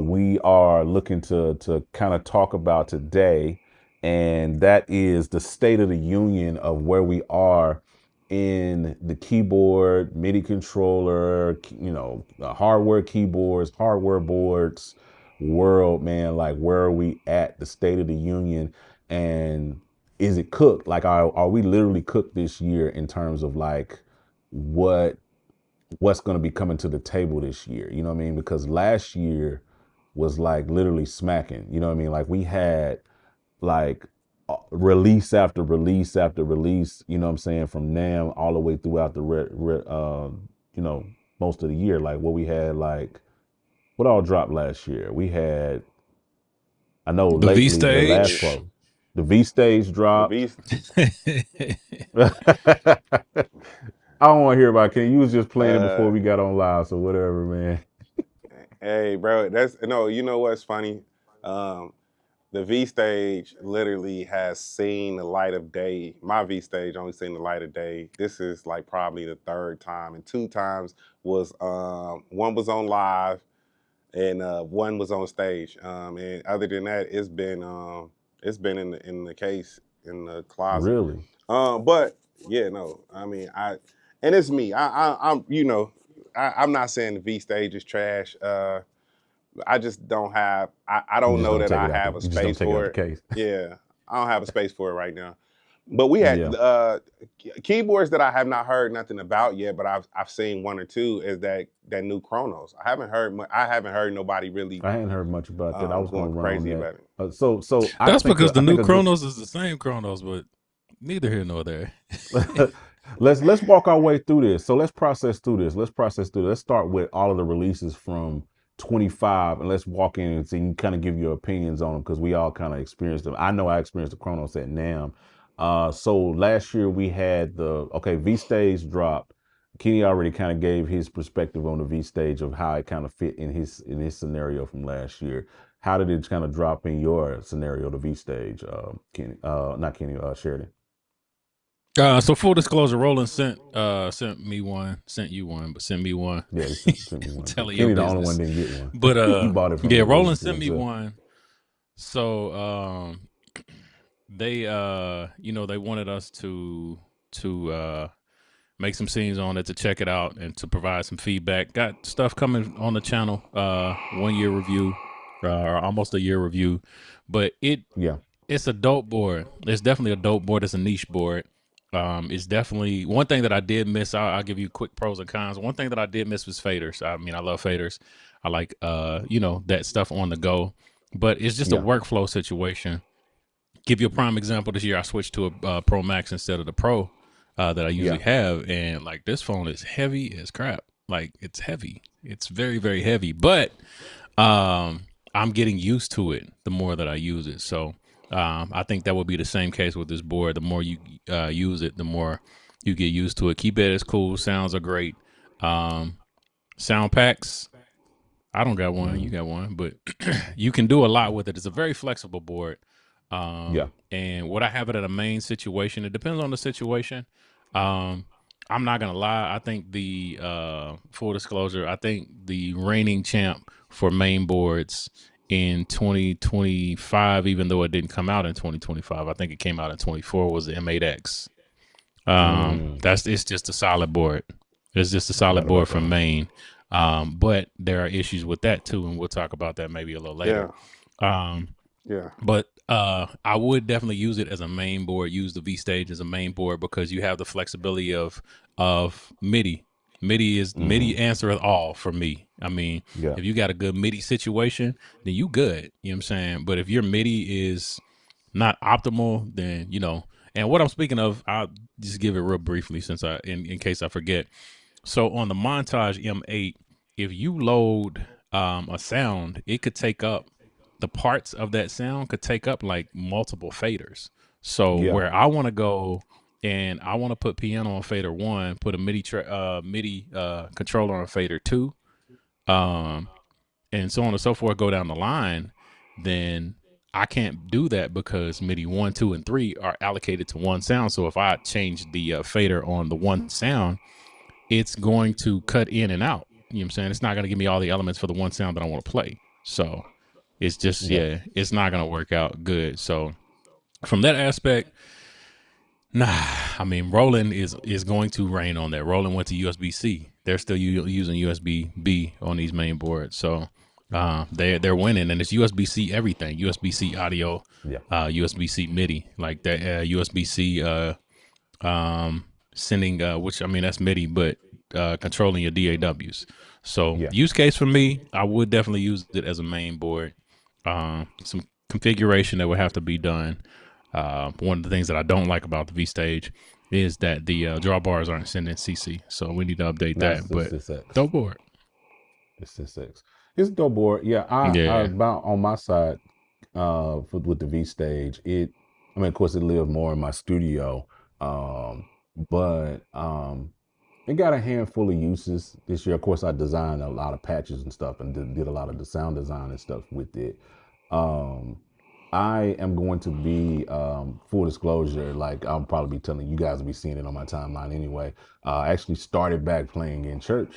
we are looking to kind of talk about today, and that is the state of the union of where we are in the keyboard, MIDI controller, hardware keyboards, hardware boards world, man. Like, where are we at? The state of the union, and is it cooked? Like, are we literally cooked this year in terms of like what what's going to be coming to the table this year? You know what I mean? Because last year was like literally smacking. You know what I mean? Like, we had like release after release after release. You know what I'm saying? From now all the way throughout the you know most of the year. Like, what we had, like what all dropped last year? We had, I know The V lately the last stage. pro, the V-Stage The dropped. beast. I don't want to hear about it. Ken. You was just playing it before Uh, we got on live, so whatever, man. hey, bro, that's no. You know what's funny? Um, the V stage literally has seen the light of day. My V stage only seen the light of day. This is like probably the third time, and two times was one was on live, and one was on stage. And other than that, it's been in the case in the closet. Really? But yeah, no, I mean and it's me. I'm I'm not saying the V stage is trash. I just don't have. I You don't just know don't that take I it out. have a You just don't space take it out for the it. case. Yeah, I don't have a space for it right now. But we had Yeah. keyboards that I have not heard nothing about yet, but I've seen one or two. Is that new Kronos? I haven't heard nobody really I hadn't heard much about that. I was going going to run on crazy that. about it. So That's because the I new think a good Kronos is the same Kronos, but neither here nor there. let's walk our way through this. So let's process through this. Let's start with all of the releases from 25, and let's walk in and see and kind of give your opinions on them, because we all kind of experienced them. I know I experienced the Chronos at NAMM. So last year we had the V stage dropped. Kenny already kind of gave his perspective on the V stage of how it kind of fit in his scenario from last year. How did it kind of drop in your scenario, the V stage, Kenny? Not Kenny, Sheridan. So full disclosure, Roland sent you one, but sent me one. Yeah, he sent me one. Telling your Kenny, the only one business. didn't get one. But He bought it from yeah, the Roland release sent me himself. one. So they they wanted us to make some scenes on it, to check it out and to provide some feedback. Got stuff coming on the channel, 1 year review, or almost a year review. But Yeah, it's a dope board. It's definitely a dope board. It's a niche board. It's definitely one thing that I did miss. I'll give you quick pros and cons. One thing that I did miss was faders. I mean, I love faders. I like that stuff on the go, but it's just a yeah. workflow situation. Give you a prime example. This year I switched to a Pro Max instead of the Pro that I usually Yeah. have, and like this phone is heavy as crap. Like, it's heavy. It's very, very heavy, but I'm getting used to it the more that I use it. So I think that would be the same case with this board. The more you use it, the more you get used to it. Keybed is cool. Sounds are great. Sound packs, I don't got one. You Mhm. got one, but you can do a lot with it. It's a very flexible board. Yeah. And would I have it in a main situation? It depends on the situation. Um, I'm not gonna lie. I think the full disclosure, I think the reigning champ for main boards in 2025, even though it didn't come out in 2025, I think it came out in 24, was the M8X. Mm. It's just a solid board. It's just a I solid forgot board about that from one. main. But there are issues with that too, and we'll talk about that maybe a little later. Yeah, Um, yeah, but I would definitely use it as a main board. Use the V stage as a main board because you have the flexibility of MIDI. MIDI Hmm. answereth all for me. I mean, Yeah. if you got a good MIDI situation, then you good. You know what I'm saying? But if your MIDI is not optimal, then And what I'm speaking of, I'll just give it real briefly since in case I forget. So on the Montage M8, if you load a sound, it could take up the parts of that sound could take up like multiple faders. So Yeah. where I want to go and I want to put piano on fader 1, put a MIDI controller on fader 2, um, and so on and so forth, go down the line, then I can't do that because MIDI 1, 2, and 3 are allocated to one sound. So if I change the fader on the one sound, it's going to cut in and out. You know what I'm saying? It's not going to give me all the elements for the one sound that I want to play. So it's just it's not gonna work out good. So from that aspect, nah. I mean, Roland is going to reign on that. Roland went to USB-C. They're still using USB-B on these main boards. So they're winning, and it's USB-C everything. USB-C audio, USB-C MIDI, like that USB-C sending, which I mean that's MIDI, but controlling your DAWs. So use case for me, I would definitely use it as a main board. Some configuration that would have to be done. One of the things that I don't like about the V-Stage is that the drawbars aren't sending CC, so we need to update that. But dope board. It's SX. It's a dope board. Yeah, I about on my side with the V-Stage. I mean, of course, it lived more in my studio, but it got a handful of uses this year. Of course, I designed a lot of patches and stuff, and did a lot of the sound design and stuff with it. I am going to be, full disclosure, like I'll probably be telling you guys will be seeing it on my timeline anyway. I actually started back playing in church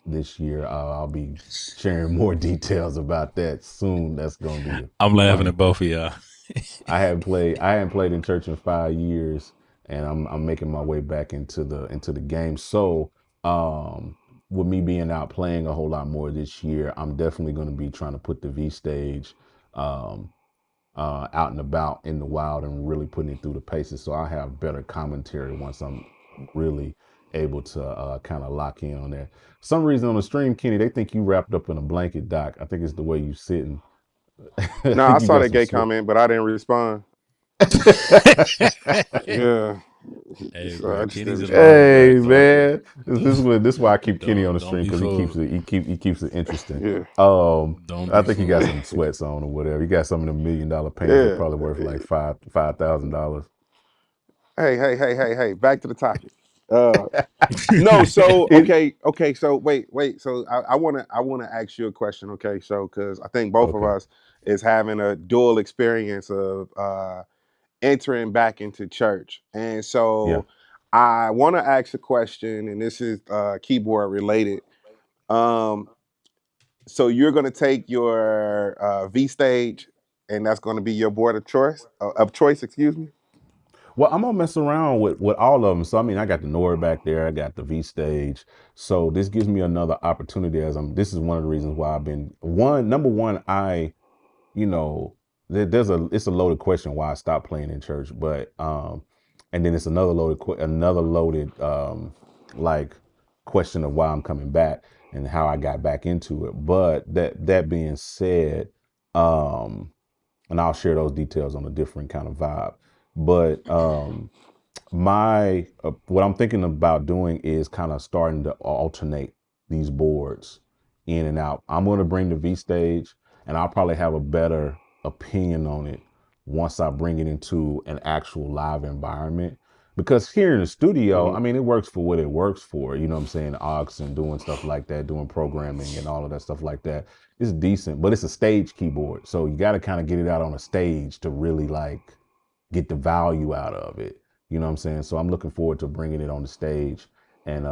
this year. I'll be sharing more details about that soon. That's going to be I'm laughing at both of y'all. I hadn't played in church in 5 years, and I'm making my way back into the game. So with me being out playing a whole lot more this year, I'm definitely going to be trying to put the V-Stage out and about in the wild and really putting it through the paces, so I have better commentary once I'm really able to kind of lock in on that. For some reason on the stream, Kenny, they think you wrapped up in a blanket, Doc. I think it's the way you sitting. No, I saw that gay comment, but I didn't respond. Yeah. Hey, So bro, I just Kenny's didn't- in love, Hey bro. man, this is why I keep Kenny on the Don't stream, be because fooled. he keeps it interesting. Yeah. Don't I be think he got fooled. some sweats on or whatever. He got some of the $1 million pants Yeah. that probably worth like $5,000. Hey. Back to the topic. No, so okay. So wait. So I wanna ask you a question. Okay, so because I think both of us is having a dual experience of entering back into church, and so I want to ask a question, and this is keyboard related. So you're gonna take your V-Stage, and that's gonna be your board of choice. Excuse me. Well, I'm gonna mess around with all of them. So I mean, I got the Nord back there, I got the V-Stage. So this gives me another opportunity this is one of the reasons why I've been number one, you know, it's a loaded question why I stopped playing in church, but and then it's another loaded like question of why I'm coming back and how I got back into it. But that being said, and I'll share those details on a different kind of vibe. But what I'm thinking about doing is kind of starting to alternate these boards in and out. I'm going to bring the V-Stage, and I'll probably have a better opinion on it once I bring it into an actual live environment. Because here in the studio, I mean, it works for what it works for. You know what I'm saying? Aux and doing stuff like that, doing programming and all of that stuff like that. It's decent, but it's a stage keyboard. So you got to kind of get it out on a stage to really like get the value out of it. You know what I'm saying? So I'm looking forward to bringing it on the stage and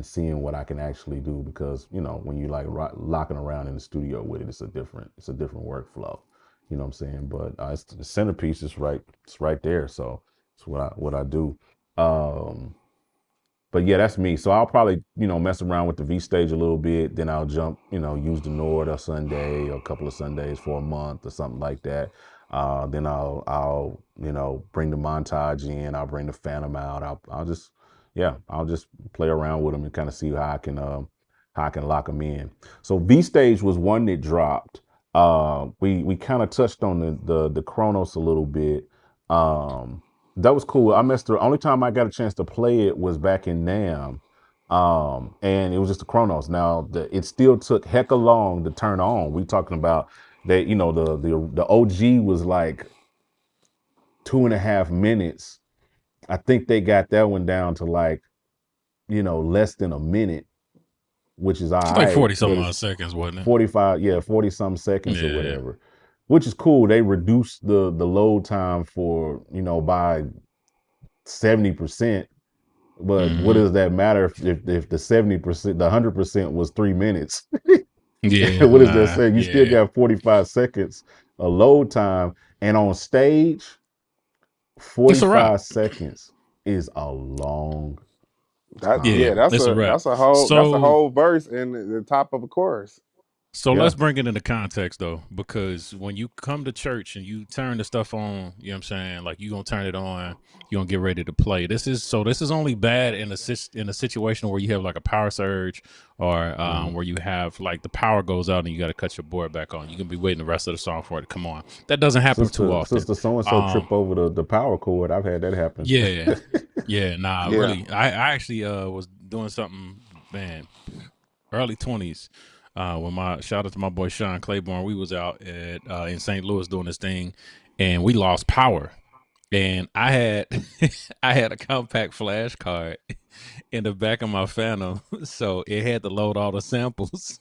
seeing what I can actually do, because you know when you like locking around in the studio with it, it's a different workflow. You know what I'm saying? But it's the centerpiece is right there. So it's what I do. But yeah, that's me. So I'll probably, mess around with the V-Stage a little bit. Then I'll jump, use the Nord a Sunday or a couple of Sundays for a month or something like that. Then I'll bring the Montage in. I'll bring the Fantom out. I'll just play around with them and kind of see how I can lock them in. So V-Stage was one that dropped. We kind of touched on the Kronos a little bit. That was cool. The only time I got a chance to play it was back in NAMM. And it was just a Kronos. Now it still took hecka long to turn on. We talking about that, the OG was like 2.5 minutes. I think they got that one down to like, less than a minute, which is all right. Like 40 some odd seconds, wasn't it? 40 some seconds or whatever, which is cool. They reduced the load time for, by 70%. But what does that matter if the 70%, the 100% was 3 minutes? Yeah, What is that nah, saying? You still yeah. got 45 seconds of load time, and on stage, It's a wrap. 45 seconds is a long Yeah, time. it's a wrap. that's a So whole verse in the top of a chorus. So Yeah. let's bring it into context though, because when you come to church and you turn the stuff on, you know what I'm saying? Like you gonna turn it on, you're gonna get ready to play. This is only bad in a situation where you have like a power surge or where you have like the power goes out and you got to cut your board back on. You can be waiting the rest of the song for it to come on. That doesn't happen too often. Sister so and so trip over the power cord. I've had that happen. Yeah, yeah, nah, Yeah. really. I actually was doing something, man, early 20s. When my shout out to my boy Sean Claiborne, we was out at in St. Louis doing this thing, and we lost power. And I had I had a compact flash card in the back of my Phantom, so it had to load all the samples.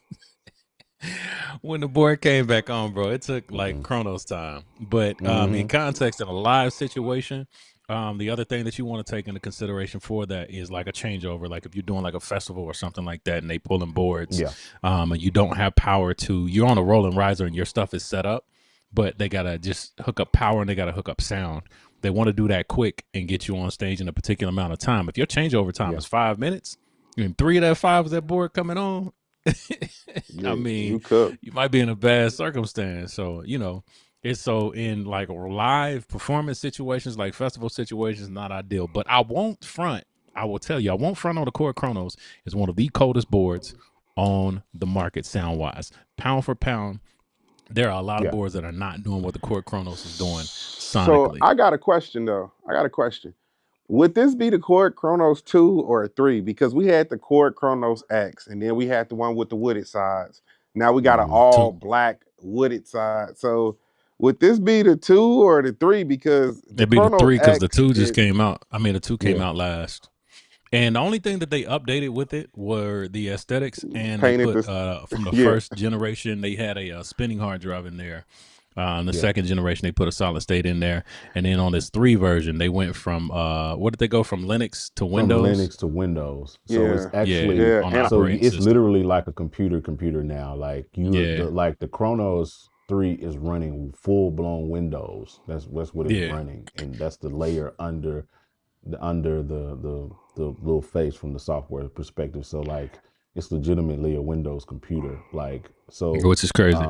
When the board came back on, bro, it took like Kronos time. But in context in a live situation, the other thing that you want to take into consideration for that is like a changeover. Like if you're doing like a festival or something like that and they pulling boards, Yeah. and you don't have power you're on a rolling riser and your stuff is set up, but they gotta just hook up power and they gotta hook up sound. They want to do that quick and get you on stage in a particular amount of time. If your changeover time is 5 minutes and 3 of that 5 is that board coming on, Yeah, I mean, you cook. you might be in a bad circumstance. So, it's so in like live performance situations, like festival situations, not ideal. But I won't front. I will tell you, I won't front on the Korg Kronos. It's one of the coldest boards on the market sound wise. Pound for pound, there are a lot of boards that are not doing what the Korg Kronos is doing sonically. So I got a question though. I got a question. Would this be the Korg Kronos 2 or 3? Because we had the Korg Kronos X, and then we had the one with the wooded sides. Now we got an all black wooded side. So would this be the 2 or the 3? Because the It'd be the Kronos 3 because the X 2 just is came out. I mean, the 2 came out last. And the only thing that they updated with it were the aesthetics, and they painted put this. from the Yeah. first generation they had a spinning hard drive in there. The second generation they put a solid state in there, and then on this 3 version they went from what did they go from Linux to Windows? From Linux to Windows. So Yeah. it's actually on the so operating it's system. literally like a computer now. Like like the Kronos 3 is running full blown Windows. That's what it's running, and that's the layer under the little face from the software perspective. So like it's legitimately a Windows computer. Like so, which is crazy.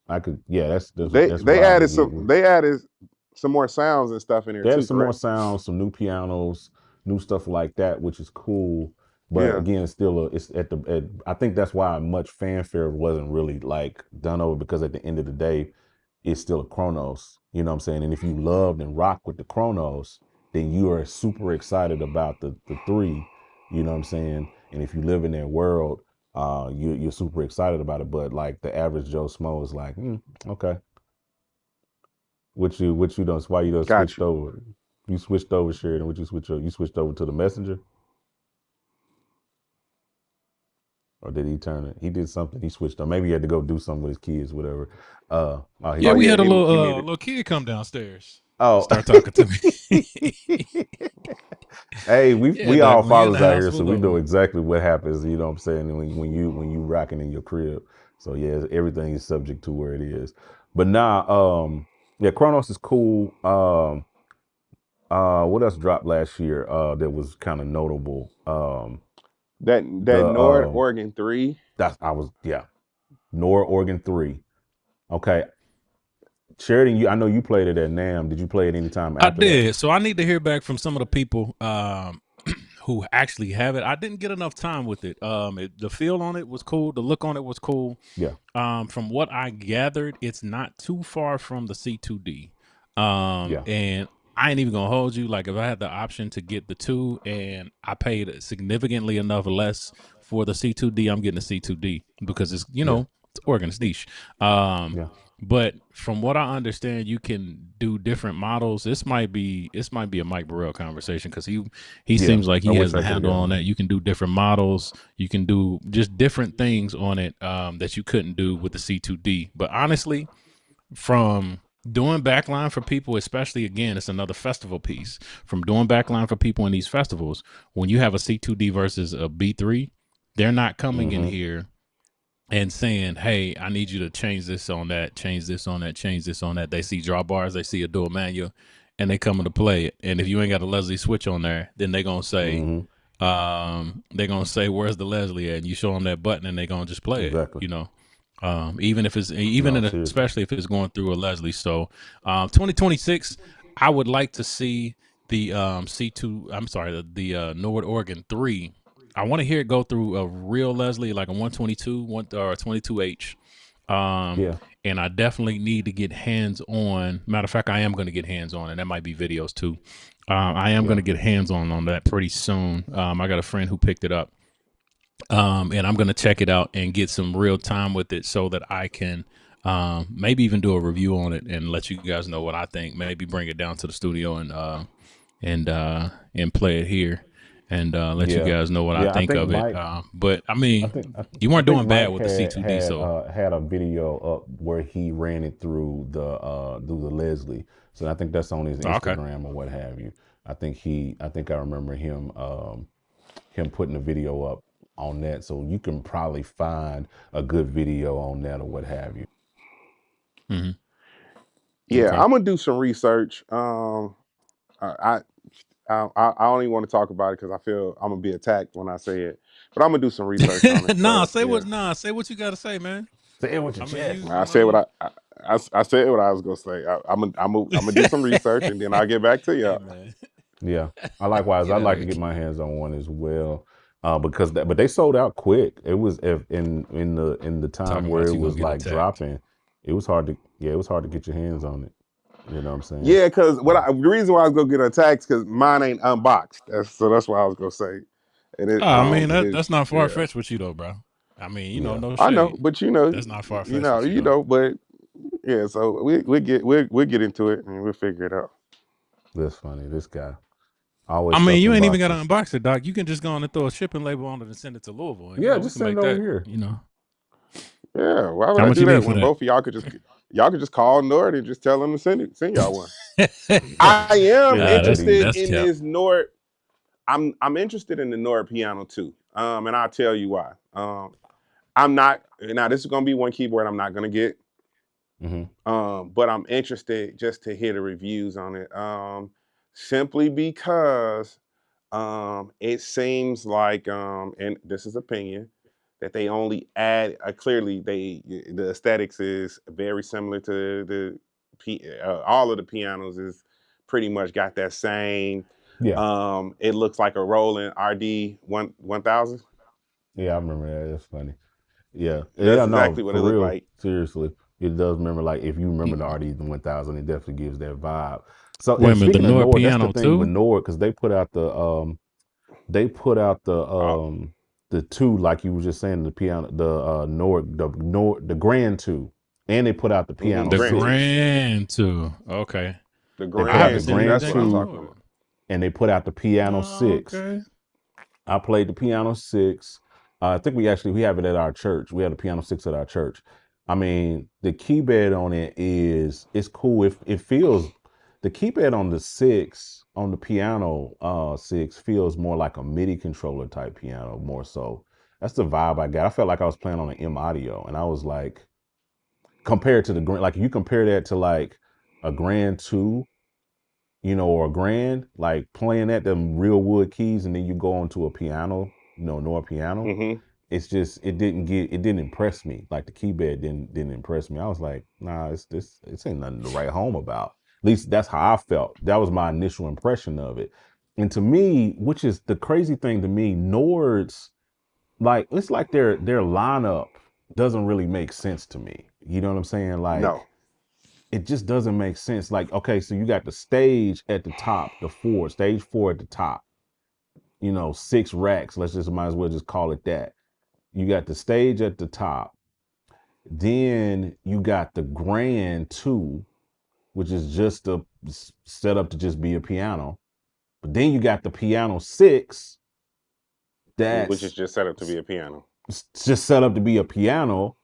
I could that's they added some more sounds and stuff in there. They added too, some more sounds, some new pianos, new stuff like that, which is cool. But again, it's still I think that's why much fanfare wasn't really like done over, because at the end of the day, it's still a Kronos. You know what I'm saying? And if you loved and rock with the Kronos, then you are super excited about the 3. You know what I'm saying? And if you live in that world, you're super excited about it. But like the average Joe Smo is like, okay. What you done? Why you done switched over? You switched over, Sheridan. What you switch over? You switched over to the Messenger, or did he turn it? He did something. He switched on. Maybe he had to go do something with his kids, whatever. We had a little kid come downstairs. Oh, start talking to me. Hey, we all fathers out here, so we know exactly what happens. You know what I'm saying? When you rocking in your crib. So yeah, everything is subject to where it is. But now, Kronos is cool. What else dropped last year that was kind of notable? That Nord Organ 3. Nord Organ 3. Okay. Sheridan, I know you played it at NAMM. Did you play it anytime after I did. that? So I need to hear back from some of the people who actually have it. I didn't get enough time with it. The feel on it was cool. The look on it was cool. Yeah. From what I gathered, it's not too far from the C2D. And I ain't even gonna hold you. Like if I had the option to get the 2 and I paid significantly enough less for the C2D, I'm getting the C2D because it's it's organ, it's niche. But from what I understand, you can do different models. This might be a Mike Burrell conversation because he seems like he has a handle on that. You can do different models. You can do just different things on it that you couldn't do with the C2D. But honestly, from doing backline for people, especially again, it's another festival piece. From doing backline for people in these festivals, when you have a C2D versus a B3, they're not coming in here and saying, "Hey, I need you to change this on that, change this on that, change this on that." They see drawbars, they see a dual manual, and they come to play it. And if you ain't got a Leslie switch on there, then they're gonna say, "Where's the Leslie at?" And you show them that button, and they're gonna just play it. Exactly. You know, even if it's Seriously. especially if it's going through a Leslie. So, 2026, I would like to see the C2. I'm sorry, the Nord Organ 3. I want to hear it go through a real Leslie, like a 122, or a 22H. Yeah. And I definitely need to get hands on. Matter of fact, I am going to get hands on, and that might be videos too. I am going to get hands on that pretty soon. I got a friend who picked it up, and I'm going to check it out and get some real time with it so that I can maybe even do a review on it and let you guys know what I think. Maybe bring it down to the studio and play it here. And let you guys know what I think of Mike, it. But I mean, I you weren't doing bad Mike with the C2D. So had a video up where he ran it through the Leslie. So I think that's on his Instagram or what have you. I think I remember him putting a video up on that. So you can probably find a good video on that or what have you. Mm-hmm. Yeah, okay. I'm gonna do some research. I don't even want to talk about it because I feel I'm gonna be attacked when I say it. But I'm gonna do some research on it. Say what you gotta say, man. Say it with your chest. I said what I said what I was gonna say. I'm gonna do some research and then I'll get back to you. Yeah, I'd like to get my hands on one as well. Because but they sold out quick. It was in the time where it was like dropping. It was hard to get your hands on it. You know what I'm saying? Yeah, because the reason why I was gonna get attacked because mine ain't unboxed. That's why I was gonna say. And I mean that's not far fetched with you though, bro. I mean, you know, no shade. I know, but you know, that's not far fetched. You know, but yeah. So we'll get into it and we'll figure it out. That's funny. This guy. Always. I mean, you ain't even got to unbox it, Doc. You can just go on and throw a shipping label on it and send it to Louisville. Yeah, just send it over here. You know. Yeah, why would I do that when both of y'all could just call Nord and just tell them to send y'all one. I am interested in this Nord. I'm interested in the Nord piano too. And I'll tell you why. I'm not now. This is gonna be one keyboard I'm not gonna get. But I'm interested just to hear the reviews on it. Simply because it seems like, and this is opinion, that they only add clearly the aesthetics is very similar to the all of the pianos is pretty much got that same. Yeah. It looks like a Roland RD 1000. Yeah, I remember that. That's funny. Yeah, that's exactly what it looked like. Seriously, it does remember. Like if you remember the RD 1000, it definitely gives that vibe. So the Nord piano that's the thing too? with Nord, because they put out the two, like you were just saying, the piano, the Nord, the Grand 2, and they put out the piano. The Grand 2, okay. The Grand 2, that's what I'm talking about. And they put out the piano 6. Okay. I played the piano 6. I think we have it at our church. We have the piano 6 at our church. I mean, the keybed on it it's cool. It feels, the keybed on the 6. On the piano 6 feels more like a MIDI controller type piano, more so. That's the vibe I got. I felt like I was playing on an M Audio, and I was like, compared to like if you compare that to like a Grand 2, you know, or a Grand, like playing at them real wood keys, and then you go onto a piano, you know, Nord piano. It's just it didn't impress me. Like the keybed didn't impress me. I was like, nah, it ain't nothing to write home about. At least that's how I felt. That was my initial impression of it. And to me, which is the crazy thing to me, Nord's, like, it's like their lineup doesn't really make sense to me. You know what I'm saying? Like, no. It just doesn't make sense. Like, okay, so you got the stage at the top, stage 4 at the top. You know, 6 racks. Might as well just call it that. You got the stage at the top. Then you got the Grand 2, which is just set up to just be a piano. But then you got the piano 6, which is just set up to be a piano. It's just set up to be a piano,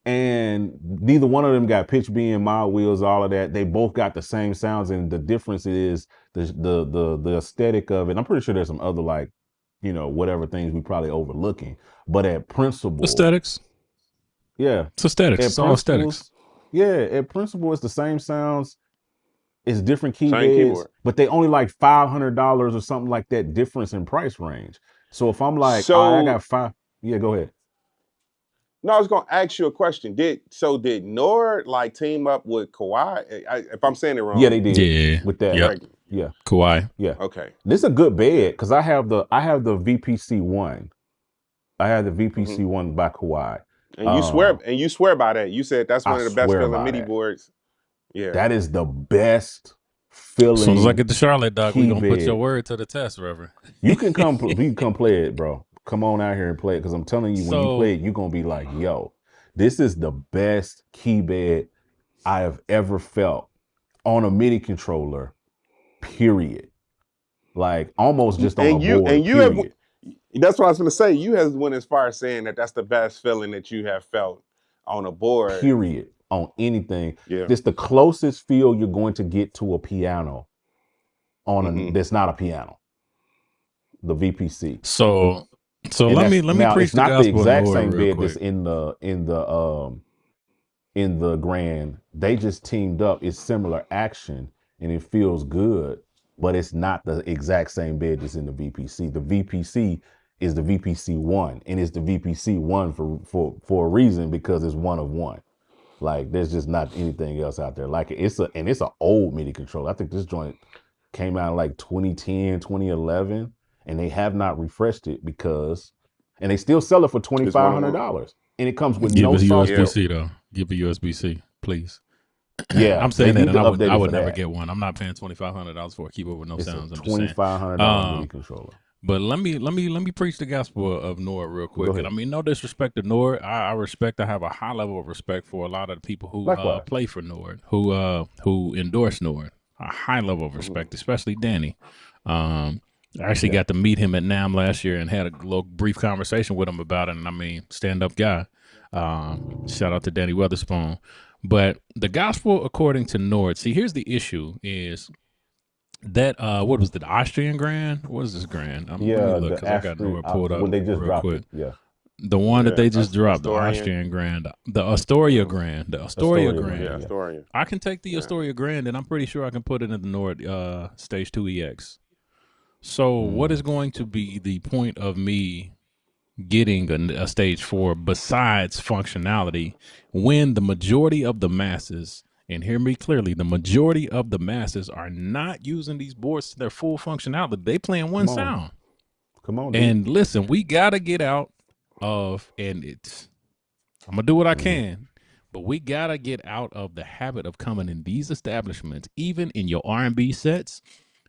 and neither one of them got pitch bend, mild wheels, all of that. They both got the same sounds, and the difference is the aesthetic of it. I'm pretty sure there's some other, like, you know, whatever things we probably overlooking, but at principle, aesthetics. Yeah. It's aesthetics. It's all aesthetics. Yeah, at principle, it's the same sounds. It's different key Same beds, keyboard. but they only like $500 or something like that difference in price range. So if I'm like, I So got five, yeah, go ahead. no, I was gonna ask you a question. Did Nord like team up with Kawhi? If I'm saying it Yeah, they wrong, did Yeah. with that. Yep. correct me. Yeah, Kawhi. yeah. Okay. This is a good bed because I have the VPC one. I have the Hmm. VPC one by Kawhi. And you swear by that. You said that's I one of the best swear feeling by MIDI that. boards. Yeah. That is the best As soon as I feeling get to Charlotte, Doc, we key gonna put your bed. word to the test, Reverend. You can come play it, bro. Come on out here and play it because I'm telling you, when you play it, you're gonna be like, yo, this is the best key bed I have ever felt on a MIDI controller, period. Like almost just on a And board, you have. period. That's what I was gonna say. You have went as far as saying that that's the best feeling that you have felt on a board. Period. On anything. Yeah. This the closest feel you're going to get to a piano on a that's not a piano. The VPC. So And let me now preach it's the not the gospel of exact Lord same real bed quick. that's in the Grand. They just teamed up. It's similar action and it feels good, but it's not the exact same bed that's in the VPC. The VPC is the VPC one, and it's the VPC one for a reason, because it's one of one. Like there's just not anything else out there like it. It's an old MIDI controller. I think this joint came out in like 2010, 2011, and they have not refreshed it and they still sell it for $2,500, and it comes with Give no us software. USB-C though. Give a USB-C, please. Yeah, I'm they saying that, need and to update I it would for never that. get one. I'm not paying $2,500 for a keyboard with no It's a sounds. I'm just saying. $2,500 MIDI controller. But let me preach the gospel of Nord real quick. And I mean, no disrespect to Nord. I have a high level of respect for a lot of the people who play for Nord, who endorse Nord. A high level of respect, especially Danny. I actually got to meet him at NAMM last year and had a little brief conversation with him about it. And I mean, stand up guy. Shout out to Danny Weatherspoon. But the gospel according to Nord. See, here's the issue: is that what was the Austrian Grand? What is this Grand? Let me look because I got Nord pulled up when they just real dropped quick. it. Yeah, the one that they just dropped, the Astorian. Austrian Grand, the Astoria Grand, the Astoria Grand. Yeah, Astorian. I can take the Astoria Grand, and I'm pretty sure I can put it in the Nord Stage 2 EX. So, what is going to be the point of me getting a Stage 4 besides functionality when the majority of the masses, and hear me clearly, the majority of the masses are not using these boards to their full functionality? They playing one sound. Come on, and listen, we gotta get out of, and I'm gonna do what I can, but we gotta get out of the habit of coming in these establishments, even in your R&B sets.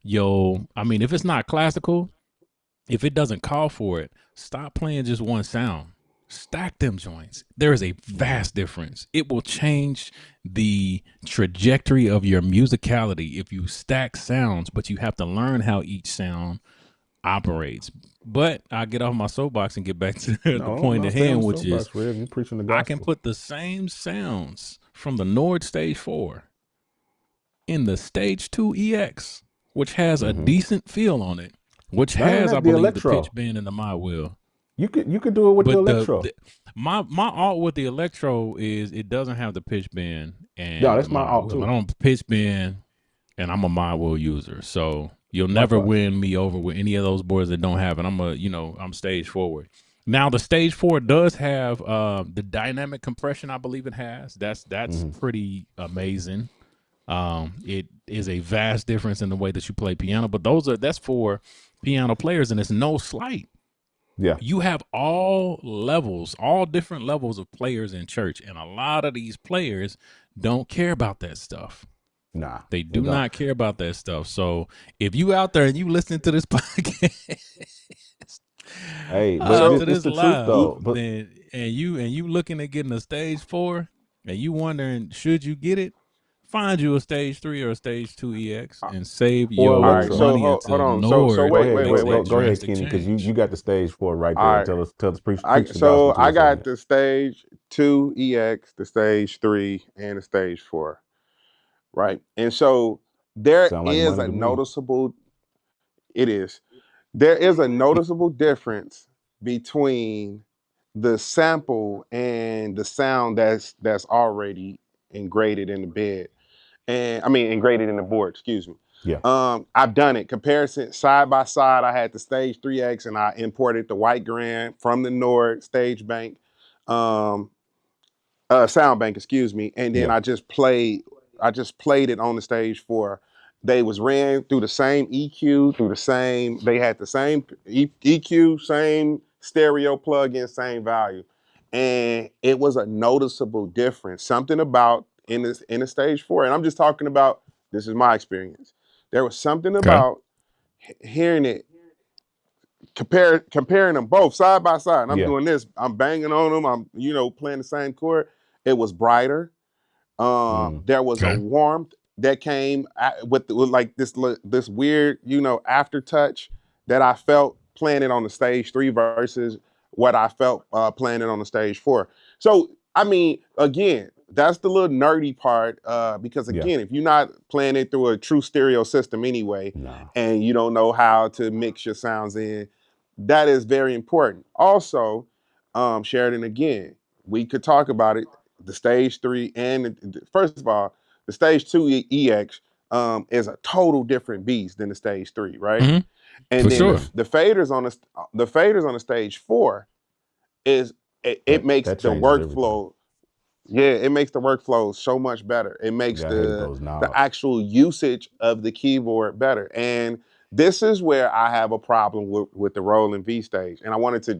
I mean, if it's not classical, if it doesn't call for it, stop playing just one sound. Stack them joints. There is a vast difference. It will change the trajectory of your musicality if you stack sounds, but you have to learn how each sound operates. But I get off my soapbox and get back to the point at hand, which is you're preaching the gospel. I can put the same sounds from the Nord Stage 4 in the Stage 2 EX, which has a decent feel on it, which has, I believe, the pitch bend and the mod wheel. You could do it with the electro. My alt with the electro is it doesn't have the pitch bend, and that's my alt too. I don't pitch bend, and I'm a mod wheel user, so you'll never win me over with any of those boards that don't have it. I'm stage forward. Now the Stage 4 does have the dynamic compression. I believe it has. That's pretty amazing. It is a vast difference in the way that you play piano, but that's for piano players, and it's no slight. Yeah, you have all different levels of players in church, and a lot of these players don't care about that stuff. Nah, they do not care about that stuff. So if you out there and you listen to this podcast, hey, but to it's the live, truth though. But then, and you looking at getting a Stage 4, and you wondering should you get it? Find you a Stage 3 or a Stage 2 EX and save your money until Nord. So wait. Go ahead, Kenny, because you got the Stage 4 right there. Right. Tell us preach the gospel. So I got the Stage 2 EX, the Stage 3, and the Stage 4. Right. And so there is a noticeable difference between the sample and the sound that's already ingraded in the bed, and I mean ingraded in the board, excuse me. Yeah. I've done it. Comparison side by side. I had the Stage 3X and I imported the white grand from the Nord stage bank, sound bank, excuse me. And then Yeah. I just played it on the Stage 4. They was ran through the same EQ, they had the same EQ, same stereo plug-in, same value. And it was a noticeable difference. Something about in the Stage 4, and I'm just talking about, this is my experience. There was something Okay. about hearing it, comparing them both side by side. And I'm Yeah. doing this, I'm banging on them, I'm playing the same chord. It was brighter. There was a Okay. warmth that came with like this weird, aftertouch that I felt playing it on the Stage 3 versus what I felt playing it on the Stage 4. So, I mean, again, that's the little nerdy part, because Yeah. again, if you're not playing it through a true stereo system anyway, Nah. and you don't know how to mix your sounds in, that is very important. Also, Sheridan, again, we could talk about it. The Stage 3 and first of all, the Stage 2 EX is a total different beast than the Stage 3, right? Mm-hmm. And For then sure. the faders on the Stage 4 is it makes That the changes everything. workflow. Yeah, it makes the workflow so much better. It makes Yeah, I hated the those the knobs. actual usage of the keyboard better. And this is where I have a problem with the Roland V-Stage. And I wanted to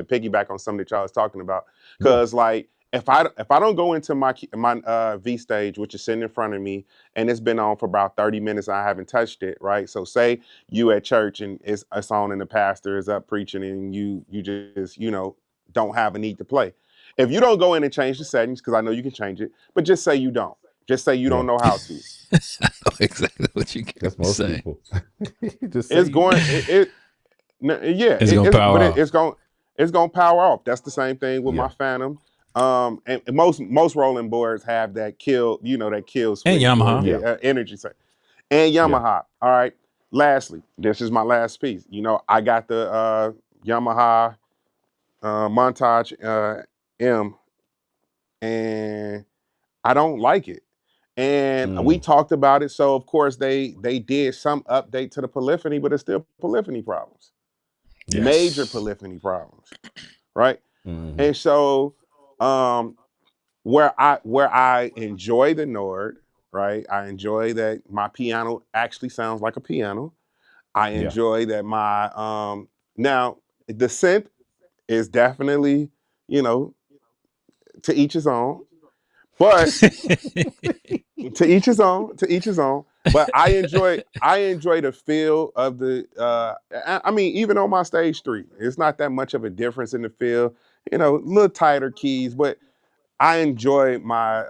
piggyback on something that y'all was talking about, Yeah. because like if I don't go into my V-Stage, which is sitting in front of me, and it's been on for about 30 minutes, and I haven't touched it, right? So say you at church and it's on and the pastor is up preaching, and you just don't have a need to play. If you don't go in and change the settings, because I know you can change it, but just say you don't. Just say you Yeah. don't know how to. I know exactly what you That's can most say. people. Just say It's you going don't. It's gonna power off. it's gonna power off. That's the same thing with my Yeah. Phantom. And most Roland boards have that kill, that kill And switch or Yamaha. Yeah. the energy set. And Yeah. Yamaha. All right. Lastly, this is my last piece. I got the Yamaha Montage M, and I don't like it. And we talked about it. So of course they did some update to the polyphony, but it's still polyphony problems. Major Yes. polyphony problems, right? Mm-hmm. And so where I enjoy the Nord, right? I enjoy that my piano actually sounds like a piano. I Yeah. enjoy that my now the synth is definitely, you know, to each his own. But to each his own, to each his own. But I enjoy the feel of the I mean, even on my Stage 3, it's not that much of a difference in the feel, a little tighter keys, but I enjoy my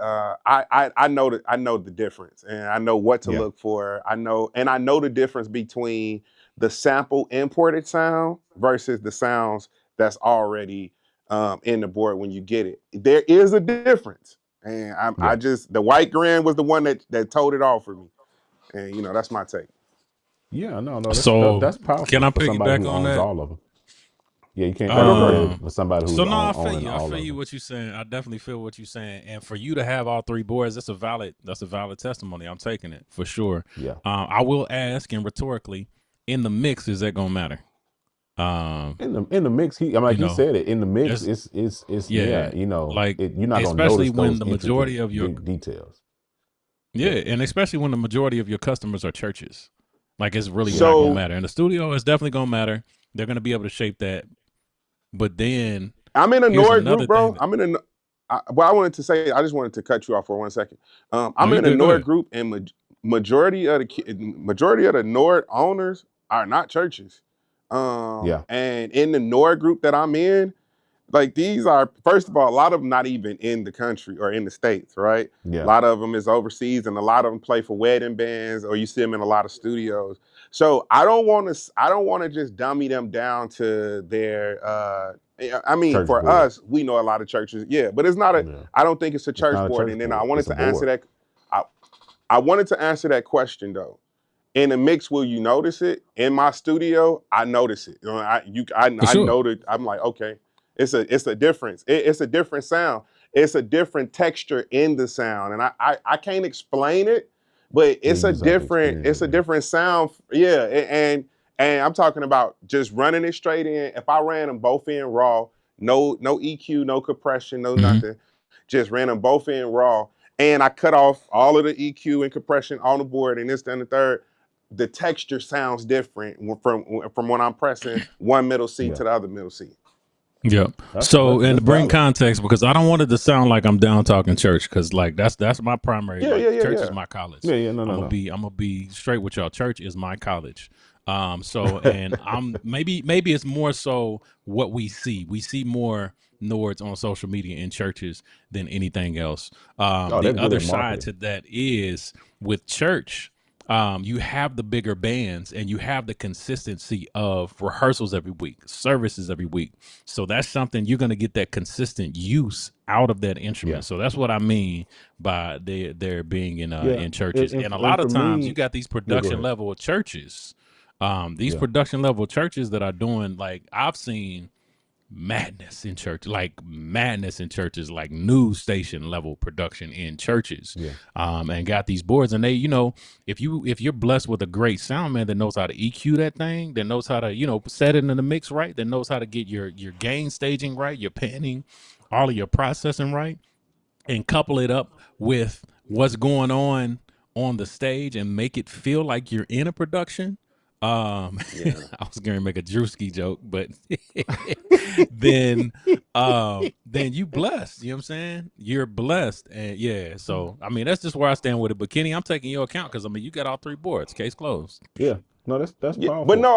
I know the difference, and I know what to Yeah. look for. I know the difference between the sample imported sound versus the sounds that's already in the board when you get it. There is a difference. And I Yeah. just, the white grand was the one that told it all for me. And that's my take. Yeah. No. So That's can powerful I for somebody piggyback who on owns that? all of them. Yeah, you can't. Oh, no, go Go ahead. ahead. For somebody So who's no, I feel owning you. I all feel of you them. what you're saying. I definitely feel what you're saying. And for you to have all three boards, that's a valid testimony. I'm taking it for sure. Yeah. I will ask, and rhetorically, in the mix, is that gonna matter? In the mix, like he said it. In the mix, It's it's yeah, like you're not gonna especially notice when those the intricate majority of your details. yeah, and especially when the majority of your customers are churches, like it's really not gonna So matter. In the studio, it's definitely gonna matter. They're gonna be able to shape that. But then I'm in a here's Nord another group, thing bro. that, I'm in a, well, I wanted to say, I just wanted to cut you off for 1 second. no, I'm you in a good. Go Nord ahead. group, and majority of the Nord owners are not churches. Yeah. And in the Nord group that I'm in, like these are, first of all, a lot of them not even in the country or in the States, right? A Yeah. lot of them is overseas, and a lot of them play for wedding bands, or you see them in a lot of studios. So I don't want to just dummy them down to their I mean, Church for board. us, we know a lot of churches, yeah, but it's not Yeah. I don't think it's a It's church not a board. church And then board. It's a board. I, I wanted to answer that question though. In the mix, will you notice it? In my studio, I notice it. For I sure. know that I'm like, okay. It's a difference. It's a different sound. It's a different texture in the sound, and I can't explain it, but Yeah, you just have to experience it, man. different sound. Yeah, and I'm talking about just running it straight in. If I ran them both in raw, no EQ, no compression, no nothing, just ran them both in raw, and I cut off all of the EQ and compression on the board, and this, then the third. The texture sounds different from when I'm pressing one middle C to the other middle C. Yep. So, and to bring context, because I don't want it to sound like I'm down talking church, because like that's my primary. Church is my college. I'm gonna be straight with y'all. Church is my college. So, and I'm maybe it's more so what we see. We see more Nords on social media in churches than anything else. The other side to that is with church. You have the bigger bands and you have the consistency of rehearsals every week, services every week. So that's something you're going to get that consistent use out of that instrument. So that's what I mean by there being in churches. And a lot of times you got these production level churches, production level churches that are doing, like, I've seen madness in churches, like news station level production in churches, and got these boards, and they, if you're blessed with a great sound man that knows how to EQ that thing, that knows how to set it in the mix right, that knows how to get your gain staging right, your panning, all of your processing right, and couple it up with what's going on the stage and make it feel like you're in a production. I was going to make a Drewski joke, but then you blessed, you know what I'm saying? You're blessed. And so, I mean, that's just where I stand with it. But Kenny, I'm taking your account because, I mean, you got all three boards, case closed. Yeah. No, that's powerful. But no,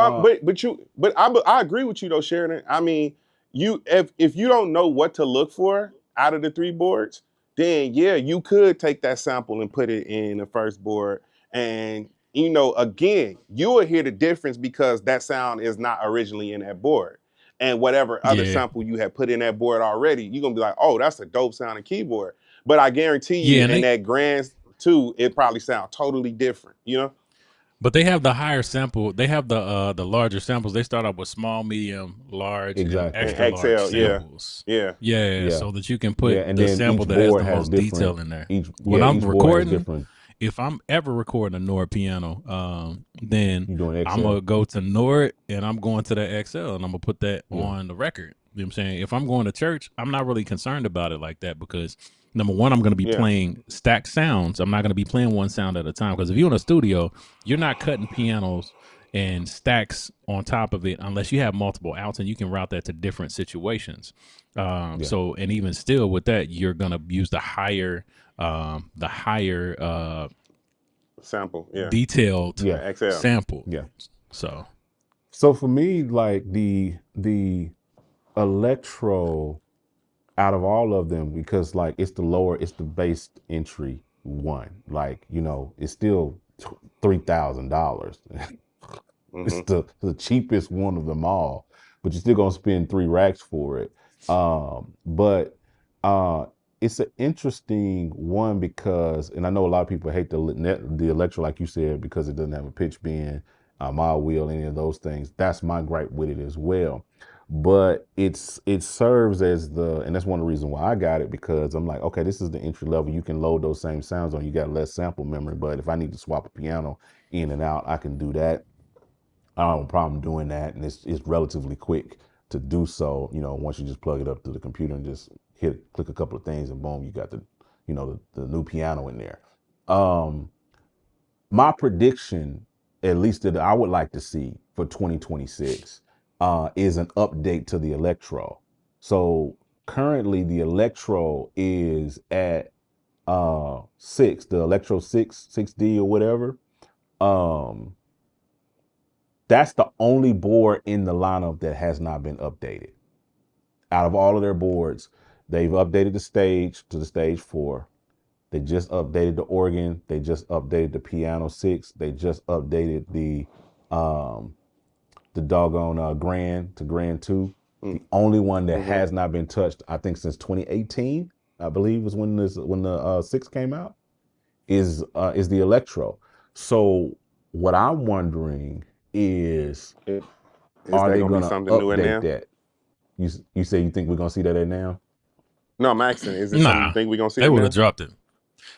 I agree with you though, Sheridan. I mean, if you don't know what to look for out of the three boards, then you could take that sample and put it in the first board, and again, you will hear the difference because that sound is not originally in that board. And whatever other sample you have put in that board already, you're going to be like, oh, that's a dope sounding keyboard. But I guarantee you in that grand two, it probably sounds totally different, But they have the higher sample. They have the larger samples. They start off with small, medium, large, and extra large samples. Yeah, so that you can put the sample that has the most detail in there. When I'm recording, if I'm ever recording a Nord piano, then I'm going to go to Nord and I'm going to the XL and I'm going to put that on the record. You know what I'm saying? If I'm going to church, I'm not really concerned about it like that because, number one, I'm going to be playing stacked sounds. I'm not going to be playing one sound at a time because if you're in a studio, you're not cutting pianos and stacks on top of it unless you have multiple outs, and you can route that to different situations. So, and even still with that, you're going to use the higher sample, detailed XL sample. So for me, like the electro out of all of them, because like it's the base entry one, like, it's still $3,000. It's the cheapest one of them all, but you're still gonna spend 3 racks for it. But it's an interesting one because, and I know a lot of people hate the electro, like you said, because it doesn't have a pitch bend, mild wheel, any of those things. That's my gripe with it as well. But it serves as and that's one of the reasons why I got it, because I'm like, okay, this is the entry level. You can load those same sounds on. You got less sample memory, but if I need to swap a piano in and out, I can do that. I don't have a problem doing that, and it's relatively quick to do so. Once you just plug it up to the computer and just click a couple of things, and boom, you got the new piano in there. My prediction, at least that I would like to see for 2026, is an update to the electro. So currently the electro is at 6, the electro 6D or whatever. That's the only board in the lineup that has not been updated. Out of all of their boards, they've updated the stage to the stage 4. They just updated the organ. They just updated the piano 6. They just updated the doggone grand to grand 2. The only one that has not been touched, I think, since 2018, I believe, was when the 6 came out, is the electro. So what I'm wondering is are they going to update that? You say you think we're gonna see that at now? No, I'm asking, is it something you Nah, think we're gonna see they it would now? have dropped it.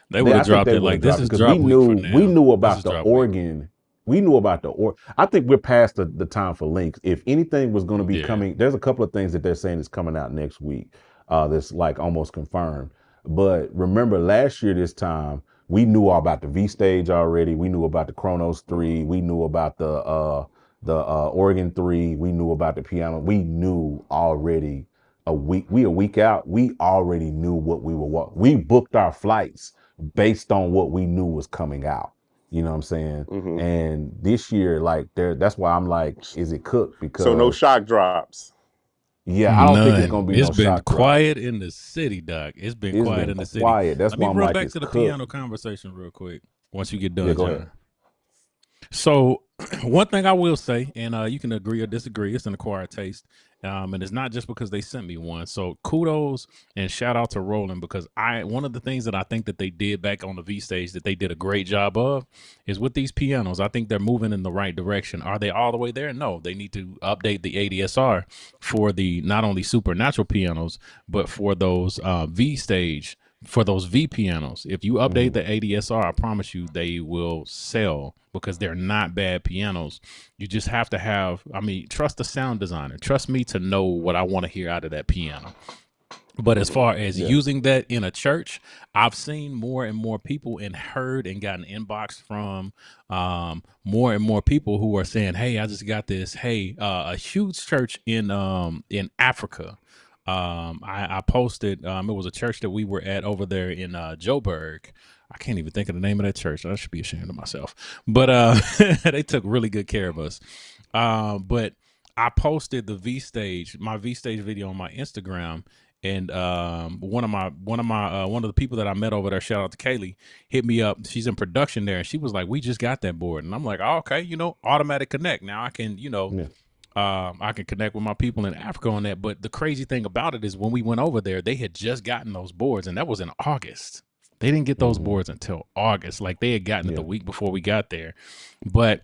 They would I have think dropped they it. would Like have this dropped is it because we drop week for now. knew This about is the drop week. organ. We knew about the I think we're past the time for links. If anything was going to be Yeah. coming, there's a couple of things that they're saying is coming out next week. That's like almost confirmed. But remember, last year this time we knew all about the V-Stage already. We knew about the Kronos 3. We knew about the organ 3. We knew about the piano. We knew already a week out. We already knew what we were. We booked our flights based on what we knew was coming out. You know what I'm saying? Mm-hmm. And this year, like that's why I'm like, is it cooked? So no Because shock drops. yeah, I don't think it's gonna None. be It's no been shock drops. quiet in the city, Doc. It's been It's quiet been in the city. quiet. That's Let me why I'm run like, back it's to the cooked. piano conversation real quick once you get Yeah, done, go ahead. John. So one thing I will say, and you can agree or disagree, it's an acquired taste. And it's not just because they sent me one. So kudos and shout out to Roland, because one of the things that I think that they did back on the V-Stage that they did a great job of is with these pianos. I think they're moving in the right direction. Are they all the way there? No, they need to update the ADSR for the not only supernatural pianos, but for those V-Stage, for those V pianos. If you update the ADSR, I promise you they will sell, because they're not bad pianos. You just have to have, trust the sound designer. Trust me to know what I want to hear out of that piano. But as far as using that in a church, I've seen more and more people and heard and gotten inbox from more and more people who are saying, "Hey, I just got this. Hey, a huge church in Africa." I posted. It was a church that we were at over there in Joburg. I can't even think of the name of that church. I should be ashamed of myself. But they took really good care of us. But I posted the my V-Stage video on my Instagram, and one of the people that I met over there, shout out to Kaylee, hit me up. She's in production there, and she was like, "We just got that board," and I'm like, "Oh, okay, automatic connect. Now I can, I can connect with my people in Africa on that." But the crazy thing about it is when we went over there, they had just gotten those boards, and that was in August. They didn't get those boards until August. Like they had gotten it the week before we got there. But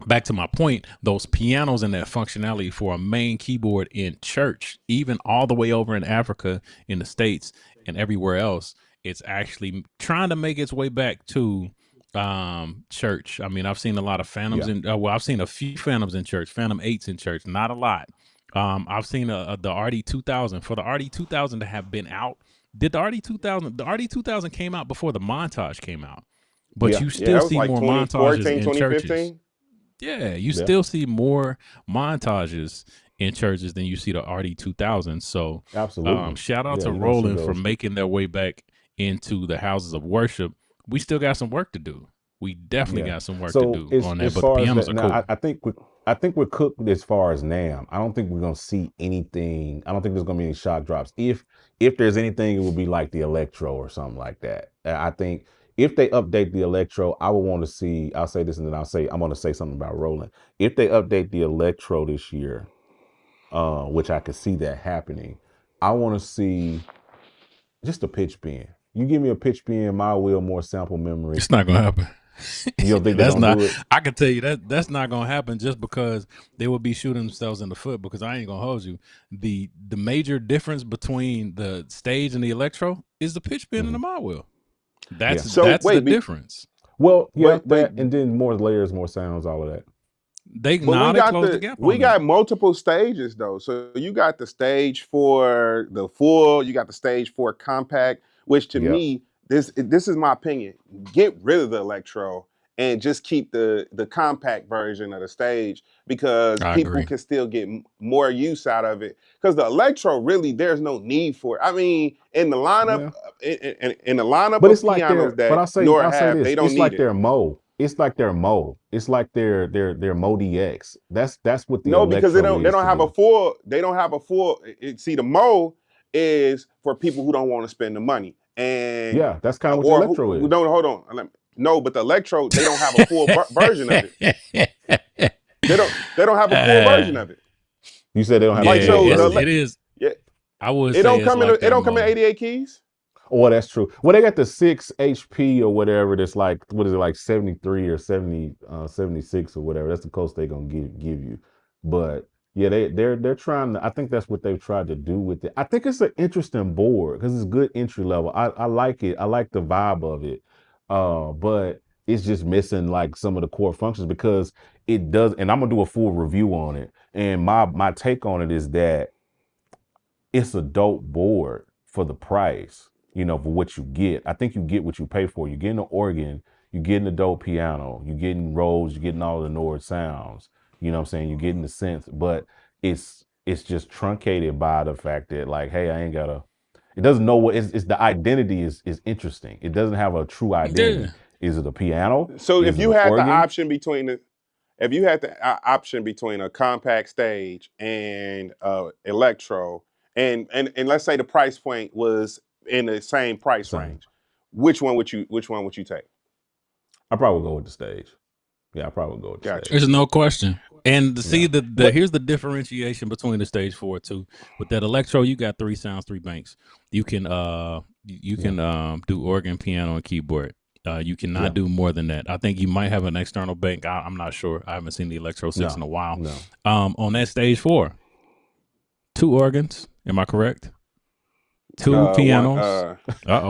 back to my point, those pianos and that functionality for a main keyboard in church, even all the way over in Africa, in the States, and everywhere else, it's actually trying to make its way back to church. I mean, I've seen a lot of Phantoms I've seen a few Phantoms in church, Phantom 8s in church, not a lot. I've seen the RD2000. For the RD2000 to have been out, did the RD2000 came out before the Montage came out, but you still see like more montages in 2015. churches. Yeah, you still see more montages in churches than you see the RD2000. So Absolutely. shout out to Roland for making their way back into the houses of worship. We still got some work to do. We definitely got some work to do on that. But the pianos are cool. I think we're cooked as far as NAMM. I don't think we're gonna see anything. I don't think there's gonna be any shock drops. If there's anything, it would be like the electro or something like that. I think if they update the electro, I would want to see. I'll say this and then I'm going to say something about Roland. If they update the electro this year, which I could see that happening, I want to see just a pitch bend. You give me a pitch bend, my wheel, more sample memory. It's not gonna happen. You don't think that's they're gonna not? do it? I can tell you that's not gonna happen, just because they will be shooting themselves in the foot. Because I ain't gonna hold you. The major difference between the stage and the electro is the pitch bend and the mod wheel. That's the difference. Well, yeah, and then more layers, more sounds, all of that. They close the gap. We got multiple stages though. So you got the stage for the full, you got the stage for compact, which to me, this is my opinion. Get rid of the electro and just keep the compact version of the stage, because people can still get more use out of it. Because the electro, really, there's no need for it. I mean, in the lineup, in the lineup but of it's like pianos that I'll say this, they don't need it. Their Mo. It's like their Mo. It's like their MODX. That's what the no, because they don't have do. a full. They don't have a full. See, the Mo is for people who don't want to spend the money, and that's kind of what the electro is. No, hold on. No, but the electro, they don't have a full version of it. They don't have a full version of it. You said they don't have. It is. Yeah, I would. It don't come in. It don't come in 88 keys. Oh, that's true. Well, they got the 6 HP or whatever. That's like, what is it, like 73 or 70, 76 or whatever. That's the closest they're gonna give you. But Yeah, they're trying to. I think that's what they've tried to do with it. I think it's an interesting board because it's good entry level. I like it. I like the vibe of it. But it's just missing like some of the core functions because it does. And I'm gonna do a full review on it. And my take on it is that it's a dope board for the price, you know, for what you get. I think you get what you pay for. You're getting an organ, you're getting a dope piano, you're getting Rhodes, you're getting all the Nord sounds. You know what I'm saying? You're getting the synth, but it's just truncated by the fact that like, hey, I ain't gotta. It doesn't know what it's the identity is interesting. It doesn't have a true identity. Yeah. Is it a piano? So Is if it you an had the organ? option between the if you had the option between a compact stage and electro, and let's say the price point was in the same price Same. range, which one would you take? I probably would go with the stage. Yeah, I probably would go with the Gotcha. stage. There's no question. And to see Yeah. the here's the differentiation between the stage 4 too. With that electro, you got 3 sounds, 3 banks. You can do organ, piano, and keyboard. You cannot Yeah. do more than that. I think you might have an external bank. I'm not sure. I haven't seen the electro 6 in a while. No. On that stage 4, 2 organs. Am I correct? 2 pianos.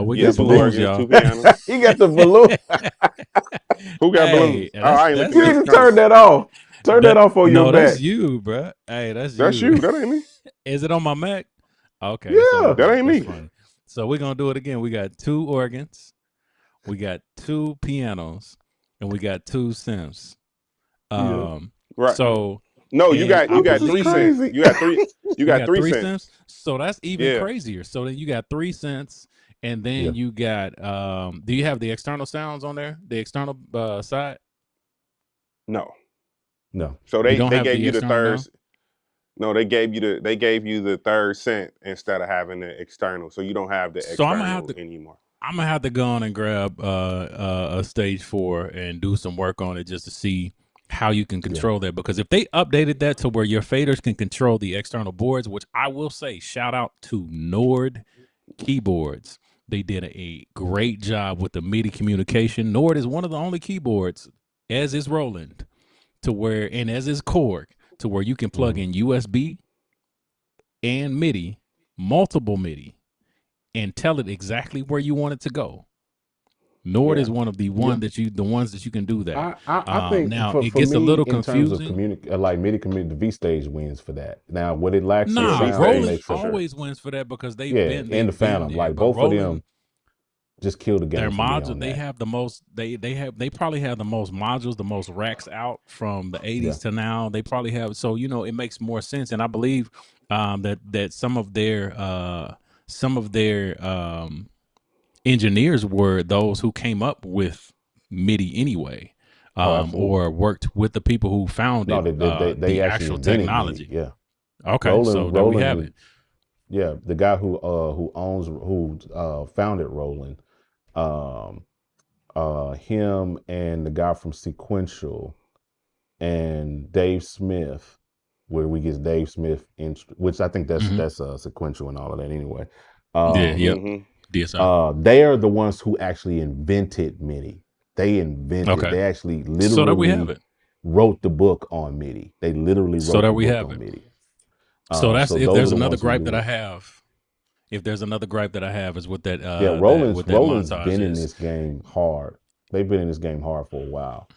We yeah, got 2 balloons, organs, y'all. 2 pianos. He got the balloon. Who got Hey, balloons? that's- I ain't that's- looking You at need the to turn that off. Turn that off on your No, back. that's you, bro. Hey, that's That's you. That ain't me. Is it on my Mac? Okay. Yeah. it's on my That Mac. ain't That's me. funny. So we're gonna do it again. We got 2 organs, we got 2 pianos, and we got 2 synths. Right. So No, you got I 3 believe- cents. You got 3. You got 3 cents. So that's even Yeah. crazier. So then you got 3 cents, and then Yeah. you got do you have the external sounds on there? The external side? No. No. So You they don't have gave the you the external third. No, they gave you the third cent instead of having the external. So you don't have the So external I'm gonna have to- anymore. I'm gonna have to go on and grab a stage 4 and do some work on it just to see how you can control that. Because if they updated that to where your faders can control the external boards, which I will say, shout out to Nord keyboards. They did a great job with the MIDI communication. Nord is one of the only keyboards, as is Roland, to where, and as is Korg, to where you can plug in USB and MIDI, multiple MIDI, and tell it exactly where you want it to go. Nord is one of the ones that you can do that. I think now it for gets me, a little in terms of confusing. like MIDI community, the V-Stage wins for that. Now, what it lacks is Nah, sound, V-Stage, Roland makes for sure. sure. always wins for that because they've Yeah, been and the Phantom, there. like But both Roland, of them, just kill the game. their for me modules, on they that. have the most. They probably have the most modules, the most racks out from the 80s to now. They probably have. So it makes more sense, and I believe that some of their engineers were those who came up with MIDI anyway, or worked with the people who found No, it, they the actually actual invented technology. MIDI. Yeah. Okay, so there we have it. Yeah, the guy who founded Roland, him and the guy from Sequential and Dave Smith, where we get Dave Smith, which I think that's Sequential and all of that anyway. DSR. They are the ones who actually invented MIDI. They actually literally So there we have it. wrote the book on MIDI. They literally wrote the book on MIDI. So that's if those there's are the another ones who gripe do that I it. have. If there's another gripe that I have is with that. Roland's montage been in is. this game hard. They've been in this game hard for a while.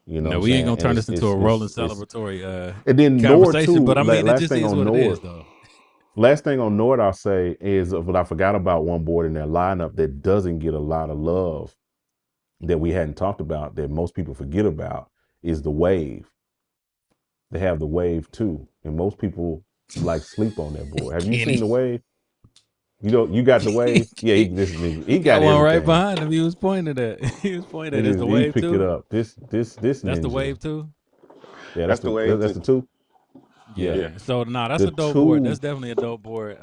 You know, No, what we I'm ain't gonna saying? turn And this into a Roland celebratory and then Nord conversation, too. but I mean, it last just thing is on what Nord, it is, though. Last thing on Nord I'll say is what I forgot about one board in their lineup that doesn't get a lot of love that we hadn't talked about that most people forget about is the Wave. They have the Wave too, and most people like sleep on that board. Have you seen the Wave? You got the Wave? Yeah, he got one everything. right behind him. He was pointing at. He was pointing at. Is the Wave picked too? it up. This That's ninja. the Wave too. Yeah, that's the Wave. That's the two. Yeah. So that's a dope board. That's definitely a dope board.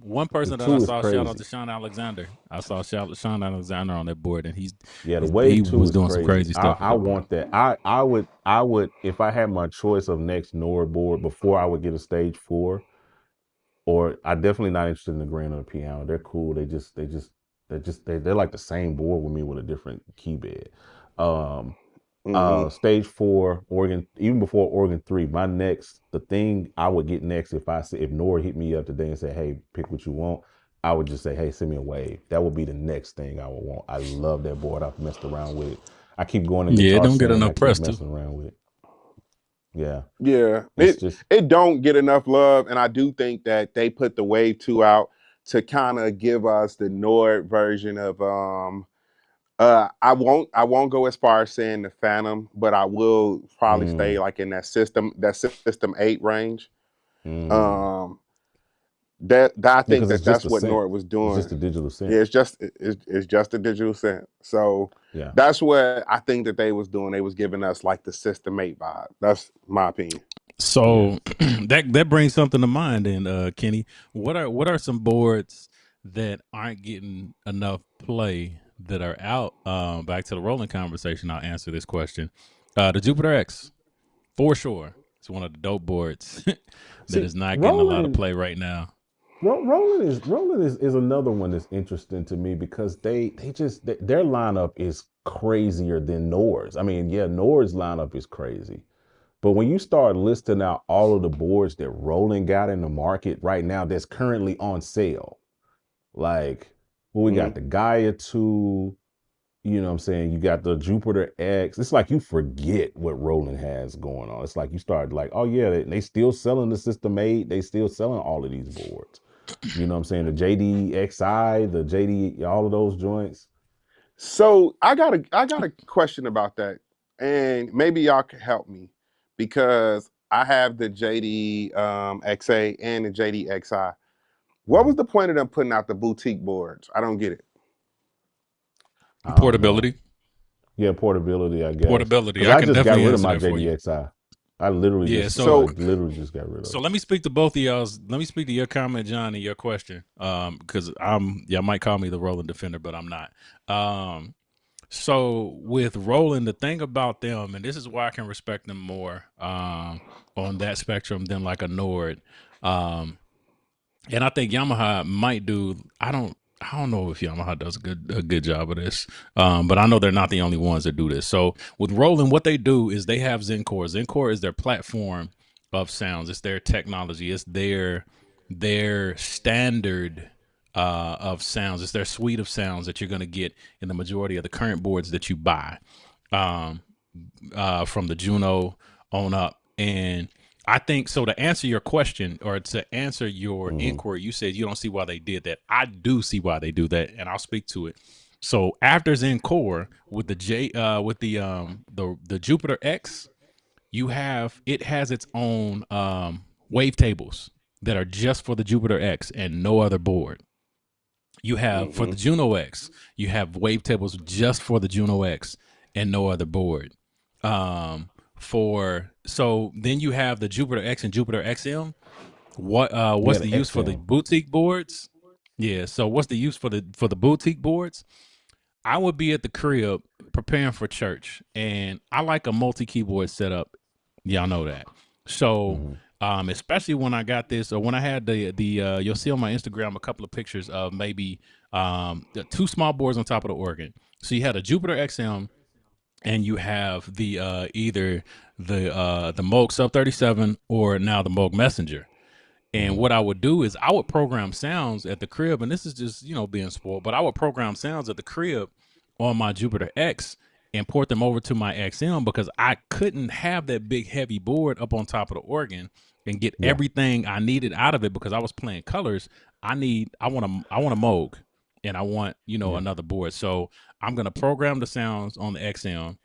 One person that I saw, shout out to Sean Alexander. I saw Sean Alexander on that board, and the Wave 2 was is doing crazy. some crazy stuff. I want that. I would if I had my choice of next Nord board before I would get a stage 4, or I'm definitely not interested in the grand or the piano. They're cool. They're like the same board with me with a different key bed. Stage 4, organ, even before organ 3, the thing I would get next if Nord hit me up today and say, hey, pick what you want, I would just say, hey, send me a wave. That would be the next thing I would want. I love that board. I've messed around with it. I keep going to Yeah, it Guitar don't get Center and I enough keep press too. messing around with it. Yeah. Yeah, It's just it don't get enough love, and I do think that they put the Wave 2 out to kind of give us the Nord version of I won't go as far as saying the Phantom, but I will probably stay like in that system 8 range. mm. Um that I Yeah, think because it's that just that's a what synth. Nord was It's doing. just a digital synth. Yeah, it's just a digital synth. So Yeah. that's what I think that they was doing. They was giving us like the system 8 vibe. That's my opinion. So that brings something to mind. And Kenny, what are some boards that aren't getting enough play that are out? Back to the Roland conversation. I'll answer this question. The Jupiter X, for sure, it's one of the dope boards that See, is not getting a lot of Roland play right now. Roland is another one that's interesting to me because their lineup is crazier than Nord's. I mean, yeah, Nord's lineup is crazy. But when you start listing out all of the boards that Roland got in the market right now that's currently on sale, like well, we got the Gaia 2, you know what I'm saying? You got the Jupiter X. It's like you forget what Roland has going on. It's like you start like, oh yeah, they still selling the System 8. They still selling all of these boards. You know what I'm saying? The JDXI, the JD, all of those joints. So I got a question about that, and maybe y'all can help me because I have the JD XA and the JD XI. What was the point of them putting out the boutique boards? I don't get it. I don't know. Portability. Yeah, portability, I guess. Portability. Because I I can just got definitely rid of answer my that for you. JDXI. I literally Yeah. just So So just got rid of So it. let me speak to both of y'all's. Let me speak to your comment, John, and your question. Because y'all might call me the Roland defender, but I'm not. So with Roland, the thing about them, and this is why I can respect them more on that spectrum than like a Nord. And I think Yamaha might do. I don't know if Yamaha does a good job of this, but I know they're not the only ones that do this. So with Roland, what they do is they have Zencore. Zencore is their platform of sounds. It's their technology. It's their standard of sounds. It's their suite of sounds that you're going to get in the majority of the current boards that you buy, from the Juno on up. And I think so. To answer your question or to answer your inquiry, you said you don't see why they did that. I do see why they do that, and I'll speak to it. So after Zencore with the Jupiter X, it has its own wavetables that are just for the Jupiter X and no other board. You have for the Juno X, you have wavetables just for the Juno X and no other board. So then you have the Jupiter X and Jupiter XM. Yeah, What's the the use for the XM. boutique boards? Yeah, so what's the use for the boutique boards? I would be at the crib preparing for church, and I like a multi keyboard setup. Y'all know that. So, especially when I got this, or when I had the you'll see on my Instagram a couple of pictures of maybe the two small boards on top of the organ. So you had a Jupiter XM, and you have the either the Moog Sub 37 or now the Moog Messenger. And what I would do is I would program sounds at the crib, and this is just being spoiled, but I would program sounds at the crib on my Jupiter X and port them over to my XM because I couldn't have that big heavy board up on top of the organ and get Yeah. everything I needed out of it because I was playing colors. I want a Moog, and I want Yeah. another board. So I'm gonna program the sounds on the XM.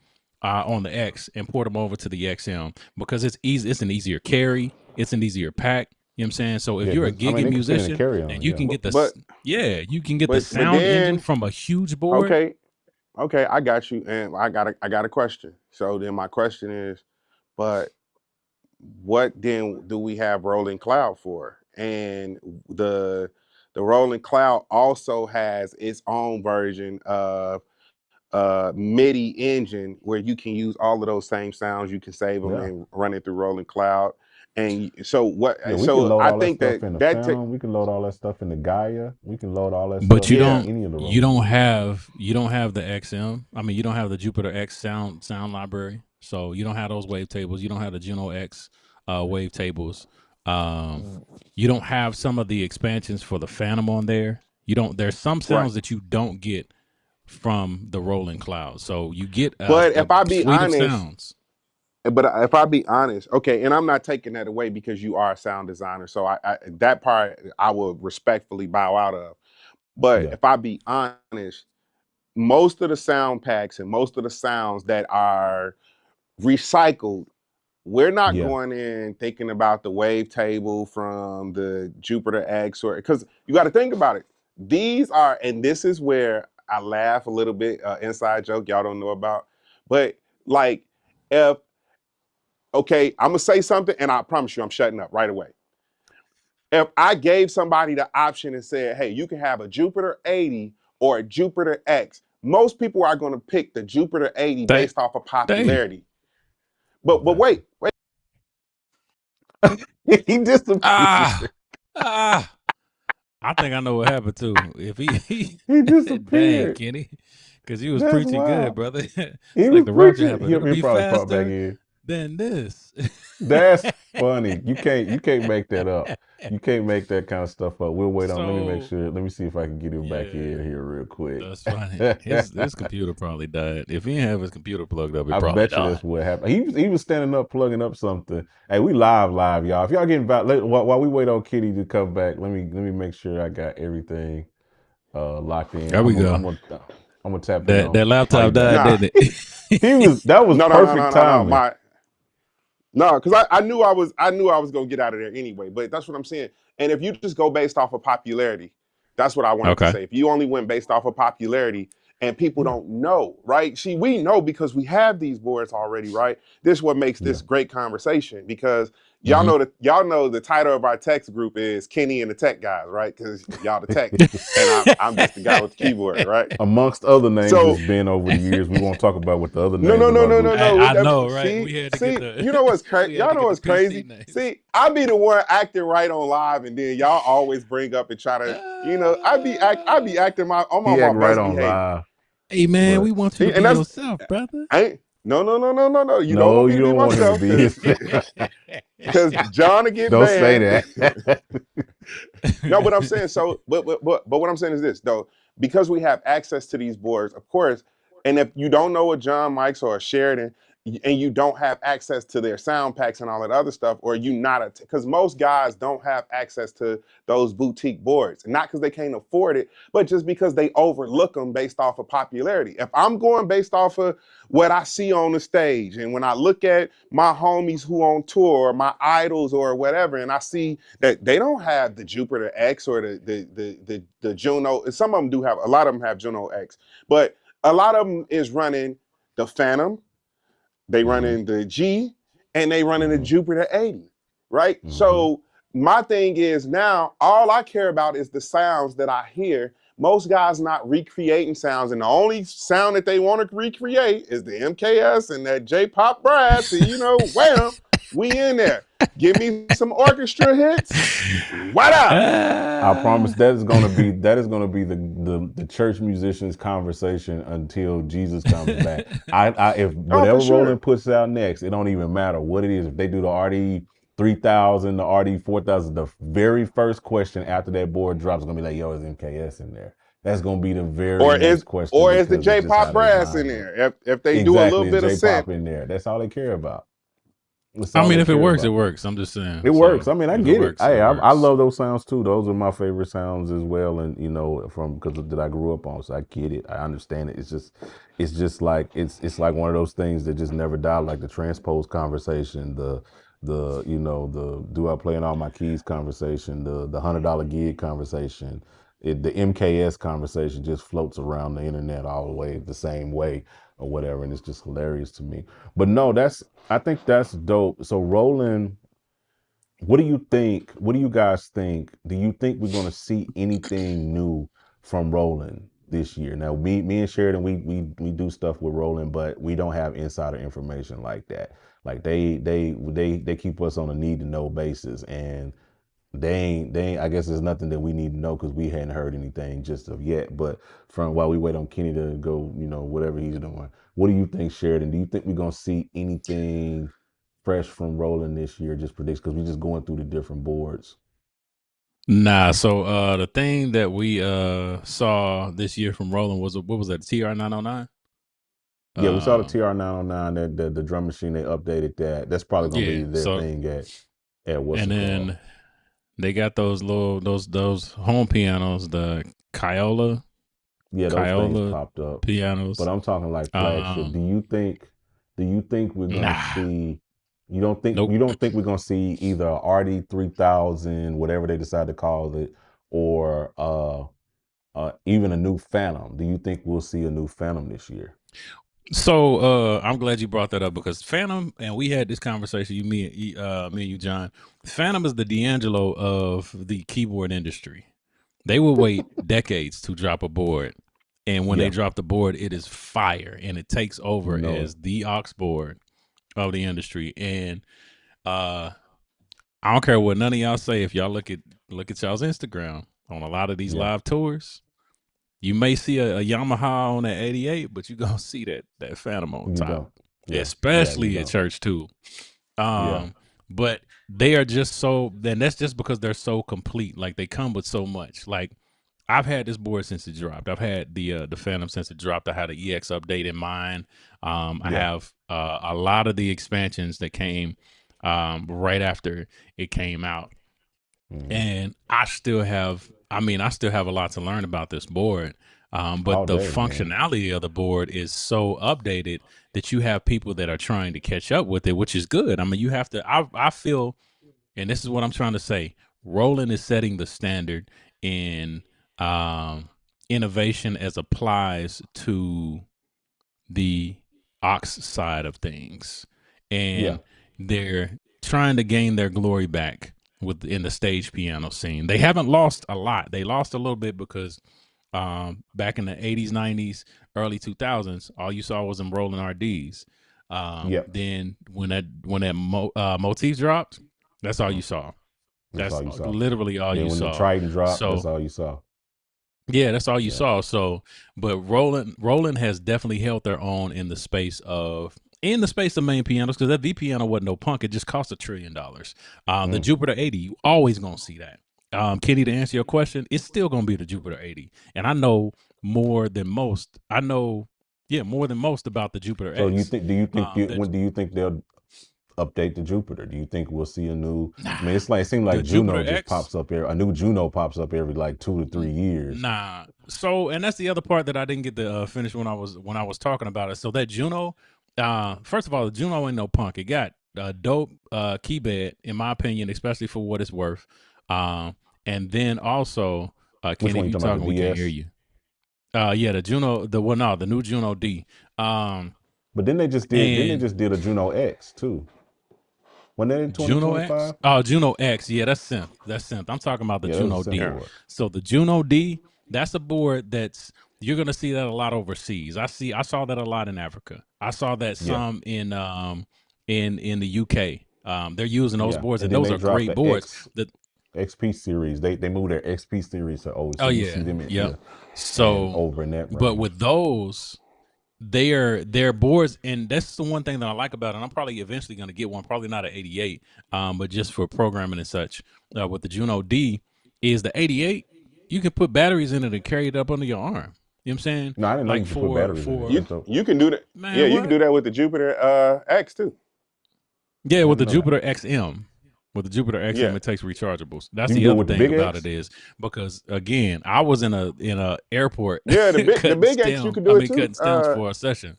On the X and port them over to the XM because it's easy. It's an easier carry. It's an easier pack. You know what I'm saying? So if Yeah, you're a because I mean gigging they can fit in a musician carry on, and you yeah. can get but you can get the but sound engine then from a huge board. okay, I got you, and I got a question. So then my question is, but what then do we have Rolling Cloud for? And the Rolling Cloud also has its own version of MIDI engine where you can use all of those same sounds. You can save them Yeah. and run it through Rolling Cloud. And so what? Yeah, we can So load I all that think stuff in the that Phantom. We can load all that stuff in the Gaia. We can load all that But stuff you in yeah, any of the you Roland don't units. have the XM. I mean, you don't have the Jupiter X sound library. So you don't have those wavetables. You don't have the Juno X wavetables. You don't have some of the expansions for the Phantom on there. You don't. There's some right. sounds that you don't get from the Roland Cloud. So you get But a if I be suite of honest, sounds. okay, and I'm not taking that away because you are a sound designer, so I that part I will respectfully bow out of. But Yeah, if I be honest, most of the sound packs and most of the sounds that are recycled, we're not yeah, going in thinking about the wavetable from the Jupiter X, or because you got to think about it. These are, and this is where I laugh a little bit, inside joke y'all don't know about, but like if okay, I'm gonna say something, and I promise you, I'm shutting up right away. If I gave somebody the option and said, "Hey, you can have a Jupiter 80 or a Jupiter X," most people are gonna pick the Jupiter 80 They based off of they popularity. But exactly. wait, He disappeared. ah ah. I think I know what happened too. If he He dang disappeared. Kenny, because he was That's preaching good, wild. brother. He It's like was the rapture preaching. happened. It'll He be probably popped back faster in. than this. That's funny. You can't make that up. You can't make that kind of stuff up. We'll wait on. Let me make So sure. Let me see if I can get him back in yeah, here real quick. that's funny. His computer probably died. If he didn't have his computer plugged up, it I probably bet you that's died. what happened. He was standing up plugging up something. Hey, we live, y'all. If y'all getting back, while we wait on Kitty to come back, let me make sure I got everything locked in. There we go. I'm gonna tap in That on. Oh, he laptop back. died, nah, didn't That it? was perfect no. timing. No, because I knew I was gonna get out of there anyway. But that's what I'm saying. And if you just go based off of popularity, that's what I wanted to Okay. say. If you only went based off of popularity and people Yeah, don't know, right? See, we know because we have these boards already, right? This is what makes yeah. this great conversation because Hmm. y'all know the title of our text group is Kenny and the Tech Guys, right? Because y'all the tech and I'm just the guy with the keyboard, right? Amongst other names it's So been over the years. We won't talk about what the other no, names no, of no, our no, group no, are. no. I know, right? See, We had to get see, the you know what's crazy? we had Y'all to know get the what's PC crazy? names. See, I be the one acting right on live, and then y'all always bring up and try to, I be acting I'm He on my act right best on behavior. live, Hey man, but we want you to See, be and that's yourself, brother. I ain't no. You don't no, want me you to be don't want him to myself, be his. because John will get Don't say banned. that. No, but I'm saying so. But what I'm saying is this though, because we have access to these boards, of course. And if you don't know a John Mikes or a Sheridan, and you don't have access to their sound packs and all that other stuff, or you not because most guys don't have access to those boutique boards, not because they can't afford it, but just because they overlook them based off of popularity. If I'm going based off of what I see on the stage, and when I look at my homies who on tour, or my idols or whatever, and I see that they don't have the Jupiter X or the Juno. Some of them do have. A lot of them have Juno X, but a lot of them is running the Phantom. They Hmm. running the G, and they running the Hmm. Jupiter 80, right? Hmm. So my thing is now all I care about is the sounds that I hear. Most guys not recreating sounds, and the only sound that they want to recreate is the MKS and that J-pop brass, and wham, we in there. Give me some orchestra hits. What up? I promise Ah. that is gonna be the church musicians conversation until Jesus comes back. If Oh, for whatever sure. Roland puts out next, it don't even matter what it is. If they do the RD 3000, the RD 4000, the very first question after that board drops is gonna be like, "Yo, is MKS in there?" That's gonna be the very Or next is question or is the because it's just how J-pop they brass in mind work. there? If they do a little Exactly, is bit of synth. J-pop in there? That's all they care about. That's I all mean, they if it care works, it about. works. I'm just saying. It works. So I mean, I if it get it. works, Hey, it I works. love those sounds too. Those are my favorite sounds as well, and from because that I grew up on. So I get it. I understand it. It's just like it's like one of those things that just never die. Like the transpose conversation, the do I play in all my keys conversation, the $100 gig conversation, the MKS conversation just floats around the internet all the way the same way or whatever, and it's just hilarious to me. But no, I think that's dope. So Roland, what do you think? What do you guys think? Do you think we're going to see anything new from Roland? this year. Now, me and Sheridan, we do stuff with Roland, but we don't have insider information like that. Like they keep us on a need to know basis, and they ain't, I guess there's nothing that we need to know because we hadn't heard anything just of yet. But from while we wait on Kenny to go, whatever he's doing, what do you think, Sheridan? Do you think we're gonna see anything fresh from Roland this year? Just predicts because we're just going through the different boards. Nah, so the thing that we saw this year from Roland was what was that, TR-909? Yeah, we saw the TR-909, that the drum machine, they updated that. That's probably gonna be their thing at what's and it then called? they got those those home pianos, the Kiola. Yeah, those things popped up. Pianos. But I'm talking like flagship. Do you think we're gonna see? You don't think we're gonna see either RD3000, whatever they decide to call it, or even a new Phantom? Do you think we'll see a new Phantom this year? So I'm glad you brought that up because Phantom, and we had this conversation, me and you, John. Phantom is the D'Angelo of the keyboard industry. They will wait decades to drop a board, and when they drop the board, it is fire, and it takes over as the aux board of the industry. And I don't care what none of y'all say. If y'all look at y'all's Instagram on a lot of these live tours, you may see a Yamaha on that 88, but you're gonna see that Phantom on top, especially at church too. But they are just so. Then that's just because they're so complete. Like they come with so much. Like I've had this board since it dropped. I've had the Phantom since it dropped. I had an EX update in mind. I have a lot of the expansions that came right after it came out, and I still have a lot to learn about this board. But the functionality of the board is so updated that you have people that are trying to catch up with it, which is good. I mean, you have to. I feel, and this is what I'm trying to say. Roland is setting the standard in innovation as applies to the aux side of things, and they're trying to gain their glory back in the stage piano scene. They haven't lost a lot. They lost a little bit because back in the 80s, 90s, early 2000s, all you saw was them Roland RDs. Then when that motif dropped, that's all you saw. That's all you saw. Literally all you saw. When the Triton dropped, that's all you saw. Yeah, that's all you saw. So, but Roland has definitely held their own in the space of main pianos, because that V piano wasn't no punk. It just cost $1 trillion. The Jupiter 80, you always gonna see that. Kenny, to answer your question, it's still gonna be the Jupiter 80, and I know more than most. More than most about the Jupiter X. So do you think they'll update the Jupiter? Do you think we'll see a new? I mean, it seems like Juno just pops up here. A new Juno pops up every like 2 to 3 years. Nah. So, and that's the other part that I didn't get to finish when I was talking about it. So that Juno, first of all, the Juno ain't no punk. It got a dope keybed, in my opinion, especially for what it's worth. And then also, Kenny, you talking? We can't hear you. The Juno, the new Juno D. But then they just did a Juno X too. When they in 2025? Juno X? Oh, Juno X. Yeah, that's synth. I'm talking about the Juno D. So the Juno D, that's a board you're gonna see that a lot overseas. I saw that a lot in Africa. I saw that some in the UK. They're using those boards, and those are great boards. The XP series, they moved their XP series to OC. Oh yeah, see them over in that range. But with those, they're boards, and that's the one thing that I like about it. And I'm probably eventually going to get one, probably not an 88, but just for programming and such. With the Juno D, is the 88, you can put batteries in it and carry it up under your arm. You know what I'm saying? No, I didn't know you could put batteries in it. You can do that. Man, you can do that with the Jupiter X too. Yeah, with the Jupiter XM. With the Jupiter XM, it takes rechargeables. That's the other thing about it is because, again, I was in a airport. Yeah, the big X you can do it too. Cutting stems for a session.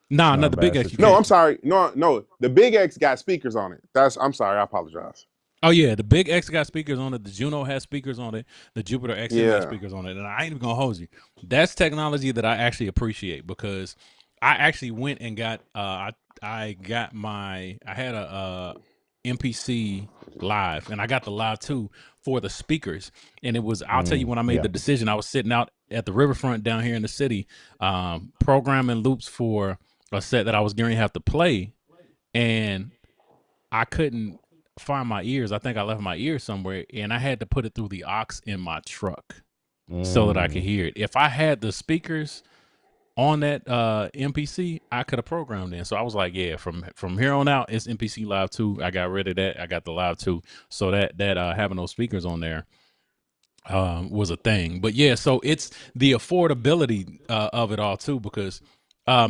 Nah, not the big X. No, I'm sorry. No, the big X got speakers on it. I'm sorry. I apologize. Oh yeah, the big X got speakers on it. The Juno has speakers on it. The Jupiter XM has speakers on it. And I ain't even gonna hold you. That's technology that I actually appreciate because I actually went and got I had a MPC Live, and I got the Live 2 for the speakers, and it was, I'll tell you, when I made the decision, I was sitting out at the riverfront down here in the city, programming loops for a set that I was going to have to play, and I couldn't find my ears. I think I left my ears somewhere, and I had to put it through the aux in my truck so that I could hear it. If I had the speakers on that MPC, I could have programmed in. So I was like, yeah, from here on out, it's MPC Live 2. I got rid of that. I got the Live 2. So that having those speakers on there was a thing. But yeah, so it's the affordability of it all too, because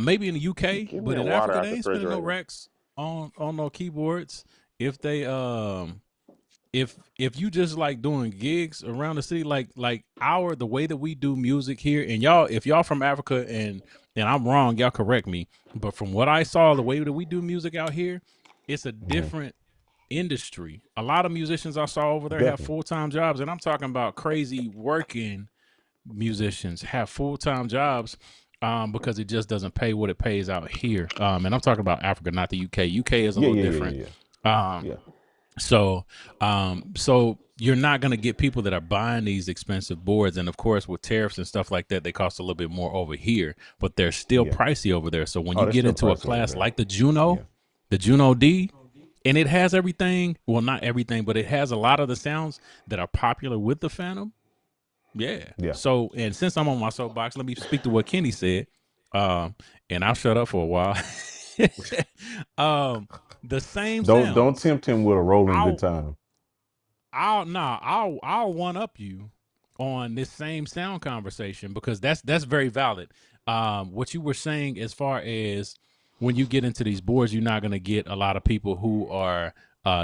maybe in the UK, Give me but a in water Africa, out they the ain't spending no refrigerator. racks on no keyboards. If they if you just like doing gigs around the city, like the way that we do music here, and y'all, if y'all from Africa and I'm wrong, y'all correct me, but from what I saw, the way that we do music out here, it's a different industry. A lot of musicians I saw over there have full-time jobs, and I'm talking about crazy working musicians have full-time jobs because it just doesn't pay what it pays out here. And I'm talking about Africa, not the UK. UK is a little different. So you're not going to get people that are buying these expensive boards. And of course, with tariffs and stuff like that, they cost a little bit more over here, but they're still pricey over there. So when you get into a class like the Juno D, and it has everything, well, not everything, but it has a lot of the sounds that are popular with the Phantom. Yeah. So, and since I'm on my soapbox, let me speak to what Kenny said. And I'll shut up for a while. The same sounds. Don't tempt him with a rolling good time. I'll one up you on this same sound conversation, because that's very valid. What you were saying as far as when you get into these boards, you're not going to get a lot of people who are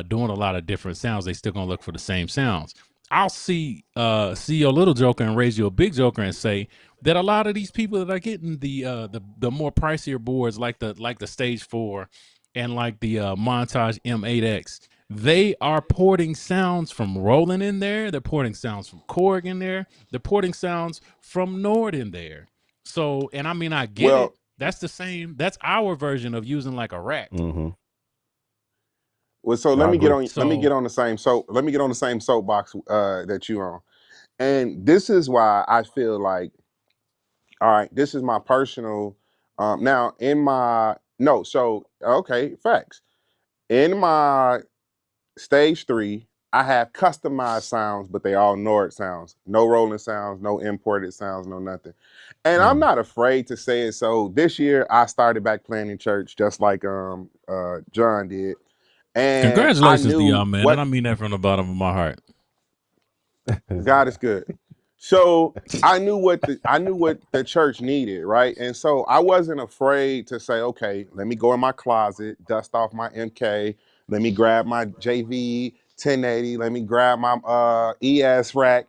doing a lot of different sounds. They still going to look for the same sounds. I'll see your little joker and raise you a big joker and say that a lot of these people that are getting the more pricier boards, like the Stage 4 and like the Montage M8X, they are porting sounds from Roland in there. They're porting sounds from Korg in there. They're porting sounds from Nord in there. So, and I mean, I get it. That's the same. That's our version of using like a rack. Well, so let me get on the same soapbox that you on. And this is why I feel like, all right, this is my personal now in my facts. In my Stage 3, I have customized sounds, but they all Nord sounds. No Roland sounds, no imported sounds, no nothing. And I'm not afraid to say it. So this year I started back playing in church, just like John did. And congratulations to y'all, man. And I mean that from the bottom of my heart. God is good. So I knew what the church needed, right? And so I wasn't afraid to say, okay, let me go in my closet, dust off my MK, let me grab my JV 1080, let me grab my ES rack,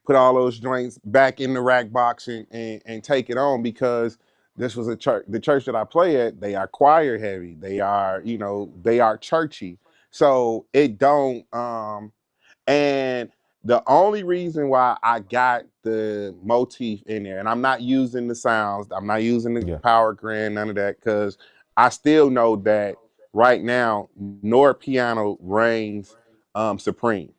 put all those joints back in the rack box and take it on, because this was the church that I play at. They are choir heavy. They are, they are churchy. So it don't and the only reason why I got the motif in there, and I'm not using the sounds, I'm not using the power grand, none of that, because I still know that right now, Nord piano reigns supreme.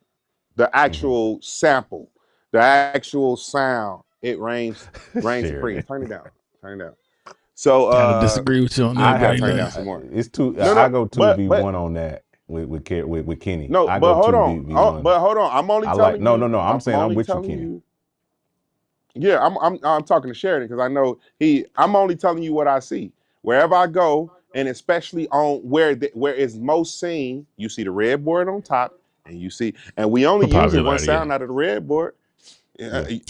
The actual sample, the actual sound, it reigns supreme. Turn it down. So I disagree with you on that. I have to turn down some more. It's two. I go 2v1 on that with Kenny. No, I but go hold on. 2v1. But hold on. I'm only telling you. No. I'm saying I'm with you, Kenny. Yeah, I'm talking to Sheridan, because I know I'm only telling you what I see. Wherever I go, and especially on where it's most seen, you see the red board on top, and we only using one sound out of the red board.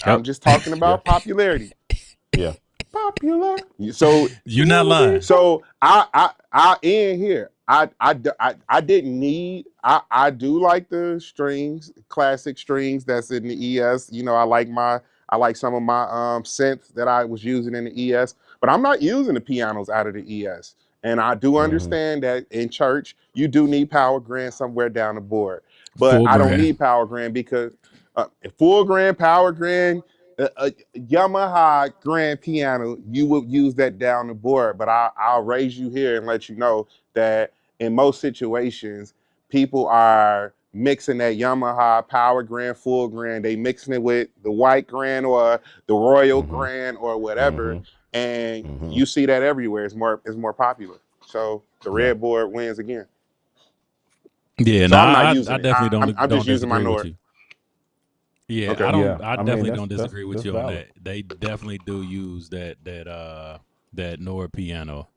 I'm just talking about popularity. Yeah. Popular. So you're not lying. So I end here. I didn't need. I do like the strings, classic strings that's in the ES. I like some of my synths that I was using in the ES, but I'm not using the pianos out of the ES. And I do understand that in church you do need power grand somewhere down the board, but I don't need power grand, because full grand, power grand, Yamaha grand piano, you would use that down the board. But I'll raise you here and let you know that in most situations, people are mixing that Yamaha Power Grand, Full Grand. They mixing it with the White Grand or the Royal Grand or whatever, and you see that everywhere. It's more popular. So the red board wins again. Yeah, so I'm not I using it. definitely I'm don't just using my disagree with Nord. you. Yeah, Okay. I definitely don't disagree with you on valid. that. They definitely do use that Nord piano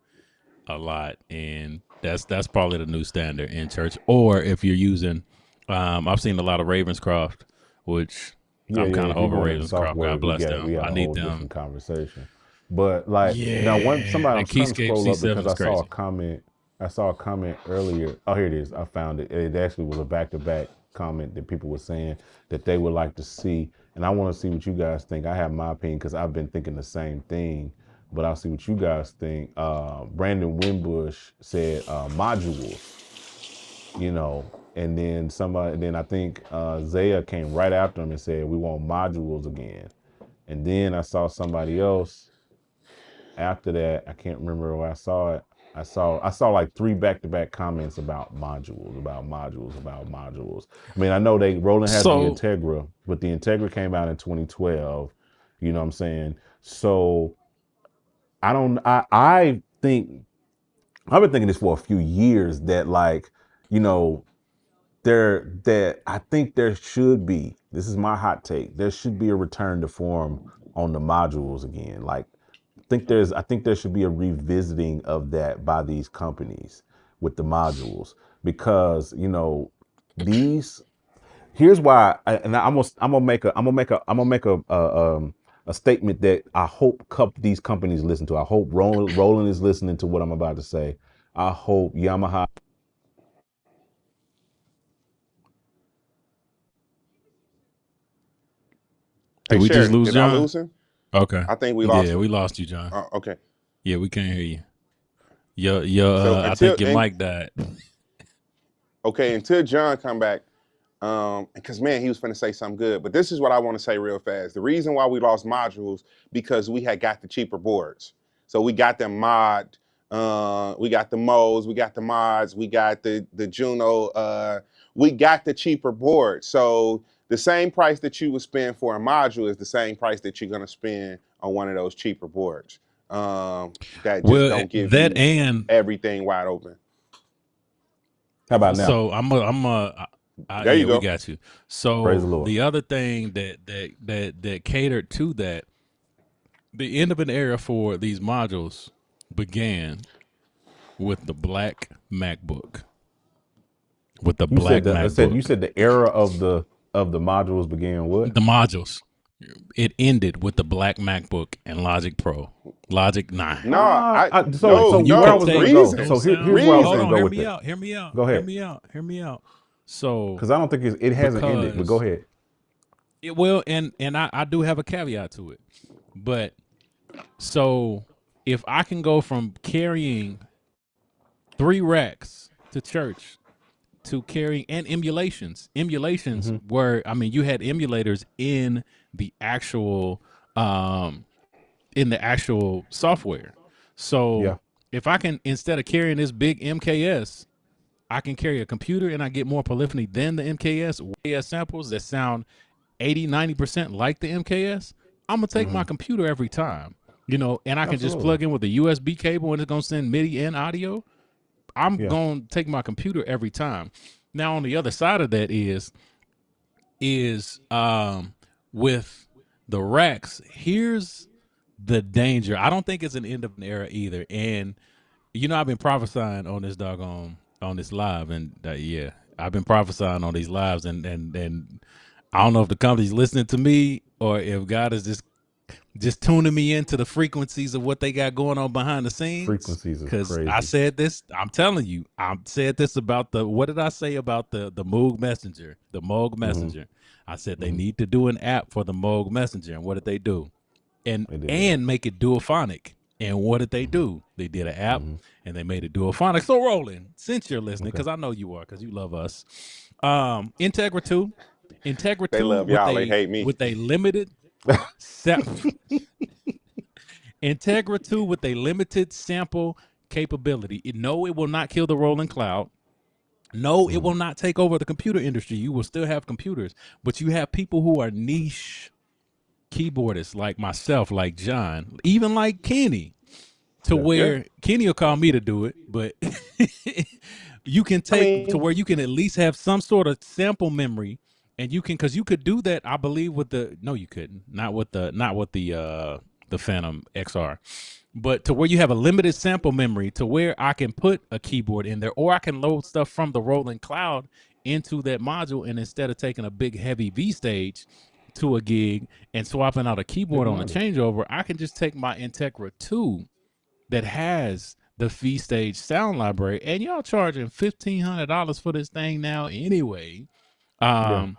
a lot, and that's probably the new standard in church. Or if you're using, I've seen a lot of Ravenscroft, which I'm kind of If you're over going into Ravenscroft. software, God bless them. we got I a need whole them. different conversation. But like now, somebody I That was trying to Keyscape scroll up C7 because is I saw a crazy. comment. I saw a comment earlier. Oh, here it is. I found it. It actually was a back-to-back comment that people were saying that they would like to see, and I want to see what you guys think. I have my opinion because I've been thinking the same thing, but I'll see what you guys think. Brandon Wimbush said modules. And then then I think Zaya came right after him and said, we want modules again. And then I saw somebody else after that. I can't remember where I saw it. I saw like 3 back-to-back comments about modules. I mean, I know Roland has the Integra, but the Integra came out in 2012. You know what I'm saying? So I think I've been thinking this for a few years that I think there should be, this is my hot take, there should be a return to form on the modules again. Like, I think there should be a revisiting of that by these companies with the modules, because here's why. I'm gonna make a statement that I hope these companies listen to. I hope Roland is listening to what I'm about to say. I hope Yamaha. Did we just lose Did John? I lose him? Okay. I think we lost him. Yeah, we lost you, John. Okay. Yeah, we can't hear you. I think your mic died. Okay, until John come back, because man, he was finna say something good. But this is what I want to say real fast. The reason why we lost modules because we had got the cheaper boards. So we got them we got the modes, we got the mods, we got the Juno, we got the cheaper board. So the same price that you would spend for a module is the same price that you're gonna spend on one of those cheaper boards. That just don't give that you and everything wide open. How about now? So There you go. We got you. So Praise the Lord. the other thing that catered to that, the end of an era for these modules began with the black MacBook. With the black MacBook. You said the era of the modules began what? The modules. It ended with the black MacBook and Logic Pro, Logic 9. No, here's where I was going to go. So here's where I was going to go with it. Hear me out. Go ahead. Hear me out. So, because I don't think it hasn't ended. But go ahead. It will, and I do have a caveat to it. But so if I can go from carrying 3 racks to church to carrying and emulations were, I mean, you had emulators in the actual software. So if I can, instead of carrying this big MKS, I can carry a computer and I get more polyphony than the MKS, samples that sound 80-90% like the MKS, I'm gonna take my computer every time, and I can just plug in with a USB cable and it's gonna send MIDI and audio. I'm gonna take my computer every time. Now on the other side of that is with the racks, here's the danger. I don't think it's an end of an era either. And I've been prophesying on this on this live, and I've been prophesying on these lives, and I don't know if the company's listening to me or if God is just tuning me into the frequencies of what they got going on behind the scenes. Frequencies is crazy. I said this, I'm telling you, I said this about what did I say about the Moog Messenger, the Moog Messenger? I said they need to do an app for the Moog Messenger, and what did they do? And make it duophonic. And what did they do? They did an app and they made it duophonic. So Roland, since you're listening, because I know you are, because you love us, Integra 2, they love y'all, they hate me. With a limited Integra 2 with a limited sample capability. It will not kill the Roland Cloud. No, it will not take over the computer industry. You will still have computers, but you have people who are niche keyboardists like myself, like John, even like Kenny, to where Kenny will call me to do it, but you can take to where you can at least have some sort of sample memory, and you can, because you could do that, I believe, with the, no, you couldn't, not with the Fantom XR, but to where you have a limited sample memory to where I can put a keyboard in there, or I can load stuff from the Roland Cloud into that module, and instead of taking a big heavy V-Stage to a gig and swapping out a keyboard on a changeover, I can just take my Integra 2 that has the V-Stage sound library, and y'all charging $1,500 for this thing now anyway, and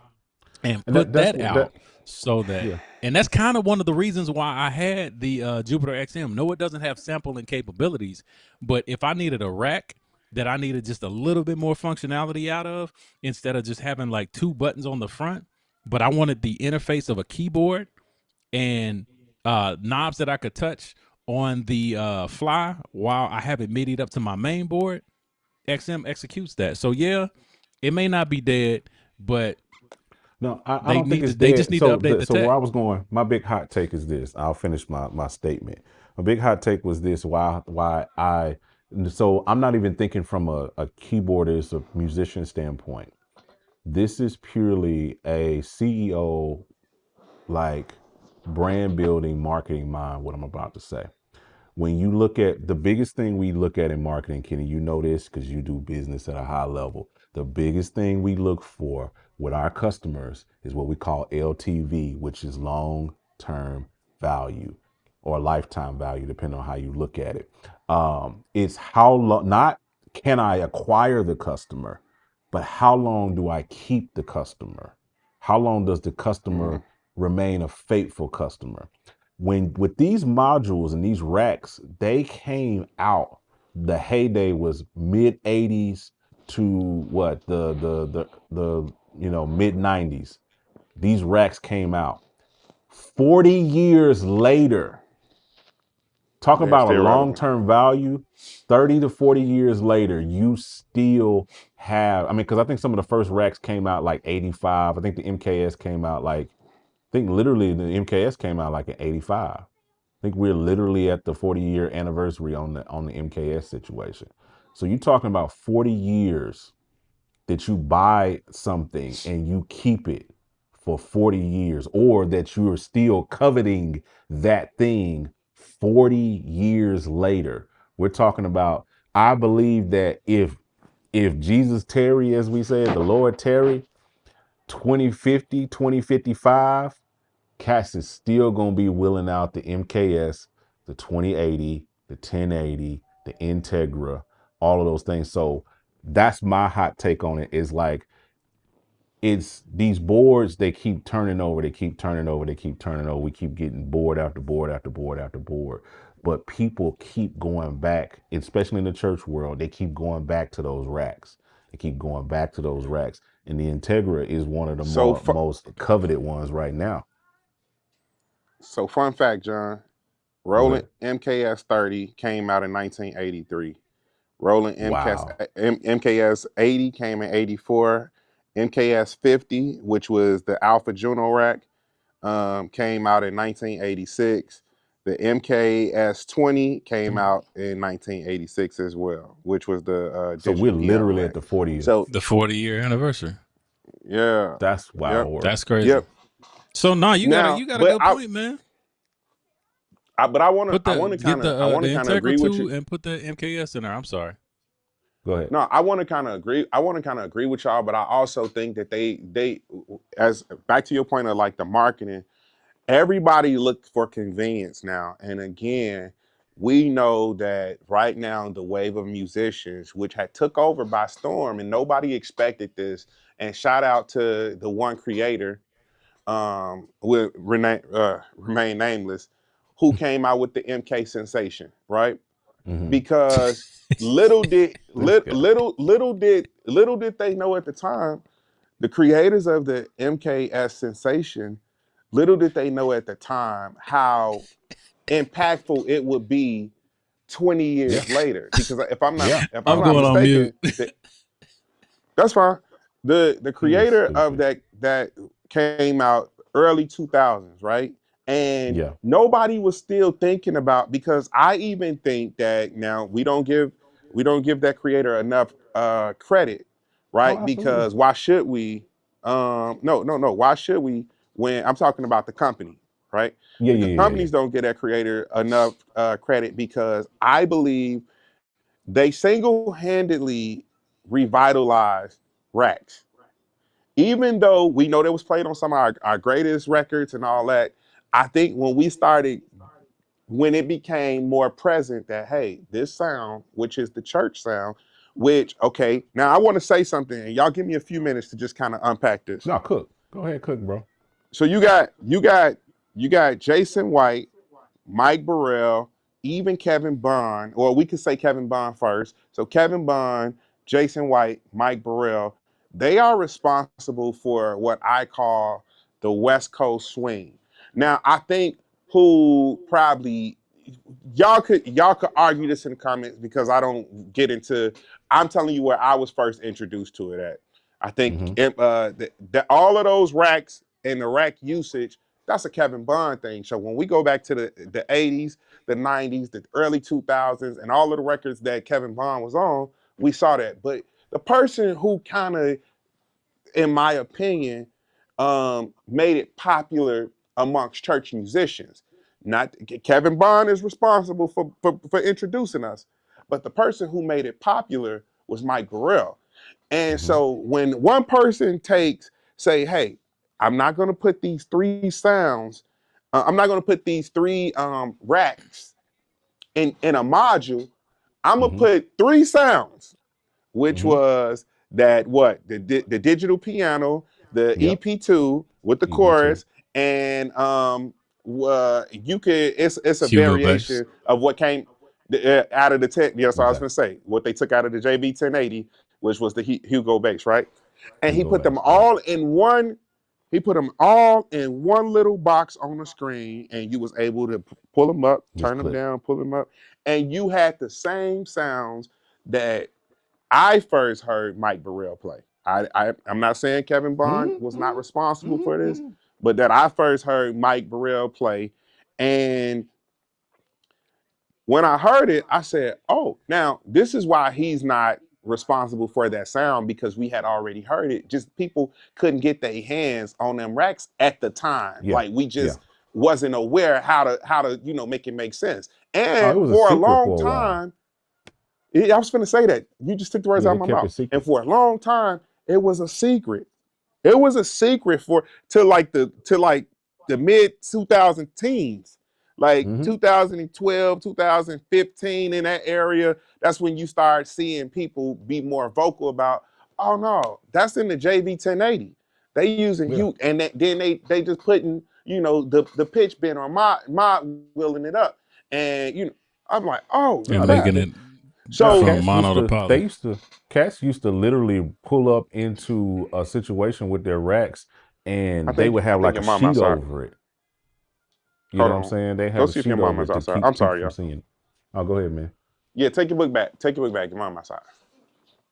put that out so that, and that's kind of one of the reasons why I had the Jupiter XM. No, it doesn't have sampling capabilities, but if I needed a rack that I needed just a little bit more functionality out of, instead of just having like 2 buttons on the front, but I wanted the interface of a keyboard and knobs that I could touch on the fly while I have it MIDI'd up to my main board, XM executes that. So yeah, it may not be dead, but no, I don't think it's dead. They just need to update the tech. Where I was going, my big hot take is this. I'll finish my statement. My big hot take was this: so I'm not even thinking from a keyboardist, a musician standpoint. This is purely a CEO, like brand building, marketing mind, what I'm about to say. When you look at the biggest thing we look at in marketing, Kenny, you know this because you do business at a high level. The biggest thing we look for with our customers is what we call LTV, which is long-term value or lifetime value, depending on how you look at it. It's how long, not can I acquire the customer, but how long do I keep the customer? How long does the customer remain a faithful customer? When with these modules and these racks, they came out, the heyday was mid 80s to what the mid 90s. These racks came out. 40 years later, talk about a long-term value. 30 to 40 years later, you still have, I mean, because I think some of the first racks came out like 85. I think the MKS came out like, I think literally the MKS came out like in 85. I think we're literally at the 40-year anniversary on the MKS situation. So you're talking about 40 years that you buy something and you keep it for 40 years, or that you're still coveting that thing 40 years later. We're talking about, I believe that if Jesus tarry, as we said, the Lord tarry, 2050, 2055, Cass is still going to be willing out the MKS, the 2080, the 1080, the Integra, all of those things. So that's my hot take on it, is like, it's these boards, they keep turning over, they keep turning over, they keep turning over. We keep getting board after board after board after board. But people keep going back, especially in the church world, they keep going back to those racks. They keep going back to those racks. And the Integra is one of the most coveted ones right now. So fun fact, John, Roland MKS 30 came out in 1983. Roland MKS 80 came in 84. MKS 50, which was the Alpha Juno rack, came out in 1986. The MKS 20 came out in 1986 as well, which was the so we're literally at the 40. So the 40-year anniversary. Yeah, that's wild. Yep. That's crazy. Yep. So you got a good point, man. But I want to kind of agree with you and put the MKS in there. I'm sorry. Go ahead. No, I want to kind of agree with y'all, but I also think that they as back to your point of like the marketing, everybody look for convenience now. And again, we know that right now the wave of musicians, which had took over by storm, and nobody expected this. And shout out to the one creator, will remain nameless, who came out with the MK Sensation, right? Mm-hmm. Because little did they know at the time, the creators of the MKS Sensation, little did they know at the time how impactful it would be 20 years later. Because if I'm not mistaken, That's fine. The He is creator of stupid. that came out early 2000s, right? And Yeah. nobody was still thinking about, because I even think that now we don't give that creator enough credit, Oh, right? absolutely. Because why should we? No. Why should we? When I'm talking about the company, right? Yeah, The yeah, yeah, yeah. companies don't get that creator enough credit, because I believe they single-handedly revitalized racks. Even though we know that was played on some of our greatest records and all that, I think when it became more present that, hey, this sound, which is the church sound, which, okay, now I want to say something, and y'all give me a few minutes to just kind of unpack this. No, cook. Go ahead, cook, bro. So you got Jason White, Mike Burrell, even Kevin Bond, or we could say Kevin Bond first. So Kevin Bond, Jason White, Mike Burrell, they are responsible for what I call the West Coast swing. Now, I think who probably y'all could argue this in the comments, because I don't get into. I'm telling you where I was first introduced to it at. I think Mm-hmm. all of those racks and the rack usage, that's a Kevin Bond thing. So when we go back to the 80s, the 90s, the early 2000s, and all of the records that Kevin Bond was on, we saw that. But the person who kind of, in my opinion, made it popular amongst church musicians. Not Kevin Bond is responsible for introducing us, but the person who made it popular was Mike Burrell. And Mm-hmm. so when one person say, hey, I'm not going to put these three sounds, I'm not going to put these three racks in a module. I'm going to Mm-hmm. put three sounds, which Mm-hmm. was the digital piano, the Yep. EP2 with the EB2. chorus, and you could it's a Hugo bass. variation of what came out of the tech. Yes, I was Exactly. gonna say what they took out of the JB 1080, which was the Hugo bass, right? And he Hugo put them bass. Yep. all in one. He put them all in one little box on the screen, and you was able to pull them up, Just turn them click. down, pull them up, and you had the same sounds that I first heard Mike Burrell play. I'm not saying Kevin Bond was not Mm-hmm. responsible for this, Mm-hmm. but that I first heard Mike Burrell play. And when I heard it, I said, oh, now this is why he's not responsible for that sound, because we had already heard it. Just people couldn't get their hands on them racks at the time. Yeah. Like we Yeah. just wasn't aware how to make it make sense. Oh, it And was a for a secret long for a while. time, I was gonna say that. You just took the words Yeah, out they of my kept mouth. it And secret. for a long time, it was a secret. It was a secret to like the mid 2000 teens, like Mm-hmm. 2012, 2015, in that area. That's when you start seeing people be more vocal about, oh no, that's in the JV 1080. They using Yeah. Hugh, and then they just putting the pitch bend or mod wheeling it up, and I'm like, oh And No, they making crap. it no So from cats mono used to to they poly. used to cats used to literally pull up into a situation with their racks and they would I have think like a your mom sheet outside. over it. You Hold know what I'm on. saying? They Go have a see if your sheet over mama's it to outside. I'm keep people sorry, from y'all. seeing. Oh, go ahead, man. Yeah, take your book back. Take your book back. Your mom outside.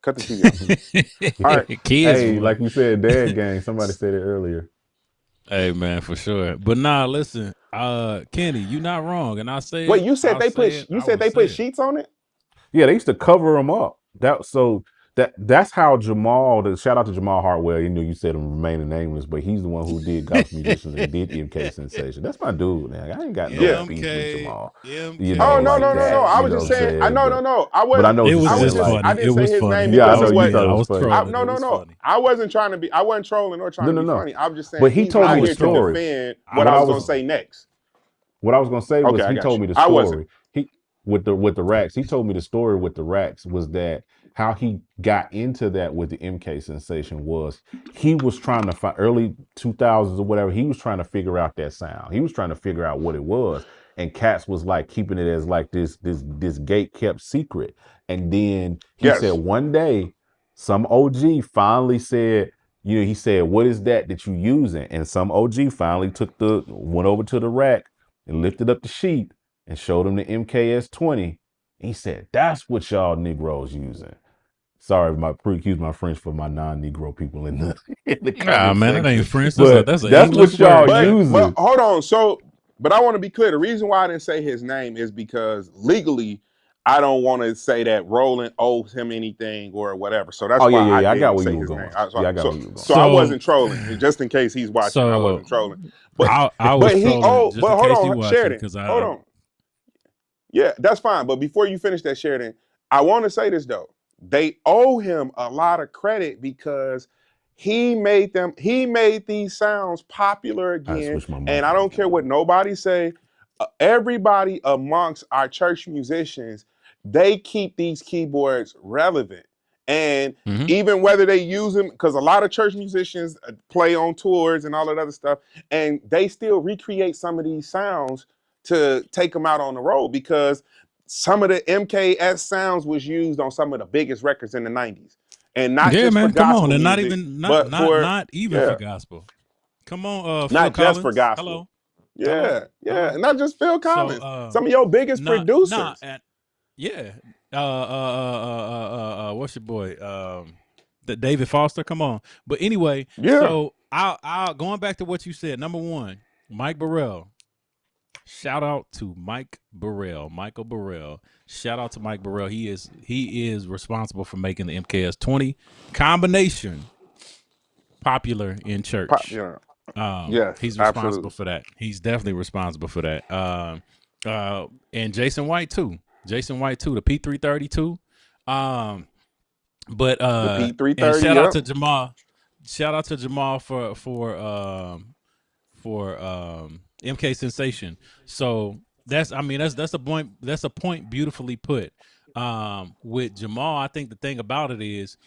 Cut the TV off. All right. Kids, Hey, boy. like we said, dad gang. Somebody said it earlier. Hey man, for sure. But nah, listen, Kenny, you not wrong. And I say Wait, it, I'll say it, I will they say put it. sheets on it? Yeah, they used to cover them up. That's how Jamal. Shout out to Jamal Hartwell. You know, you said him remaining nameless, but he's the one who did Gospel Musicians and did MK Sensation. That's my dude. Now I ain't got no Yeah. beef with MK, Jamal. You know, Oh MK no, like no, no, no. that. I You was know just what I'm saying. I saying? no, no, no. I But I wasn't know what it you're was I was saying. just just Like, I funny. It didn't say was his name funny. yeah, I because I it know was you wasn't. thought it I was was funny. trolling. It No, was no. funny. I wasn't trying to be. I wasn't trolling or trying No, to no, be no. funny. I'm just saying But he he's told I not me the was here to trolling. story. defend I what What I I was was gonna was say trolling. next. what I was gonna say Okay, was I he got told you. me the I wasn't. story. He with the racks. He told me the story with the racks was that how he got into that with the MK sensation was he was trying to find early 2000s or whatever. He was trying to figure out that sound. He was trying to figure out what it was. And Cats was like keeping it as like this gate kept secret. And then he said Yes. one day some OG finally said, he said, "What is that you using?" And some OG finally went over to the rack and lifted up the sheet and showed him the MKS 20. He said, "That's what y'all Negroes using." Sorry, excuse my French for my non-Negro people in the Nah, comment man, that section. ain't French. But That's an that's English what y'all word, man. But using. hold on. So, but I want to be clear. The reason why I didn't say his name is because legally, I don't want to say that Roland owes him anything or whatever. So that's Oh yeah, why yeah, I yeah. I got didn't where say you were his name. going. Yeah, I got where you were going. So I So, wasn't trolling. Just in case he's watching, I so wasn't trolling. But I was he trolling just in hold case he on, watching Sheridan. because Hold I on. Yeah, that's fine. But before you finish that, Sheridan, I want to say this though. They owe him a lot of credit because he made these sounds popular I again. switched my And mic. I don't care what nobody say. Everybody amongst our church musicians, they keep these keyboards relevant. And Mhm. even whether they use them, because a lot of church musicians play on tours and all that other stuff, and they still recreate some of these sounds to take them out on the road because some of the MKS sounds was used on some of the biggest records in the 90s. And not Yeah, just for man, come on, gospel and not music, even but for, not even for yeah, gospel. Come on, Phil not just for Collins. gospel. Hello, hello, Yeah, yeah. hello. And not just Phil So, Collins. Some of your biggest producers. yeah. What's your boy? The David Foster. Come on. But anyway, Yeah. so I'll going back to what you said. Number one, Mike Burrell. Shout out to Mike Burrell, Michael Burrell. Shout out to Mike Burrell. He is responsible for making the MKS 20 combination popular in church. Yeah. Yes, He's responsible absolutely. for that. He's definitely responsible for that. And Jason White too. Jason White too. The P332. But The and P330, shout out yep. to Jamal. Shout out to Jamal for MK Sensation. So that's a point. That's a point beautifully put. With Jamal, I think the thing about it is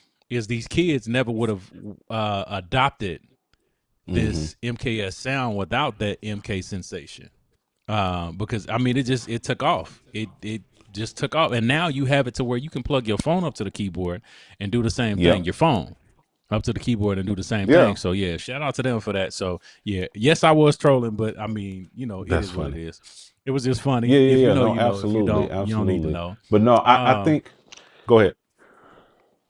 these kids never would have adopted this MKS sound without that MK Sensation. Because it took off. It just took off, and now you have it to where you can plug your phone up to the keyboard and do the same thing. Yep. Your phone up to the keyboard and do the same Yeah. thing. So yeah, shout out to them for that. So yeah, yes, I was trolling, but I mean, it That's is what it funny. is. It was just funny. Yeah, If yeah, you yeah. know, No, you know. If you absolutely, don't, you don't need to absolutely. know. But no, I think. Go ahead.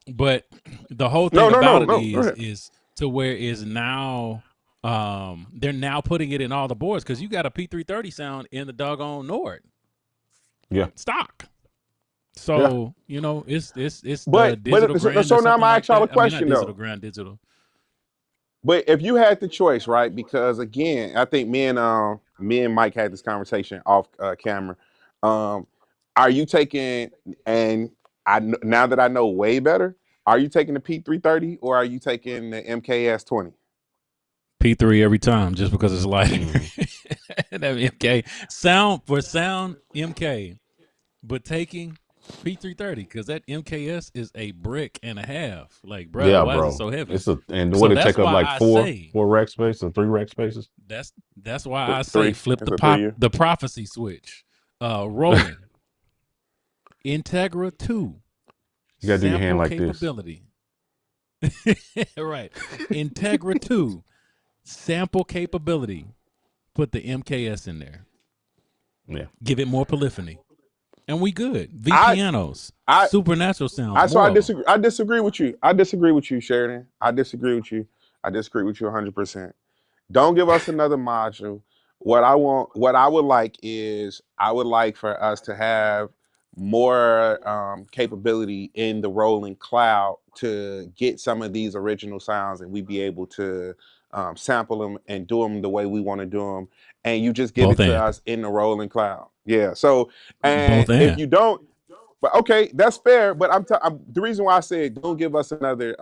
But the whole No, thing no, no, about it no. Go ahead. is to where is now they're now putting it in all the boards because you got a P330 sound in the doggone Nord Yeah. stock. Yeah. So it's the But digital grand so or now I'm something gonna like ask y'all a that. I mean, not question digital though. grand, digital. But if you had the choice, right? Because again, I think me and Mike had this conversation off camera. Um, are you taking and now that I know way better, are you taking the P330 or are you taking the MKS 20? P3 every time just because it's lighter. That MK sound MK, but taking P330 because that MKS is a brick and a half. Like, bro, Yeah, why is it bro. so heavy? And So what it that's take up why like I four say rack spaces or 3 rack spaces? that's why I say Three. flip It's a 3-year. the prophecy switch. Roland Integra 2 You gotta do your hand sample like this. capability. Right. Integra 2 sample capability. Put the MKS in there. Yeah. Give it more polyphony. And we good. V I pianos. I Supernatural sounds. so More I of them. disagree. I disagree with you. I disagree with you, Sheridan. I disagree with you. I disagree with you 100%. Don't give us another module. What I would like is I would like for us to have more capability in the rolling cloud to get some of these original sounds, and we be able to sample them and do them the way we want to do them. And you just give Both it to and. us in the rolling cloud. Yeah. So, and Both if and. you don't, but okay, that's fair. But the reason why I said don't give us another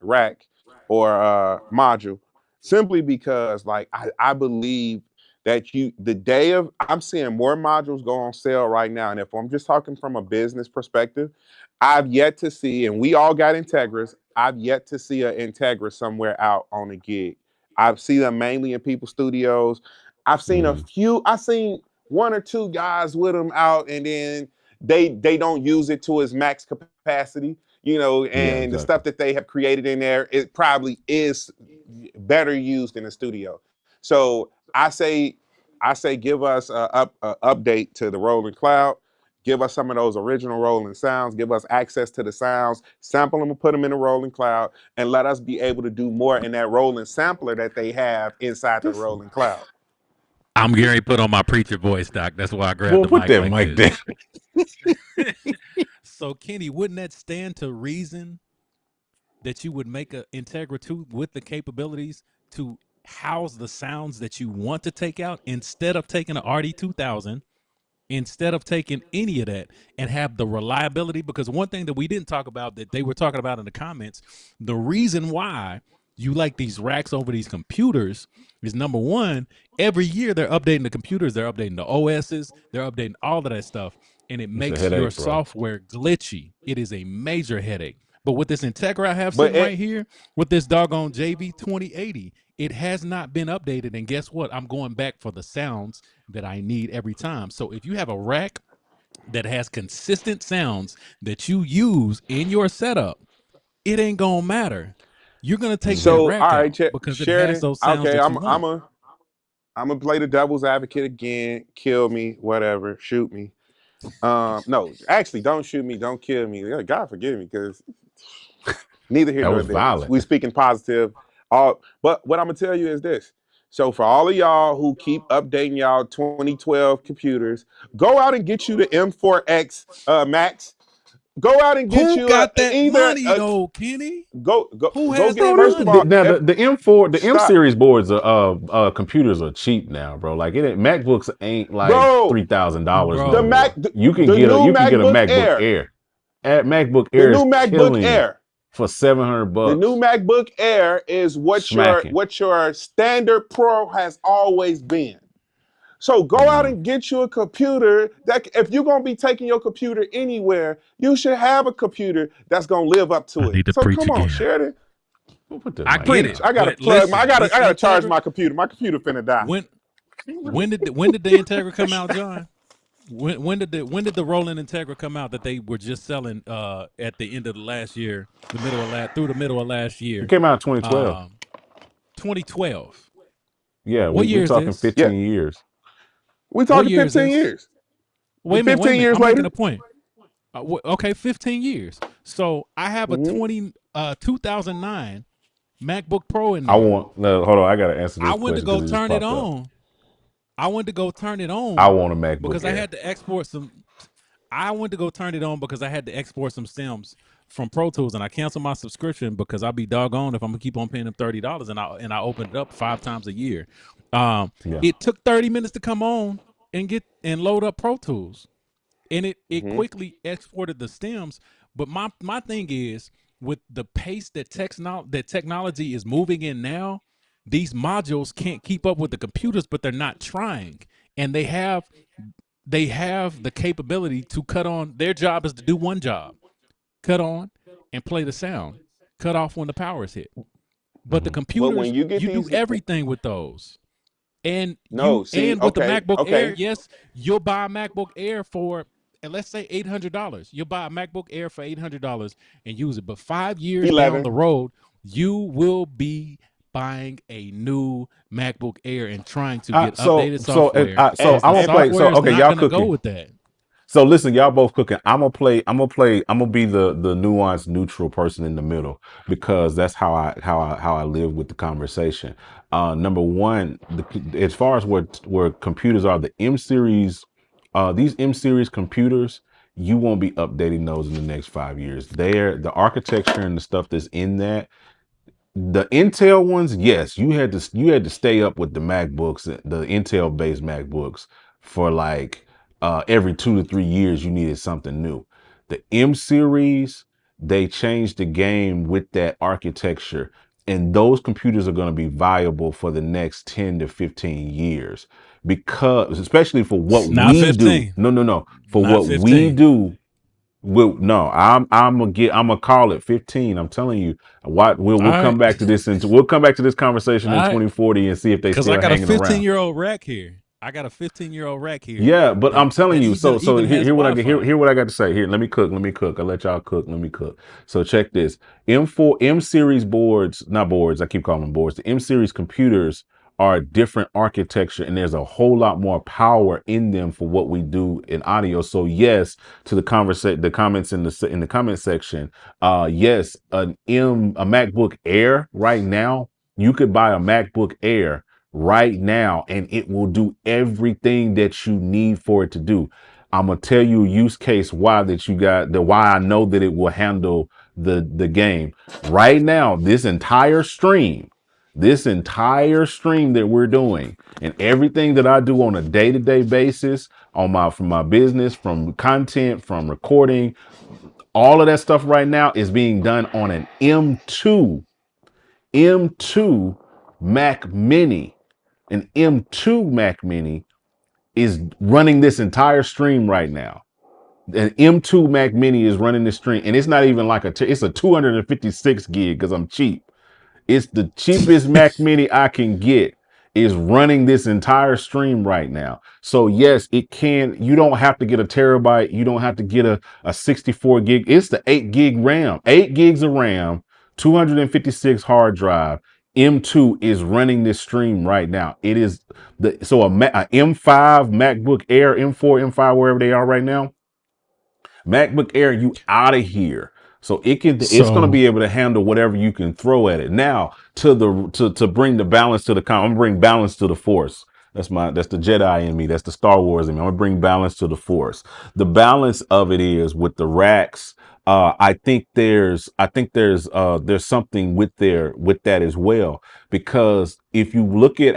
rack or module, simply because like I believe that the day of I'm seeing more modules go on sale right now, and if I'm just talking from a business perspective, I've yet to see, and we all got Integras. I've yet to see an Integra somewhere out on a gig. I've seen them mainly in people's studios. I've seen a few. I've seen one or two guys with them out, and then they don't use it to its max capacity, Yeah, and the exactly. stuff that they have created in there, it probably is better used in the studio. So I say give us a update to the rolling cloud, give us some of those original Roland sounds, give us access to the sounds, sample them and put them in the Roland cloud, and let us be able to do more in that Roland sampler that they have inside the Roland cloud. I'm Gary put on my preacher voice, Doc. That's why I grabbed the put mic that like mic this. down. So, Kenny, wouldn't that stand to reason that you would make an Integra 2 with the capabilities to house the sounds that you want to take out instead of taking an RD2000, instead of taking any of that, and have the reliability? Because one thing that we didn't talk about that they were talking about in the comments, the reason why you like these racks over these computers is, number one, every year they're updating the computers, they're updating the OSs, they're updating all of that stuff, and it makes headache, your bro. software glitchy. It is a major headache. But with this Integra I have But sitting right here, with this doggone JV2080, it has not been updated. And guess what? I'm going back for the sounds that I need every time. So if you have a rack that has consistent sounds that you use in your setup, it ain't gonna matter. You're gonna take that so, rack all out right, because it Sheridan. has those sounds Okay, that you want. I'm gonna play the devil's advocate again. Kill me, whatever. Shoot me. No, actually, don't shoot me. Don't kill me. God forgive me, because neither here That nor was there. violent. We speaking positive. But what I'm gonna tell you is this. So for all of y'all who keep updating y'all 2012 computers, go out and get you the M4X Max. Go out and get Who you got that either money though, Kenny? go Who go has get. that First of money? all, Now the M4, the M stop, series boards are computers are cheap now, bro. Like MacBooks ain't like bro. $3,000 no The Bro. Mac, more. You can the get new a MacBook MacBook Air, Air. MacBook the Air new is MacBook killing you Air. for $700. The new MacBook Air is what Smacking. your standard Pro has always been. So go out and get you a computer that, if you're gonna be taking your computer anywhere, you should have a computer that's gonna live up to I it. need to So preach come on, again. Sheridan. I get it. I gotta But plug my, listen, I this gotta charge Integra, my computer. My computer finna die. when did the Integra come out, John? When did the Roland Integra come out that they were just selling at the end of the last year, through the middle of last year? It came out in 2012. 2012. Yeah, What year we're is talking this? 15 Yeah, years. we What talking year is 15 this? years. Wait a 15 minute. years I'm making later. a point. Okay, 15 years. So I have a 2009 MacBook Pro in there. Hold on. I gotta answer this I went to question go because it just turn it popped up. on. I went to go turn it on. I want a MacBook because Air. I had to export some. I went to go turn it on because I had to export some stems from Pro Tools, and I canceled my subscription because I'll be doggone if I'm gonna keep on paying them $30, and I opened it up 5 times a year. It took 30 minutes to come on and load up Pro Tools, and it quickly exported the stems. But my thing is, with the pace that technology is moving in now, these modules can't keep up with the computers, but they're not trying, and they have the capability to cut on. Their job is to do one job: cut on and play the sound, cut off when the power is hit. But the computers, when you get you do these, everything with those. And with the MacBook Air, yes, you'll buy a MacBook Air for, let's say, $800. You'll buy a MacBook Air for $800 and use it. But 5 years down the road, you will be buying a new MacBook Air and trying to get updated software. So I'm gonna play. So okay, y'all cooking. Go with that. So listen, y'all both cooking. I'm gonna be the nuanced, neutral person in the middle, because that's how I live with the conversation. Number one, as far as where computers are, the M series, these M series computers, you won't be updating those in the next 5 years. The architecture and the stuff that's in that. The Intel ones, yes, you had to stay up with the MacBooks, the Intel based MacBooks, for like every 2 to 3 years you needed something new. The M series, they changed the game with that architecture, and those computers are going to be viable for the next 10 to 15 years, because especially for what Not we 15. do. No. For Not what 15. we do. No, I'm gonna call it 15. I'm telling you. We'll come back to this, and we'll come back to this conversation in 2040 and see if they still hanging around. Because I got a 15-year-old rack here. Here. Yeah, but I'm telling you. So hear what I got to say. Here, let me cook. I'll let y'all cook. Let me cook. So check this. M series boards, not boards. I keep calling them boards. The M series computers are a different architecture, and there's a whole lot more power in them for what we do in audio. So yes, to the comments in the comment section, yes, a MacBook Air right now, you could buy a MacBook Air right now and it will do everything that you need for it to do. I'm gonna tell you a use case why I know that it will handle the game. Right now, this entire stream that we're doing and everything that I do on a day-to-day basis from my business, from content, from recording, all of that stuff right now is being done on an M2 Mac Mini. An M2 Mac Mini is running this entire stream right now. An M2 Mac Mini is running this stream, and it's not even like it's a 256 gig because I'm cheap. It's the cheapest Mac Mini I can get is running this entire stream right now. So yes, it can. You don't have to get a terabyte. You don't have to get a 64 gig. It's the 8 gig RAM, 8 gigs of RAM, 256 hard drive. M2 is running this stream right now. It is a M5 MacBook Air, M4, M5, wherever they are right now. MacBook Air, you out of here. So it's going to be able to handle whatever you can throw at it. Now to bring the balance to I'm gonna bring balance to the Force. That's the Jedi in me. That's the Star Wars in me. I'm gonna bring balance to the Force. The balance of it is with the racks. I think there's something with that as well, because if you look at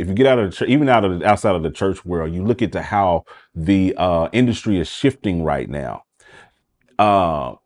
if you get out of outside of the church world, you look at how the industry is shifting right now.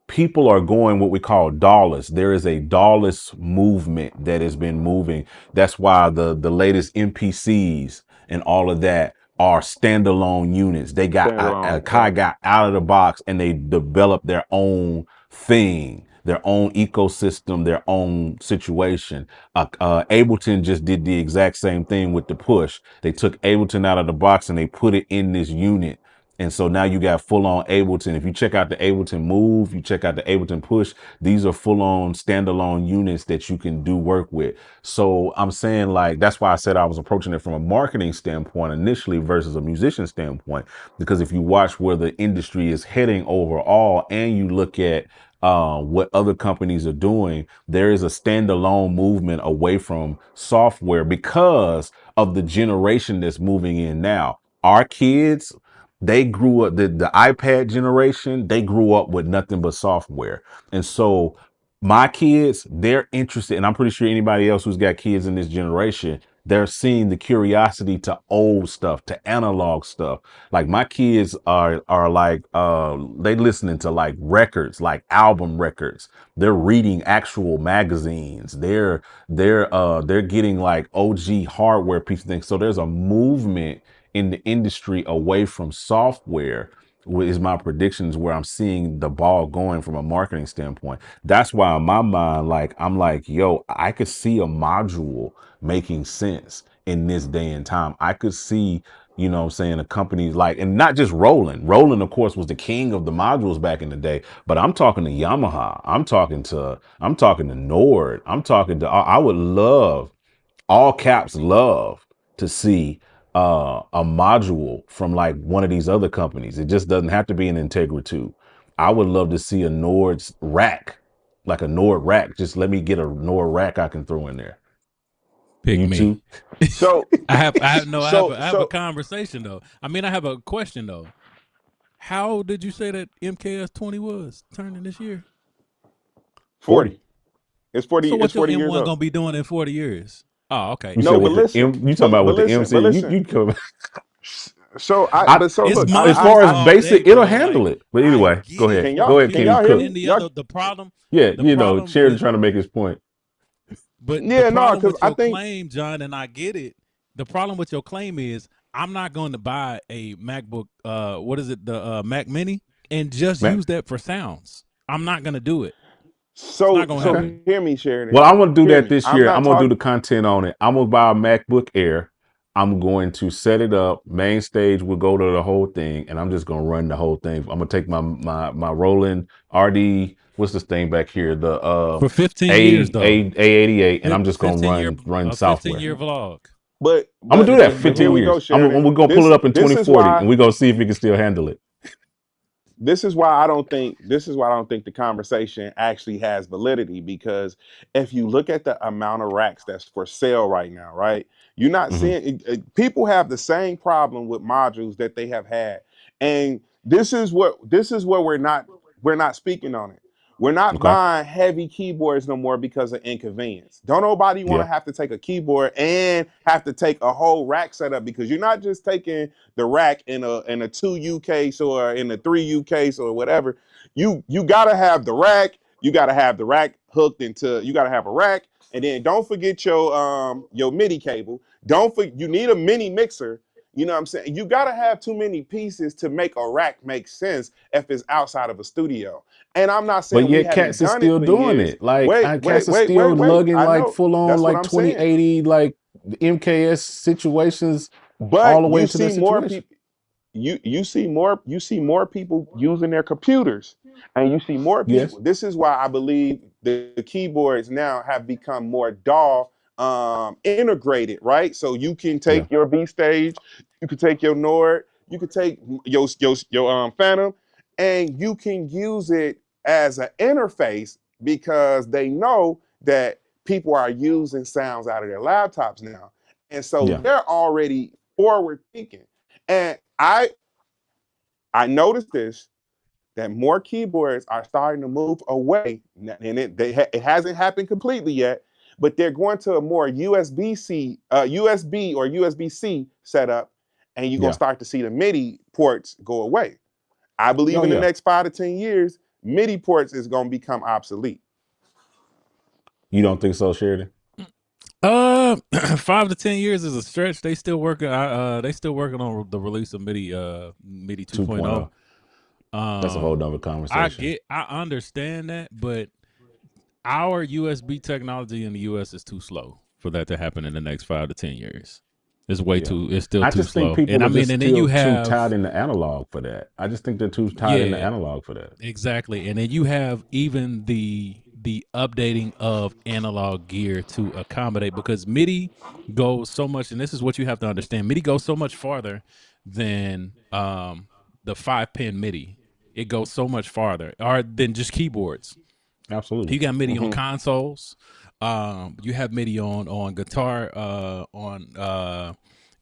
People are going what we call DAWless. There is a DAWless movement that has been moving. That's why the latest MPCs and all of that are standalone units. They got got out of the box and they developed their own thing, their own ecosystem, their own situation. Ableton just did the exact same thing with the Push. They took Ableton out of the box and they put it in this unit. And so now you got full on Ableton. If you check out the Ableton Move, you check out the Ableton Push, these are full on standalone units that you can do work with. So I'm saying, like, that's why I said I was approaching it from a marketing standpoint initially versus a musician standpoint, because if you watch where the industry is heading overall and you look at what other companies are doing, there is a standalone movement away from software because of the generation that's moving in now. Our kids, they grew up, the iPad generation, they grew up with nothing but software. And so my kids, they're interested, and I'm pretty sure anybody else who's got kids in this generation, they're seeing the curiosity to old stuff, to analog stuff. Like my kids are like, they listening to like records, like album records. They're reading actual magazines. They're getting like OG hardware pieces of things. So there's a movement in the industry away from software, is my predictions, where I'm seeing the ball going from a marketing standpoint. That's why in my mind, like, I'm like, yo, I could see a module making sense in this day and time. I could see, you know what I'm saying, a company like, and not just Roland. Roland, of course, was the king of the modules back in the day, but I'm talking to Yamaha. I'm talking to Nord. I would love, all caps love, to see a module from like one of these other companies. It just doesn't have to be an Integra 2. I would love to see a Nord's rack, like a Nord rack. Just let me get a Nord rack I can throw in there. Pick me. Too? So I have a conversation though. I mean, I have a question though. How did you say that MKS 20 was turning this year? 40. It's 40. So what's your M1 years gonna be doing in 40 years? Oh, okay. You talking about with the MC? You come. So look, as far as basic, it'll handle it. But anyway, go ahead. Go ahead, can y'all hear me? The problem. Yeah, Sharon's trying to make his point. But yeah, because I think claim, John, and I get it. The problem with your claim is I'm not going to buy a MacBook. What is it? The Mac Mini, and just use that for sounds. I'm not going to do it. So hear me, Sheridan. Well, I'm going to do that this year. I'm going to do the content on it. I'm going to buy a MacBook Air. I'm going to set it up. Main stage will go to the whole thing, and I'm just going to run the whole thing. I'm going to take my Roland RD. What's this thing back here? The for 15 years though. A88, and I'm just going to run software. 15-year vlog. I'm gonna do that but here 15 we go, years. Sheridan. We're gonna pull it up in This is 2040, why and we're gonna see if we can still handle it. this is why I don't think the conversation actually has validity, because if you look at the amount of racks that's for sale right now, right? You're not Hmm. seeing people have the same problem with modules that they have had. And this is what we're not speaking on it. We're not Okay. buying heavy keyboards no more because of inconvenience. Don't nobody want to Yeah. have to take a keyboard and have to take a whole rack setup, because you're not just taking the rack in a 2U case or in a 3U case or whatever. You gotta have the rack. You gotta have the rack hooked into. You gotta have a rack, and then don't forget your MIDI cable. Don't forget, you need a mini mixer. You know what I'm saying? You gotta have too many pieces to make a rack make sense if it's outside of a studio. And I'm not But saying we yet haven't cats is done it still for doing years. it. Like Wait, wait, cats are wait, still wait, wait. lugging I like know. full on That's what like I'm saying. 2080 like MKS situations all But the way you into that see more situation. people. You see more people using their computers, and you see more Yes. people. This is why I believe the keyboards now have become more DAW integrated, right? So you can Yeah. take your V-Stage, you can take your Nord, you can take your Phantom, and you can use it as an interface, because they know that people are using sounds out of their laptops now, and so Yeah. they're already forward thinking. And I noticed this, that more keyboards are starting to move away, and it hasn't happened completely yet, but they're going to a more USB or USB-C setup, and you're gonna Yeah. start to see the MIDI ports go away. I believe Oh in the yeah. next 5 to 10 years, MIDI ports is gonna become obsolete. You don't think so, Sheridan? 5 to 10 years is a stretch. They still working. They still working on the release of MIDI 2.0. 2.0. That's a whole Um, nother conversation. I understand that, but our USB technology in the US is too slow for that to happen in the next 5 to 10 years. It's way Yeah. too. It's still I too just think slow. And people I are mean, just and then you still too tied have into analog for that. I just think they're too tied into yeah, analog for that. exactly. And then you have even the updating of analog gear to accommodate, because MIDI goes so much, and this is what you have to understand. MIDI goes so much farther than the 5-pin MIDI. It goes so much farther, or than just keyboards. Absolutely. You got MIDI on Mm-hmm. consoles. You have MIDI on guitar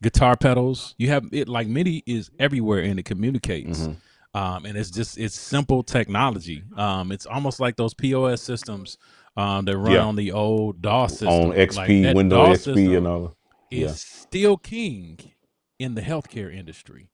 guitar pedals. You have it, like MIDI is everywhere and it communicates. Hmm. And it's simple technology. It's almost like those POS systems that run Yeah. on the old DOS On system. Like XP, that Windows DOS XP and system all. is Yeah. still king in the healthcare industry.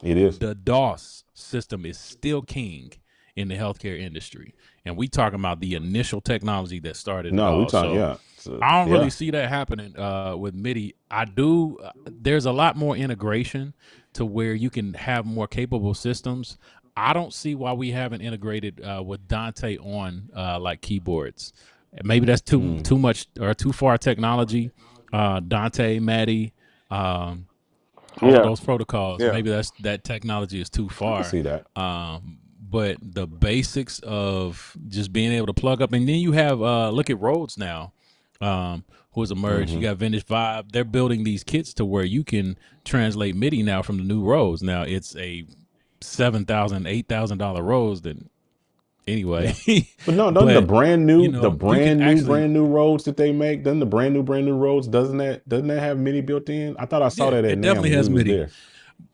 It is. The DOS system is still king in the healthcare industry, and we talking about the initial technology that started it No, we all. talking, So yeah. So, I don't really yeah. see that happening with MIDI. I do. There's a lot more integration to where you can have more capable systems. I don't see why we haven't integrated with Dante on like keyboards. Maybe that's too much or too far technology. Dante, MADI, um, all of Yeah, those protocols. yeah. Maybe that technology is too I can far. see that. But the basics of just being able to plug up, and then you have look at Rhodes now, who has emerged. You Hmm. got Vintage Vibe. They're building these kits to where you can translate MIDI now from the new Rhodes. Now it's a $7,000, $8,000 Rhodes. Then anyway, Yeah. But no, doesn't but you know you can actually. brand new roads that they make, doesn't the brand new roads, doesn't that have MIDI built in? I thought I saw Yeah, that at it NAMM definitely when we has was MIDI. there.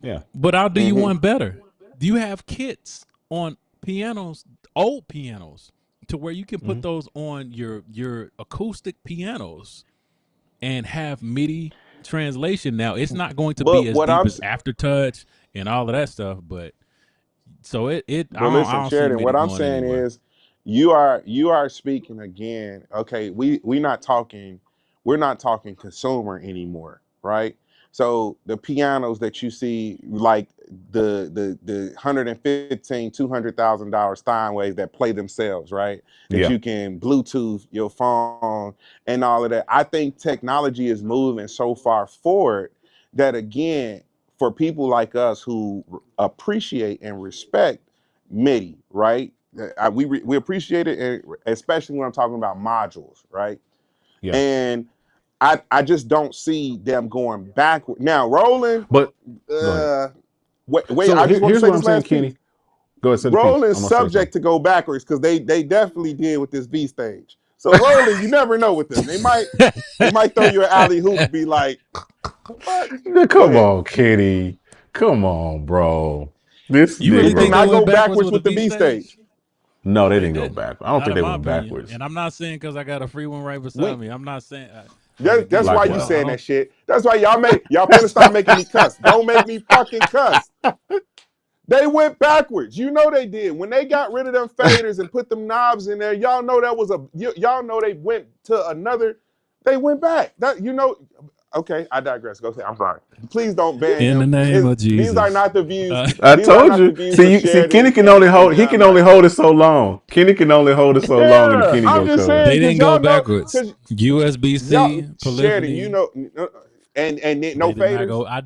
Yeah. But I'll do you Mm-hmm. one better. Do you have kits on pianos, old pianos, to where you can Hmm. put those on your acoustic pianos and have MIDI translation? Now it's not going to be But as what deep I'm as Aftertouch and all of that stuff, but so it But I listen, don't see Sheridan, MIDI what I'm going saying anywhere. is you are speaking again. Okay, we're not talking consumer anymore, right? So the pianos that you see, like the 115, $200,000 Steinways that play themselves, right? That Yeah. you can Bluetooth your phone and all of that. I think technology is moving so far forward that, again, for people like us who appreciate and respect MIDI, right? We appreciate it, especially when I'm talking about modules, right? Yeah. And I just don't see them going backward. Now, Roland, But go ahead. wait, So I just want to here's say what I'm this saying, last piece. Kenny. Go ahead, say the piece. Roland's I'm gonna say something. subject to go backwards because they definitely did with this V-Stage. So Roland, you never know with them. They might throw you an alley hoop and be like, what? Come on, Kenny. Come on, bro. This You They really did think nigga. they not go went backwards backwards with the with the V-Stage? V-Stage. No, they They didn't go didn't. back. I don't Not think in they my went opinion. backwards. And I'm not saying because I got a free one right beside We, me. I'm not saying. that's why you Likewise. saying that shit. That's why y'all finna start making me cuss. Don't make me fucking cuss. They went backwards. You know they did. When they got rid of them faders and put them knobs in there, y'all know that was y'all know they went to another. They went back. That you know. Okay, I digress. Go ahead. I'm sorry. Please don't ban In the him. name of Jesus. These are not the views. I These are told not the you. views of See, Kenny Sheridan can only hold. and He John can only hold Michael. it so long. Kenny can only hold it so long, and Yeah, Kenny I'm gonna just come. They saying didn't because go y'all know backwards. because y'all USB-C, Sheridan, you polyphony. know, and no They did not faders. go. I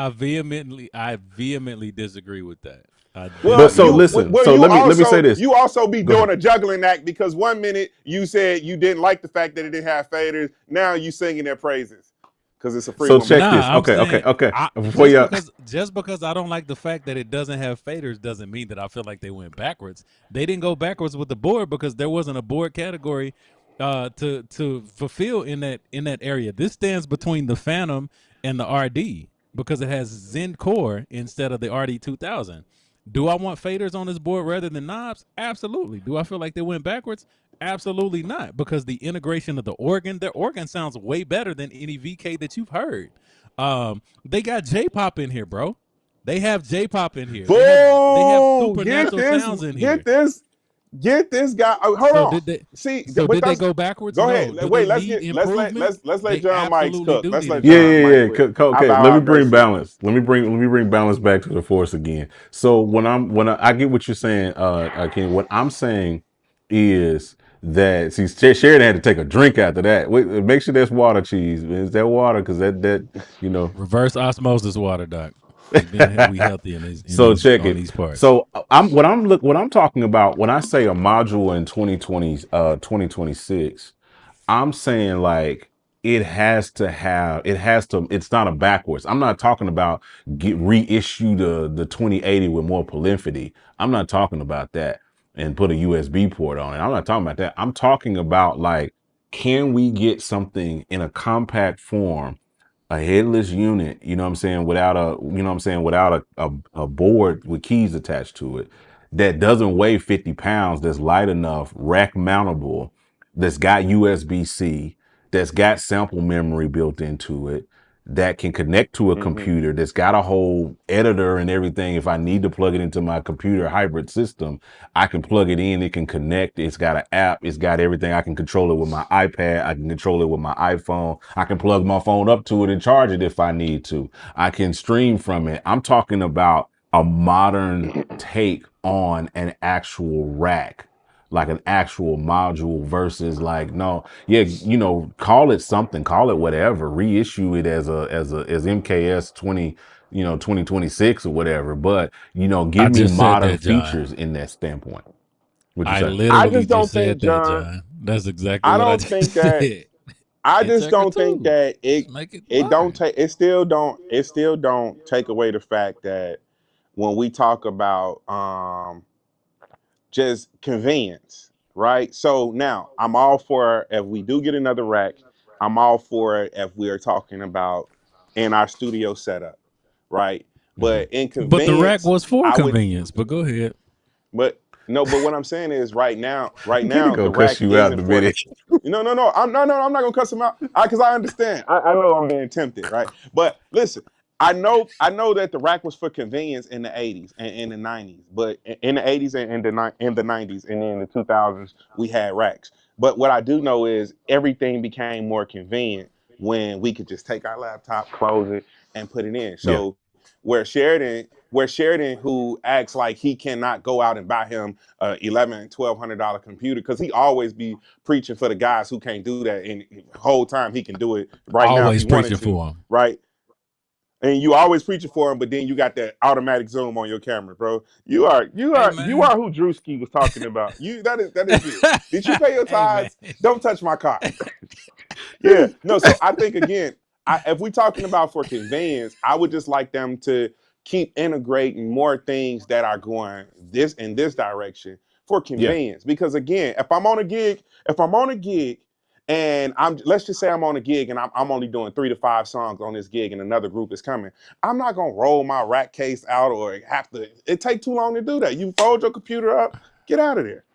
vehemently disagree with that. I Well, But so vehemently listen. disagree. So let me say this. you also be Go ahead. doing a juggling act because 1 minute you said you didn't like the fact that it didn't have faders. Now you singing their praises because it's a free So one check back. this. Nah, I'm Okay. saying Before y'all. just because I don't like the fact that it doesn't have faders doesn't mean that I feel like they went backwards. They didn't go backwards with the board because there wasn't a board category to fulfill in that area. This stands between the Phantom and the RD because it has Zen Core instead of the RD 2000. Do I want faders on this board rather than knobs? Absolutely. Do I feel like they went backwards? Absolutely not, because the integration of their organ sounds way better than any VK that you've heard. They got J-pop in here, bro. They have J-pop in here. They have Fool, supernatural sounds in here. get this guy. Oh, hold So on. did they? See, So but did they that's go backwards? go ahead. No. Do they Wait, need improvement? let's let They John Mikes absolutely cook. do Let's need let Yeah, John improvement. Mike cook. I Okay, bow let me all bring mercy. balance. Let me bring balance back to the force again. So I get what you're saying, Kenny. What I'm saying is that see Sheridan had to take a drink after that. Wait, make sure that's water, cheese. Is that water? Because that you know. Reverse osmosis water, doc. We healthy in So check on it. these parts. So what I'm talking about when I say a module in 2026. I'm saying like it's not a backwards. I'm not talking about reissue the 2080 with more polyphony. I'm not talking about that and put a USB port on it. I'm not talking about that. I'm talking about like, can we get something in a compact form, a headless unit, you know what I'm saying, without a board with keys attached to it that doesn't weigh 50 pounds, that's light enough, rack mountable, that's got USB-C, that's got sample memory built into it, that can connect to a Mm-hmm. computer, that's got a whole editor and everything. If I need to plug it into my computer hybrid system, I can plug it in, it can connect, it's got an app, it's got everything. I can control it with my iPad, I can control it with my iPhone, I can plug my phone up to it and charge it if I need to. I can stream from it. I'm talking about a modern take on an actual rack, like an actual module versus like, no, yeah, you know, call it something, call it whatever, reissue it as MKS 2026 or whatever, but you know, I give me just said modern that, John. features in that standpoint. What'd you I say? I literally just just don't said think, that, John. John. That's exactly I what I don't just think that. said. I In just Tegra don't think 2. that Just make it it don't learn. take it still don't take away the fact that when we talk about just convenience, right? So now I'm all for if we do get another rack, I'm all for it if we are talking about in our studio setup, right? Mhm. But in But the rack convenience, was for I would convenience. But go ahead. but no, but what I'm saying is right now, Kenny the gonna cuss rack you out in isn't a for the minute. no, I'm not gonna cuss him out because I understand. I know I'm being tempted, right? But listen, I know that the rack was for convenience in the 80s and in the 90s, but in the 80s and in the 90s and in the 2000s we had racks. But what I do know is everything became more convenient when we could just take our laptop, close it, and put it in. Yeah. So where Sheridan, who acts like he cannot go out and buy him a $1,100-$1,200 computer, because he always be preaching for the guys who can't do that, and the whole time he can do it right now if he Always wanted preaching to, for him. right? And you always preaching for him, but then you got that automatic zoom on your camera, bro. Hey You man. are who Drewski was talking about. That is you. Did you pay your Hey man. tithes? Don't touch my car. Yeah, no. So I think again, if we're talking about for convenience, I would just like them to keep integrating more things that are going this in this direction for Yeah. convenience. Because again, if I'm on a gig, and let's just say I'm on a gig and I'm only doing 3 to 5 songs on this gig, and another group is coming. I'm not gonna roll my rack case out or have to. It take too long to do that. You fold your computer up, get out of there.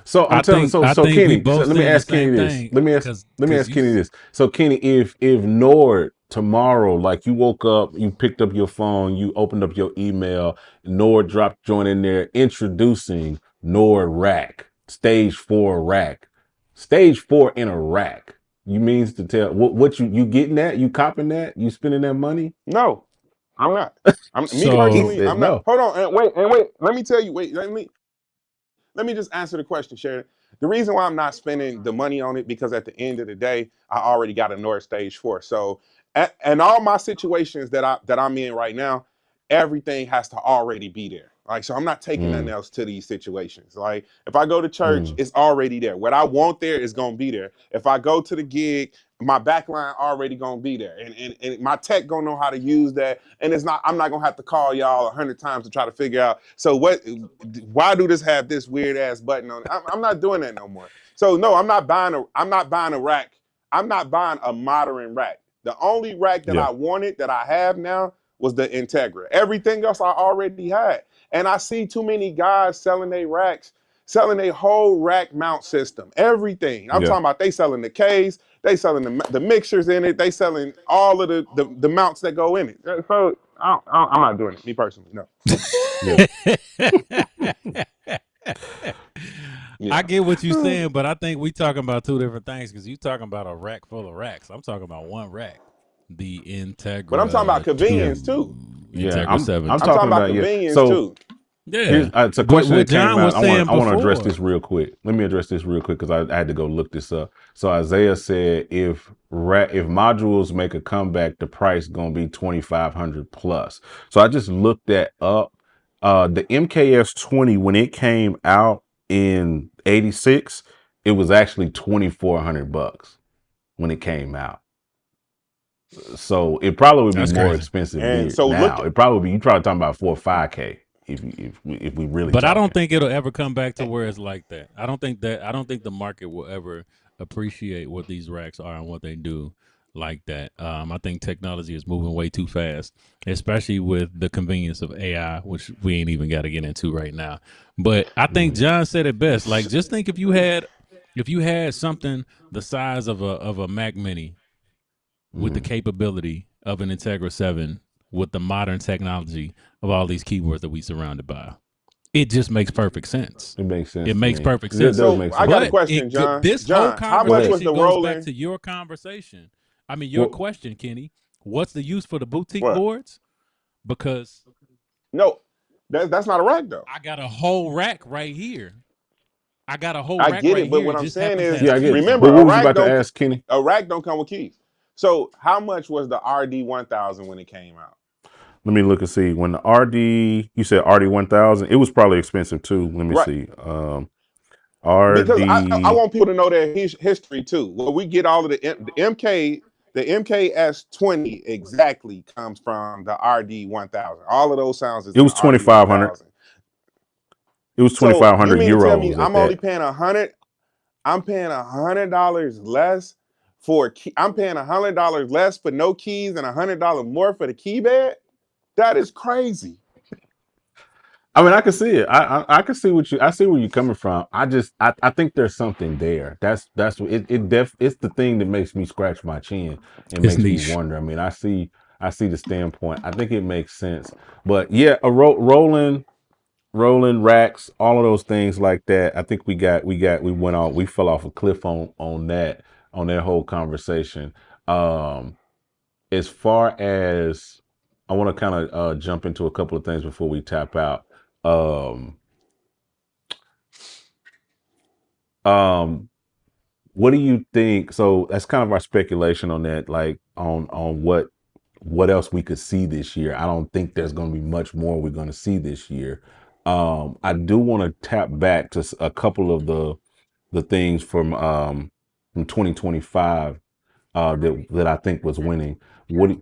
So I'm telling I so think we Kenny, so both let me saying the ask Kenny same this. thing Let me because ask Kenny this. So Kenny, if Nord tomorrow, like you woke up, you picked up your phone, you opened up your email, Nord dropped joint in there introducing Nord Rack, stage 4 rack. Stage 4 in a rack. You means to tell what you getting that? You copping that? You spending that money? No, I'm not. I'm me He so personally. said I'm not. no. Hold on and wait. Let me tell you. Wait. Let me just answer the question, Sheridan. The reason why I'm not spending the money on it because at the end of the day, I already got a North Stage 4. So, and all my situations that I'm in right now, everything has to already be there. Like, so I'm not taking nothing Mm, else to these situations. Like, if I go to church, mm, it's already there. What I want there is gonna be there. If I go to the gig, my backline already gonna be there, and my tech gonna know how to use that. And it's not, I'm not gonna have to call y'all 100 times to try to figure out. So why do this have this weird ass button on it? I'm not doing that no more. So no, I'm not buying a rack. I'm not buying a modern rack. The only rack that yeah. I wanted that I have now was the Integra. Everything else I already had. And I see too many guys selling their racks, selling a whole rack mount system. Everything. I'm Yeah. talking about they selling the case, they selling the mixers in it, they selling all of the mounts that go in it. So I'm not doing it, me personally. No. Yeah. I Yeah. get what you're saying, but I think we talking about two different things because you talking about a rack full of racks. I'm talking about one rack, the But I'm talking about Integra Yeah. convenience too. 2, Yeah. Integra 7 I'm I'm talking talking 2. about about, yeah. convenience So too. here's Yeah, it's a but question what that came John out. was saying I want to address before, this real quick. Let me address this real quick because I had to go look this up. So Isaiah said if modules make a comeback, the price gonna be 2,500 plus. So I just looked that up. The MKS 20 when it came out in '86, it was actually 2,400 bucks when it came out. So it probably would be that's more crazy. expensive And there so look, now. It probably be you probably talking about 4 or 5K if we really But I don't talking. think it'll ever come back to where it's like that. I don't think the market will ever appreciate what these racks are and what they do like that. I think technology is moving way too fast, especially with the convenience of AI, which we ain't even got to get into right now. But I think Mm, John said it best. Like, just think if you had something the size of a Mac Mini with the mm. capability of an Integra 7 with the modern technology of all these keyboards that we surrounded by. It just makes perfect sense. It makes sense It to makes me. perfect It sense. does so make I sense got to a But me. question, it could, John. this whole John, how much Go was ahead. conversation the goes back Roland? to your conversation. I mean, your Well, question, Kenny. What's the use for the boutique What? boards? Because No, that's not a rack though. I got a whole rack right here. I got a whole I rack get right it, but here. what It I'm just saying happens to is, have yeah, I get it. keys remember, But what was you about to ask, Kenny? a rack don't come with keys. So how much was the RD 1000 when it came out? Let me look and see. When the RD, you said RD 1000, it was probably expensive too. Let me Right. see. Because I RD, want people to know their history too. Well, we get all of the MK, the MKS 20 exactly comes from the RD 1000. All of those sounds is it in was the RD 2,500. 1000. It was So you 2,500 mean to tell me euros at I'm only that. paying I'm paying $100 less I'm paying $100 less for no keys and $100 more for the key bed? That is crazy. I mean, I can see it. I can see I see where you're coming from. I think there's something there. That's what it's the thing that makes me scratch my chin and it's makes me niche. wonder. I mean, I see the standpoint. I think it makes sense. But yeah, rolling racks, all of those things like that. I think we fell off a cliff on that whole conversation. Um, as far as I want to kind of jump into a couple of things before we tap out. Um, um, what do you think? So that's kind of our speculation on that, like on what else we could see this year. I don't think there's going to be much more we're going to see this year. I do want to tap back to a couple of the things from 2025. that I think was winning. What do,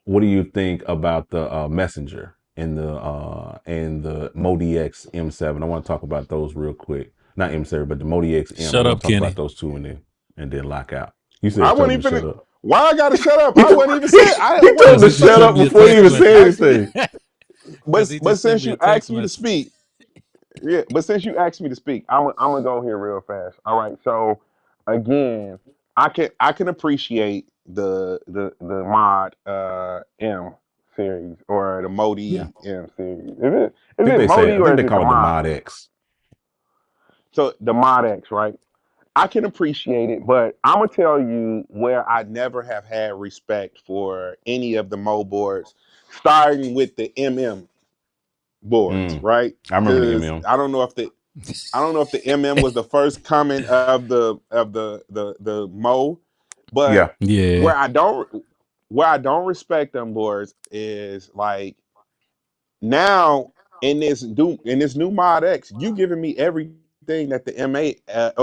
what do you think about the Messenger and the MODX M7? I want to talk about those real quick. Not M7, but the MODX M. I Shut want up, to talk Kenny. about those two and then lock out. You I said tell wasn't him to even. shut up. Why I gotta shut up? I wasn't even saying. He told him Because to he just shut sent up me a before he text even said message. anything. But He but just sent since me a you asked text me to message. speak, yeah. But since you asked me to speak, I'm gonna go here real fast. All right. So again, I can appreciate the mod M series or the Yeah. Modi M series. I Is think it they say Modi I or think is they it the call it the mod? Mod X. So the Mod X, right? I can appreciate it, but I'm gonna tell you where I never have had respect for any of the Mo boards, starting with the MM boards, right? I remember the Because MM. I don't know if the MM was the first coming of the Mo, but Yeah. Yeah. where I don't where I don't respect them boards is like now in this new Mod X, you giving me everything that the M8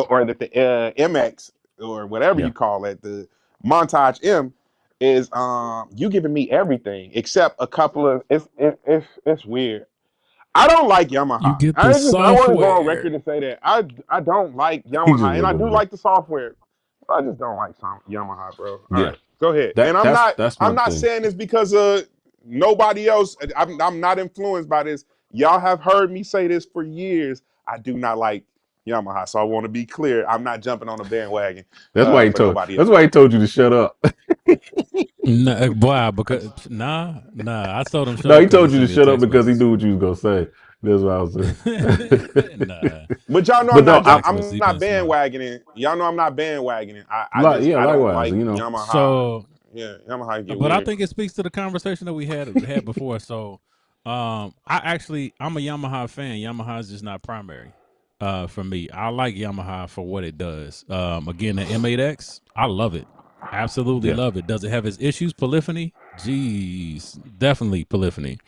or that the MX or whatever you Yeah. call it, the Montage M is you giving me everything except a couple of it's weird. I don't like You Yamaha. get the I want to go on software. record and say that I don't like He just Yamaha, and I looking do at me. like the software. But I just don't like some Yamaha, bro. All Yeah. right, go ahead. And That's I'm my not thing. saying this because of nobody else. I'm not influenced by this. Y'all have heard me say this for years. I do not like Yamaha, so I want to be clear. I'm not jumping on a bandwagon for nobody That's else. why he told you to shut up. Nah, boy, because nah. I told him shut No, up he because he told you to sent me a shut up text because he message. knew what you was gonna say. That's what I was saying. Nah, But y'all know But no, text I'm message. He not been slow. bandwagoning. Y'all know I'm not bandwagoning. yeah, I don't likewise, like you know. Yamaha. So, Yeah, Yamaha get but I weird. think it speaks to the conversation that we had before. So, I'm a Yamaha fan. Yamaha is just not primary. For me, I like Yamaha for what it does. Again, the M8X, I love it. Absolutely Yeah. love it. Does it have its issues? Polyphony? Jeez, definitely polyphony.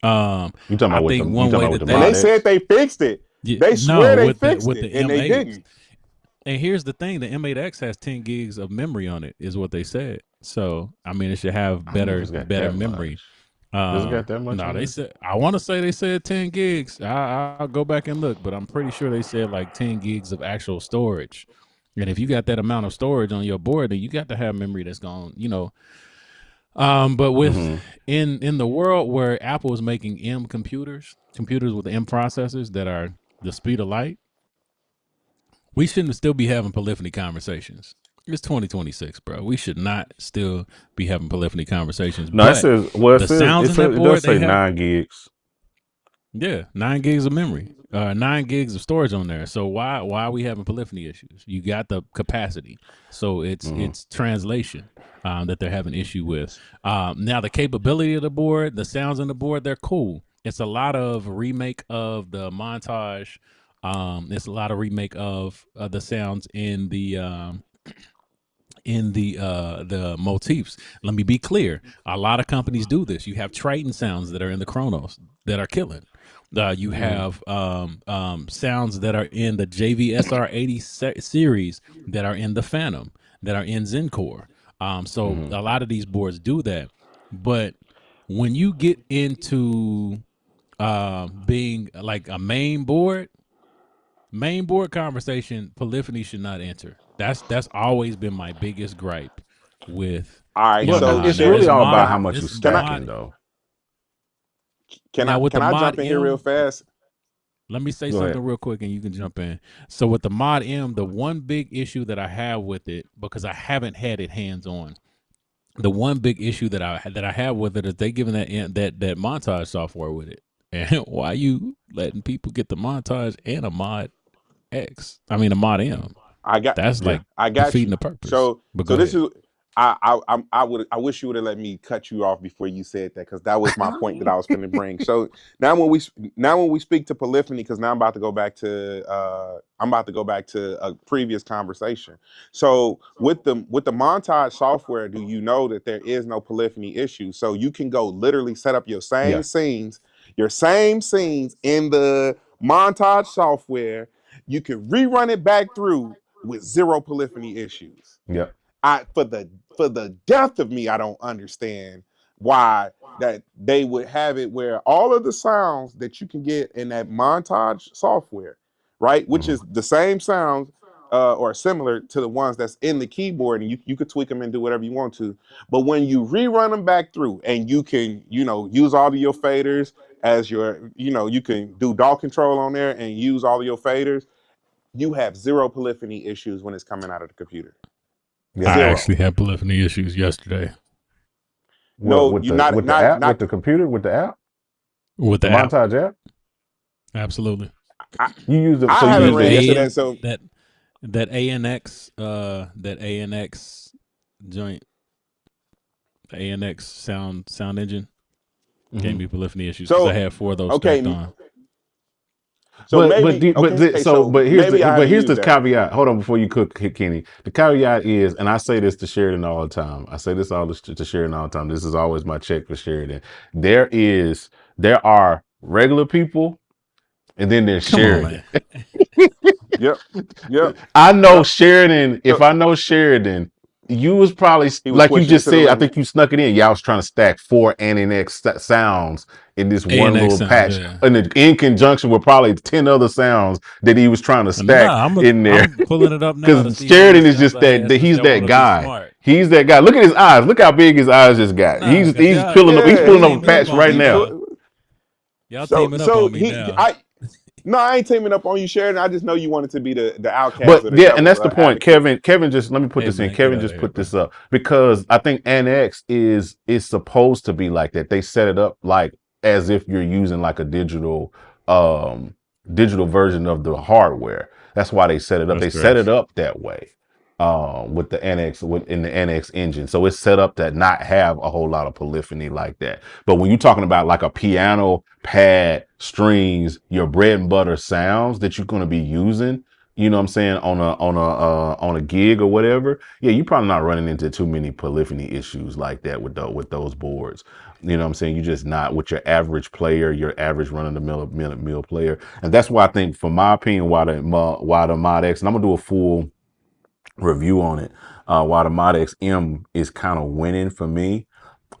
I think You one talking way about with that the And they, they Mod said X? they fixed it. yeah, They no, swear they with fixed the it, and they M8. didn't. And here's the thing: the M8X has 10 gigs of memory on it, is what they said. So, I mean, it should have I don't know if it's got better that much. memory. Does it got that much No, on they there? said, I want to say they said 10 gigs. I'll go back and look, but I'm pretty sure they said like 10 gigs of actual storage. And if you got that amount of storage on your board, then you got to have memory that's going, but with Mm-hmm. in the world where Apple is making M computers with M processors that are the speed of light, we shouldn't still be having polyphony conversations. It's 2026, bro. We should not still be having polyphony conversations. No, But the sounds in that it does board they say have, 9 gigs. yeah, 9 gigs of memory, 9 gigs of storage on there. So why are we having polyphony issues? You got the capacity, so Mm-hmm. it's translation that they're having issue with. Now the capability of the board, the sounds on the board, they're cool. It's a lot of remake of the montage. It's a lot of remake of the sounds in the motifs. Let me be clear. A lot of companies do this. You have Triton sounds that are in the Kronos that are killing. You Mm-hmm. have sounds that are in the JVSR 80 series that are in the Phantom, that are in Zencore. So Mm-hmm. a lot of these boards do that. But when you get into being like a main board conversation, polyphony should not enter. That's always been my biggest gripe with All right, Well, so Yamaha. it's Now really Chef, all can about I how much you this can I stacking, mod though. now with the can I mod jump in here real M, fast? let me say Go something ahead. real quick and you can jump in. So with the mod M, the one big issue that I have with it, because I haven't had it hands on, the one big issue that I have with it is they giving that montage software with it. And why you letting people get the montage and a mod X? I mean a mod M. I got That's Yeah. like I got defeating you. the purpose. But So go this ahead. is I wish you would have let me cut you off before you said that because that was my point that I was going to bring. So now when we speak to polyphony, because now I'm about to go back to a previous conversation. So with the montage software, do you know that there is no polyphony issue? So you can go literally set up Yeah. your same scenes in the montage software. You can rerun it back through with zero polyphony issues. Yep. for the death of me, I don't understand why that they would have it where all of the sounds that you can get in that montage software, right, which is the same sounds or similar to the ones that's in the keyboard, and you could tweak them and do whatever you want to. But when you rerun them back through, and you can, use all of your faders as your, you can do DAW control on there and use all of your faders, you have zero polyphony issues when it's coming out of the computer. Yeah. I Zero. actually had polyphony issues yesterday. What, No, with you the not with the not app, with not. the computer, with the app, With the the app. montage app? Absolutely. I, You use it, so I you haven't use ran into the that. So that ANX joint, the ANX sound engine gave me polyphony issues because I had 4 of those stacked on. So but maybe here's use the that. caveat. Hold on before you cook, Kenny. The caveat is, and I say this to Sheridan all the time. I say this to Sheridan all the time. This is always my check for Sheridan. There are regular people, and then there's Come on, Sheridan. man. Yep. I know Yep. Sheridan. If So I know Sheridan, you was probably he was like you pushing it just to the said. I limit. think you snuck it in. Y'all was trying to stack 4 ANX sounds in this one ANX little sounds, patch, yeah. in conjunction with probably 10 other sounds that he was trying to stack Nah, in there. I'm pulling it up now to Because see how many Sheridan is sounds just I had since he's y'all that want to be guy. smart. He's that guy. Look at his eyes. Look how big his eyes just got. Nah, cause He's y'all pulling up. He's pulling up a teaming up patch on right me now. now. Y'all So teaming up on me he now. No, I ain't teaming up on you, Sheridan. I just know you wanted to be the outcast But of the yeah, and devil's that's the point. advocate. Kevin just let me put Hey this in. man, get Kevin out of just here, put bro. this up because I think NX is supposed to be like that. They set it up like as if you're using like a digital version of the hardware. That's why they set it up. That's They set it crazy. up that way with the in the NX engine. So it's set up to not have a whole lot of polyphony like that. But when you're talking about like a piano, pad, strings, your bread and butter sounds that you're going to be using, you know what I'm saying, on a gig or whatever, yeah, you're probably not running into too many polyphony issues like that with those boards. You know what I'm saying? You're just not with your average player, your average run of the mill player. And that's why I think, for my opinion, why the Mod X, and I'm gonna do a full review on it, why the Mod X M is kind of winning for me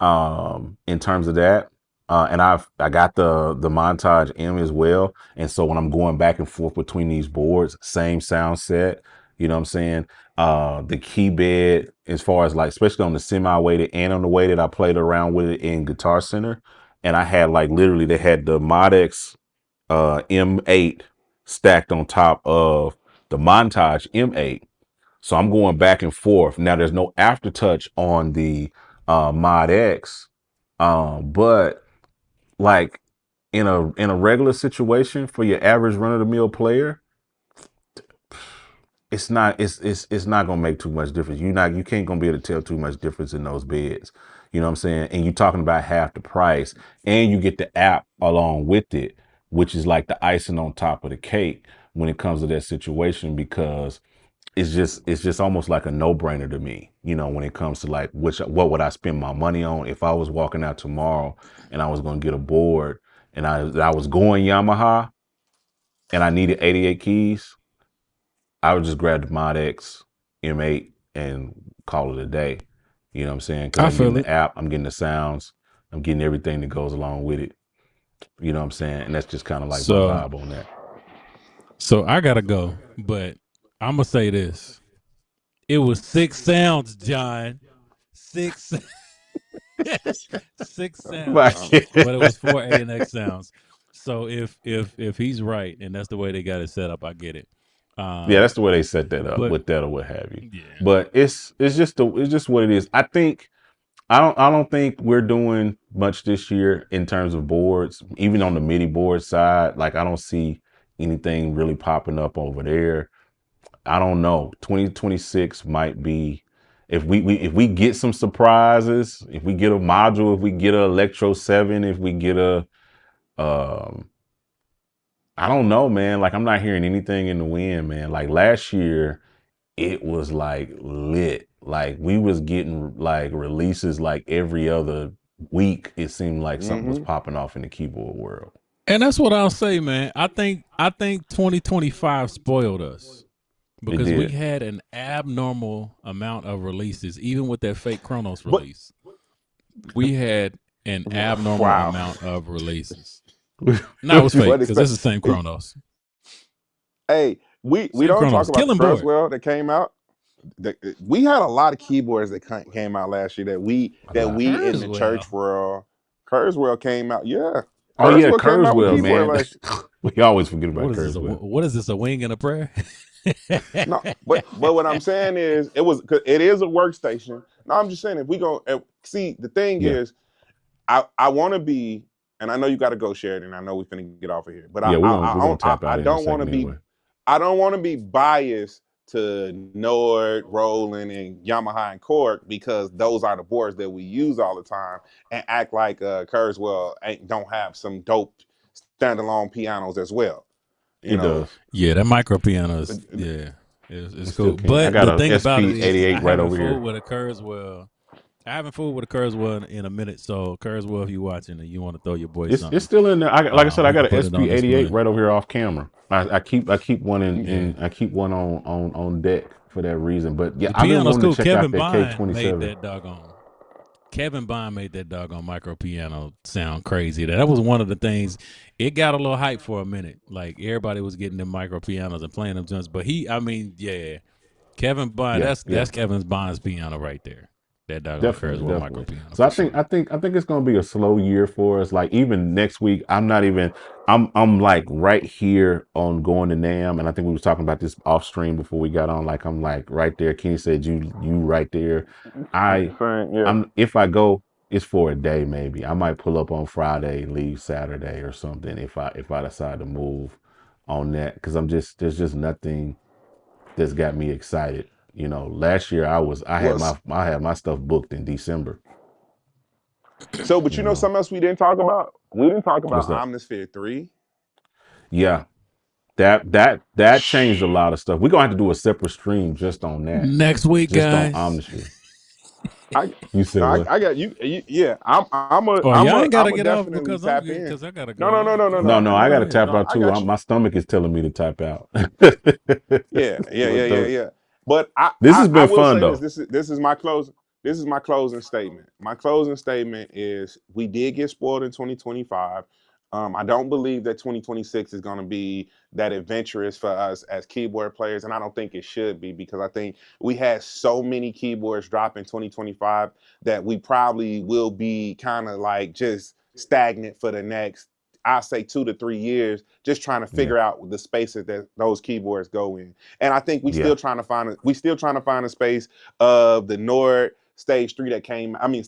in terms of that. And I got the Montage M as well. And so when I'm going back and forth between these boards, same sound set, you know what I'm saying? The key bed, as far as like, especially on the semi-weighted and on the weighted, I played around with it in Guitar Center. And I had like literally, they had the Mod X M8 stacked on top of the Montage M8. So I'm going back and forth. Now there's no aftertouch on the Mod X, but like in a regular situation for your average run of the mill player, it's not gonna make too much difference. You can't gonna be able to tell too much difference in those beds. You know what I'm saying? And you're talking about half the price, and you get the app along with it, which is like the icing on top of the cake when it comes to that situation, because it's just almost like a no-brainer to me, when it comes to like what would I spend my money on if I was walking out tomorrow and I was going to get a board and I was going Yamaha and I needed 88 keys. I would just grab the Mod X M8 and call it a day. You know what I'm saying? Because I I'm getting feel the it. app, I'm getting the sounds, I'm getting everything that goes along with it. You know what I'm saying? And that's just kind of like my So vibe on that. I gotta go, but I'm gonna say this. It was 6 sounds, John. 6 6 sounds. But it was 4 ANX sounds. So if he's right and that's the way they got it set up, I get it. Yeah, that's the way they set that up But with that or what have you. yeah. But it's just what it is. I don't think we're doing much this year in terms of boards, even on the MIDI board side. Like I don't see anything really popping up over there. I don't know. 2026 might be, if we get some surprises, if we get a module, if we get a Electro 7, if we get a um I don't know, man. Like I'm not hearing anything in the wind, man. Like last year it was like lit. Like we was getting like releases like every other week. It seemed like something was popping off in the keyboard world. And that's what I'll say, man. I think 2025 spoiled us because we had an abnormal amount of releases, even with that fake Kronos release. We had an abnormal amount of releases. No, it was fake because it's the same Kronos. Hey, we don't talk about the Kurzweil that came out. We had a lot of keyboards that came out last year that we in the church world. Kurzweil came out, yeah. Oh yeah, Kurzweil, man. We always forget about Kurzweil. What is this? A wing and a prayer? No, but what I'm saying is it is a workstation. No, I'm just saying if we go see, the thing is, I want to be, and I know you got to go, Sheridan. I know we're finna get off of here, but I don't want to be, I don't want to be biased to Nord, Roland, and Yamaha and Korg because those are the boards that we use all the time, and act like Kurzweil don't have some dope standalone pianos as well. You know? Yeah, that micro piano is it's cool. But the thing about it is, I haven't fooled with a Kurzweil. I haven't fooled with a Kurzweil in a minute. So Kurzweil, if you're watching and you want to throw your boy something, it's still in there. Like I said, I got an SP88 right over here off camera. I keep one in I keep one on deck for that reason. But yeah, I've been wanting to check out that K27. Kevin Bond made that doggone micro piano sound crazy. That was one of the things. It got a little hype for a minute. Like everybody was getting them micro pianos and playing them tunes. But Kevin Bond. That's Kevin Bond's piano right there. That definitely. Micro piano. So I think it's gonna be a slow year for us. Like even next week, I'm like right here on going to NAMM, and I think we was talking about this off stream before we got on. Like I'm like right there. Kenny said you right there. If I go, it's for a day maybe. I might pull up on Friday, leave Saturday or something. If I decide to move on that, because there's just nothing that's got me excited. You know, last year I had my stuff booked in December. So, but you know something else we didn't talk about? We didn't talk about Omnisphere 3. Yeah. That changed a lot of stuff. We're gonna have to do a separate stream just on that. Next week, just guys. On Omnisphere. You said what? I got you. Yeah, I'm y'all gotta get off because I gotta go. No, I gotta tap out too. My stomach is telling me to tap out. Yeah. But this has been fun though. This is my closing. This is my closing statement. My closing statement is we did get spoiled in 2025. I don't believe that 2026 is going to be that adventurous for us as keyboard players, and I don't think it should be because I think we had so many keyboards drop in 2025 that we probably will be kind of like just stagnant for the next, I say 2 to 3 years, just trying to figure out the spaces that those keyboards go in. And I think still trying to find a space of the Nord Stage 4 that came out in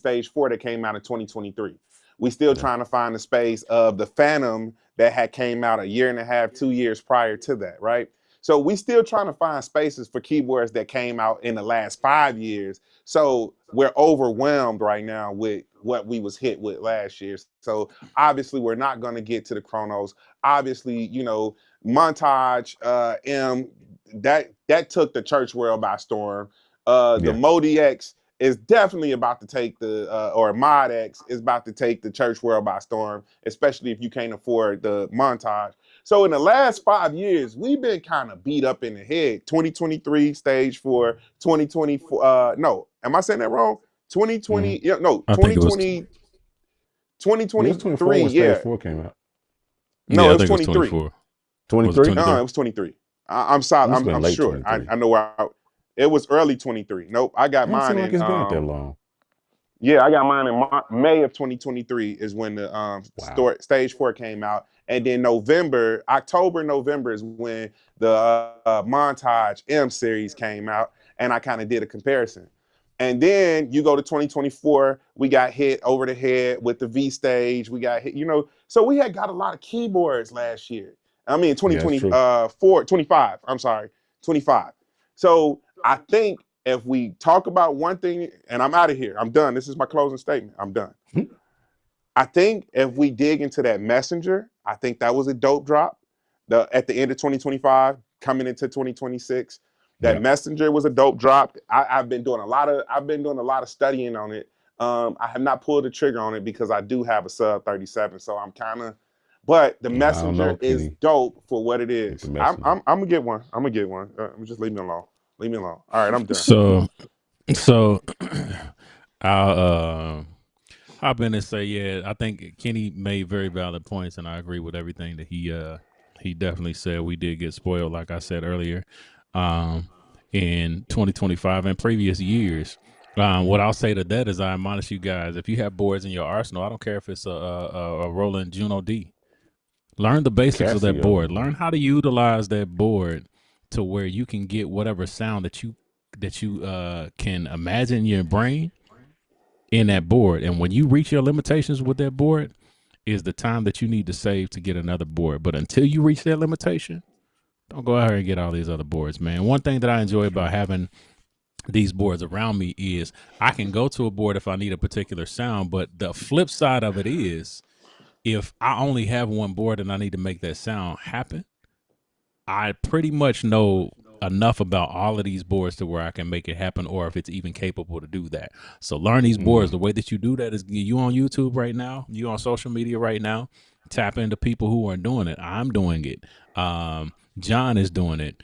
2023. We still trying to find the space of the Fantom that had came out a year and a half, 2 years prior to that, right? So we still trying to find spaces for keyboards that came out in the last 5 years. So we're overwhelmed right now with what we was hit with last year. So obviously we're not going to get to the Kronos. Obviously, Montage, that took the church world by storm. The MODX is definitely about to take or MODX is about to take the church world by storm, especially if you can't afford the Montage. So in the last 5 years, we've been kind of beat up in the head. 2023 Stage 4, 2024. No, am I saying that wrong? 2020. Yeah, no. 2020. 2023. Yeah. Stage 4 came out. No, it was 23. 23. No, it was 23. I'm sorry. I'm sure. I know it was early 23. Nope, I got mine in. It's been that long. Yeah, I got mine in May of 2023 is when the Stage 4 came out. And then October, November is when the Montage M series came out. And I kind of did a comparison. And then you go to 2024, we got hit over the head with the V-Stage. We got hit, so we had got a lot of keyboards last year. I mean, 25. I'm sorry, 25. So I think if we talk about one thing, and I'm out of here, I'm done. This is my closing statement. I'm done. I think if we dig into that Messenger, I think that was a dope drop. At the end of 2025, coming into 2026, that Messenger was a dope drop. I've been doing a lot of studying on it. I have not pulled the trigger on it because I do have a sub 37, so I'm kind of but the I don't know, messenger is Kenny. dope for what it With the is. I'm messenger. I'm, I'm gonna get one. I'm gonna get one. Just leave me alone. Leave me alone. All right, I'm done. So I'll hop in and say, yeah, I think Kenny made very valid points, and I agree with everything that he definitely said. We did get spoiled, like I said earlier, in 2025 and previous years. What I'll say to that is, I admonish you guys: if you have boards in your arsenal, I don't care if it's a Roland Juno D. Learn the basics of that board. Casio. Learn how to utilize that board to where you can get whatever sound that you can imagine in your brain in that board. And when you reach your limitations with that board, is the time that you need to save to get another board. But until you reach that limitation, don't go out here and get all these other boards, man. One thing that I enjoy about having these boards around me is I can go to a board if I need a particular sound. But the flip side of it is, if I only have one board and I need to make that sound happen, I pretty much know enough about all of these boards to where I can make it happen, or if it's even capable to do that. So learn these boards. The way that you do that is, you on YouTube right now, you on social media right now, tap into people who are doing it. I'm doing it. John is doing it.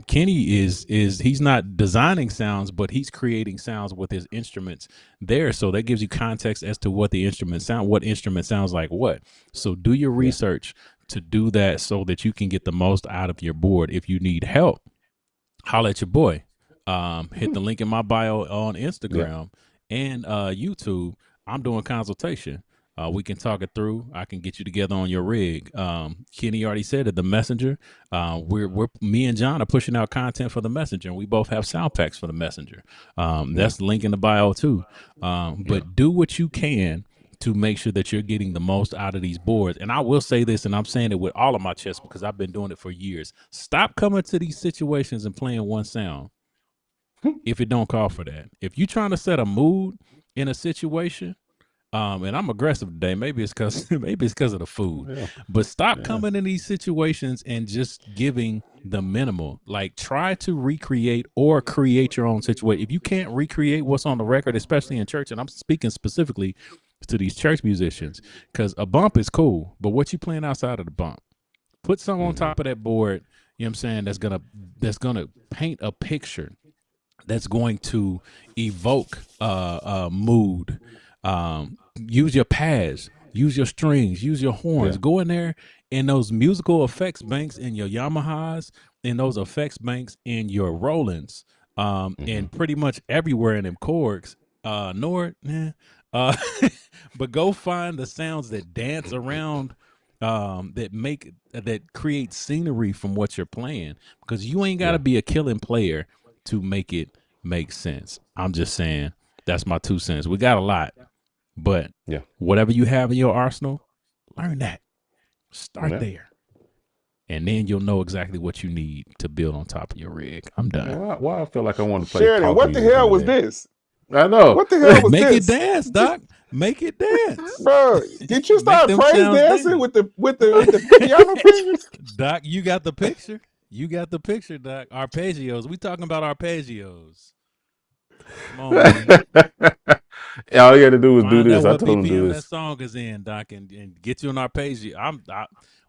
Kenny is he's not designing sounds, but he's creating sounds with his instruments there. So that gives you context as to what the instrument sounds like what. So do your research to do that so that you can get the most out of your board. If you need help, holla at your boy. Hit the link in my bio on Instagram and YouTube. I'm doing consultation. We can talk it through. I can get you together on your rig. Kenny already said it. The messenger. We're me and John are pushing out content for the messenger, and we both have sound packs for the messenger. That's the link in the bio too. But do what you can to make sure that you're getting the most out of these boards. And I will say this, and I'm saying it with all of my chest because I've been doing it for years. Stop coming to these situations and playing one sound if it don't call for that. If you're trying to set a mood in a situation, and I'm aggressive today. Maybe it's because of the food. But stop coming in these situations and just giving the minimal. Like, try to recreate or create your own situation. If you can't recreate what's on the record, especially in church, and I'm speaking specifically to these church musicians, because a bump is cool, but what you playing outside of the bump? Put something on top of that board. You know what I'm saying? That's gonna paint a picture. That's going to evoke mood. Use your pads, use your strings, use your horns. Go in there in those musical effects banks in your Yamahas, in those effects banks in your Rolands, and pretty much everywhere in them Korgs. Nord, but go find the sounds that dance around, that create scenery from what you're playing, because you ain't got to be a killing player to make it make sense. I'm just saying, that's my 2 cents. We got a lot, but whatever you have in your arsenal, learn that. Start there. And then you'll know exactly what you need to build on top of your rig. I'm done. Why I feel like I want to play Sheridan, what the hell was this? I know. What the hell was Make this? it dance, Doc. Make it dance. Bro, did you start praise dancing with the piano fingers? Doc, you got the picture. You got the picture, Doc. Arpeggios. We talking about arpeggios. Come on, man. All you had to do was do Find this. out I what told him to do BPM this. that song is in, Doc, and get you an arpeggio.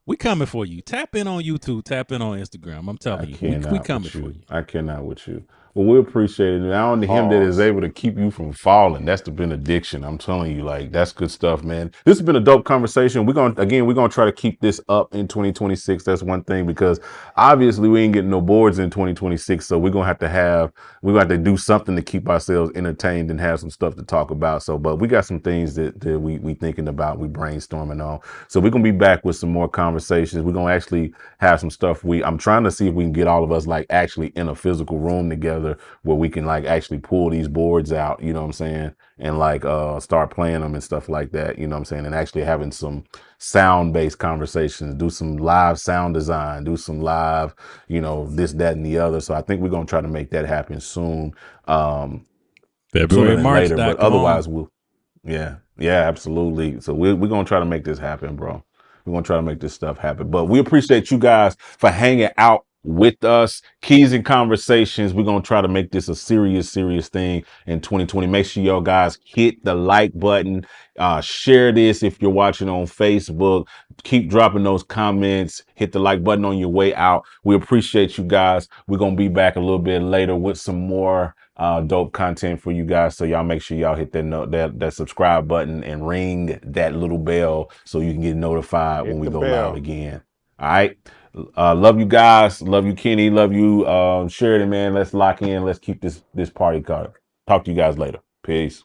We coming for you. Tap in on YouTube. Tap in on Instagram. I'm telling you, we coming for you. I cannot with you. Well, we appreciate it. Not only him that is able to keep you from falling. That's the benediction. I'm telling you, like, that's good stuff, man. This has been a dope conversation. We're gonna try to keep this up in 2026. That's one thing, because obviously we ain't getting no boards in 2026. So we're gonna have to do something to keep ourselves entertained and have some stuff to talk about. So, but we got some things that we thinking about, we brainstorming on. So we're gonna be back with some more conversations. We're gonna actually have some stuff. I'm trying to see if we can get all of us like actually in a physical room together where we can like actually pull these boards out, you know what I'm saying, and like start playing them and stuff like that, you know what I'm saying, and actually having some sound-based conversations, do some live sound design, do some live, this, that, and the other. So I think we're gonna try to make that happen soon. February, March, later, but otherwise we'll absolutely. So we're gonna try to make this happen, bro. We're gonna try to make this stuff happen. But we appreciate you guys for hanging out with us. Keys and Conversations. We're going to try to make this a serious thing in 2020. Make sure y'all guys hit the like button. Share this if you're watching on Facebook. Keep dropping those comments. Hit the like button on your way out. We appreciate you guys. We're going to be back a little bit later with some more dope content for you guys. So y'all make sure y'all hit that subscribe button and ring that little bell so you can get notified when we go live again. All right. Love you guys. Love you, Kenny. Love you, Sheridan, man. Let's lock in. Let's keep this party card. Talk to you guys later. Peace.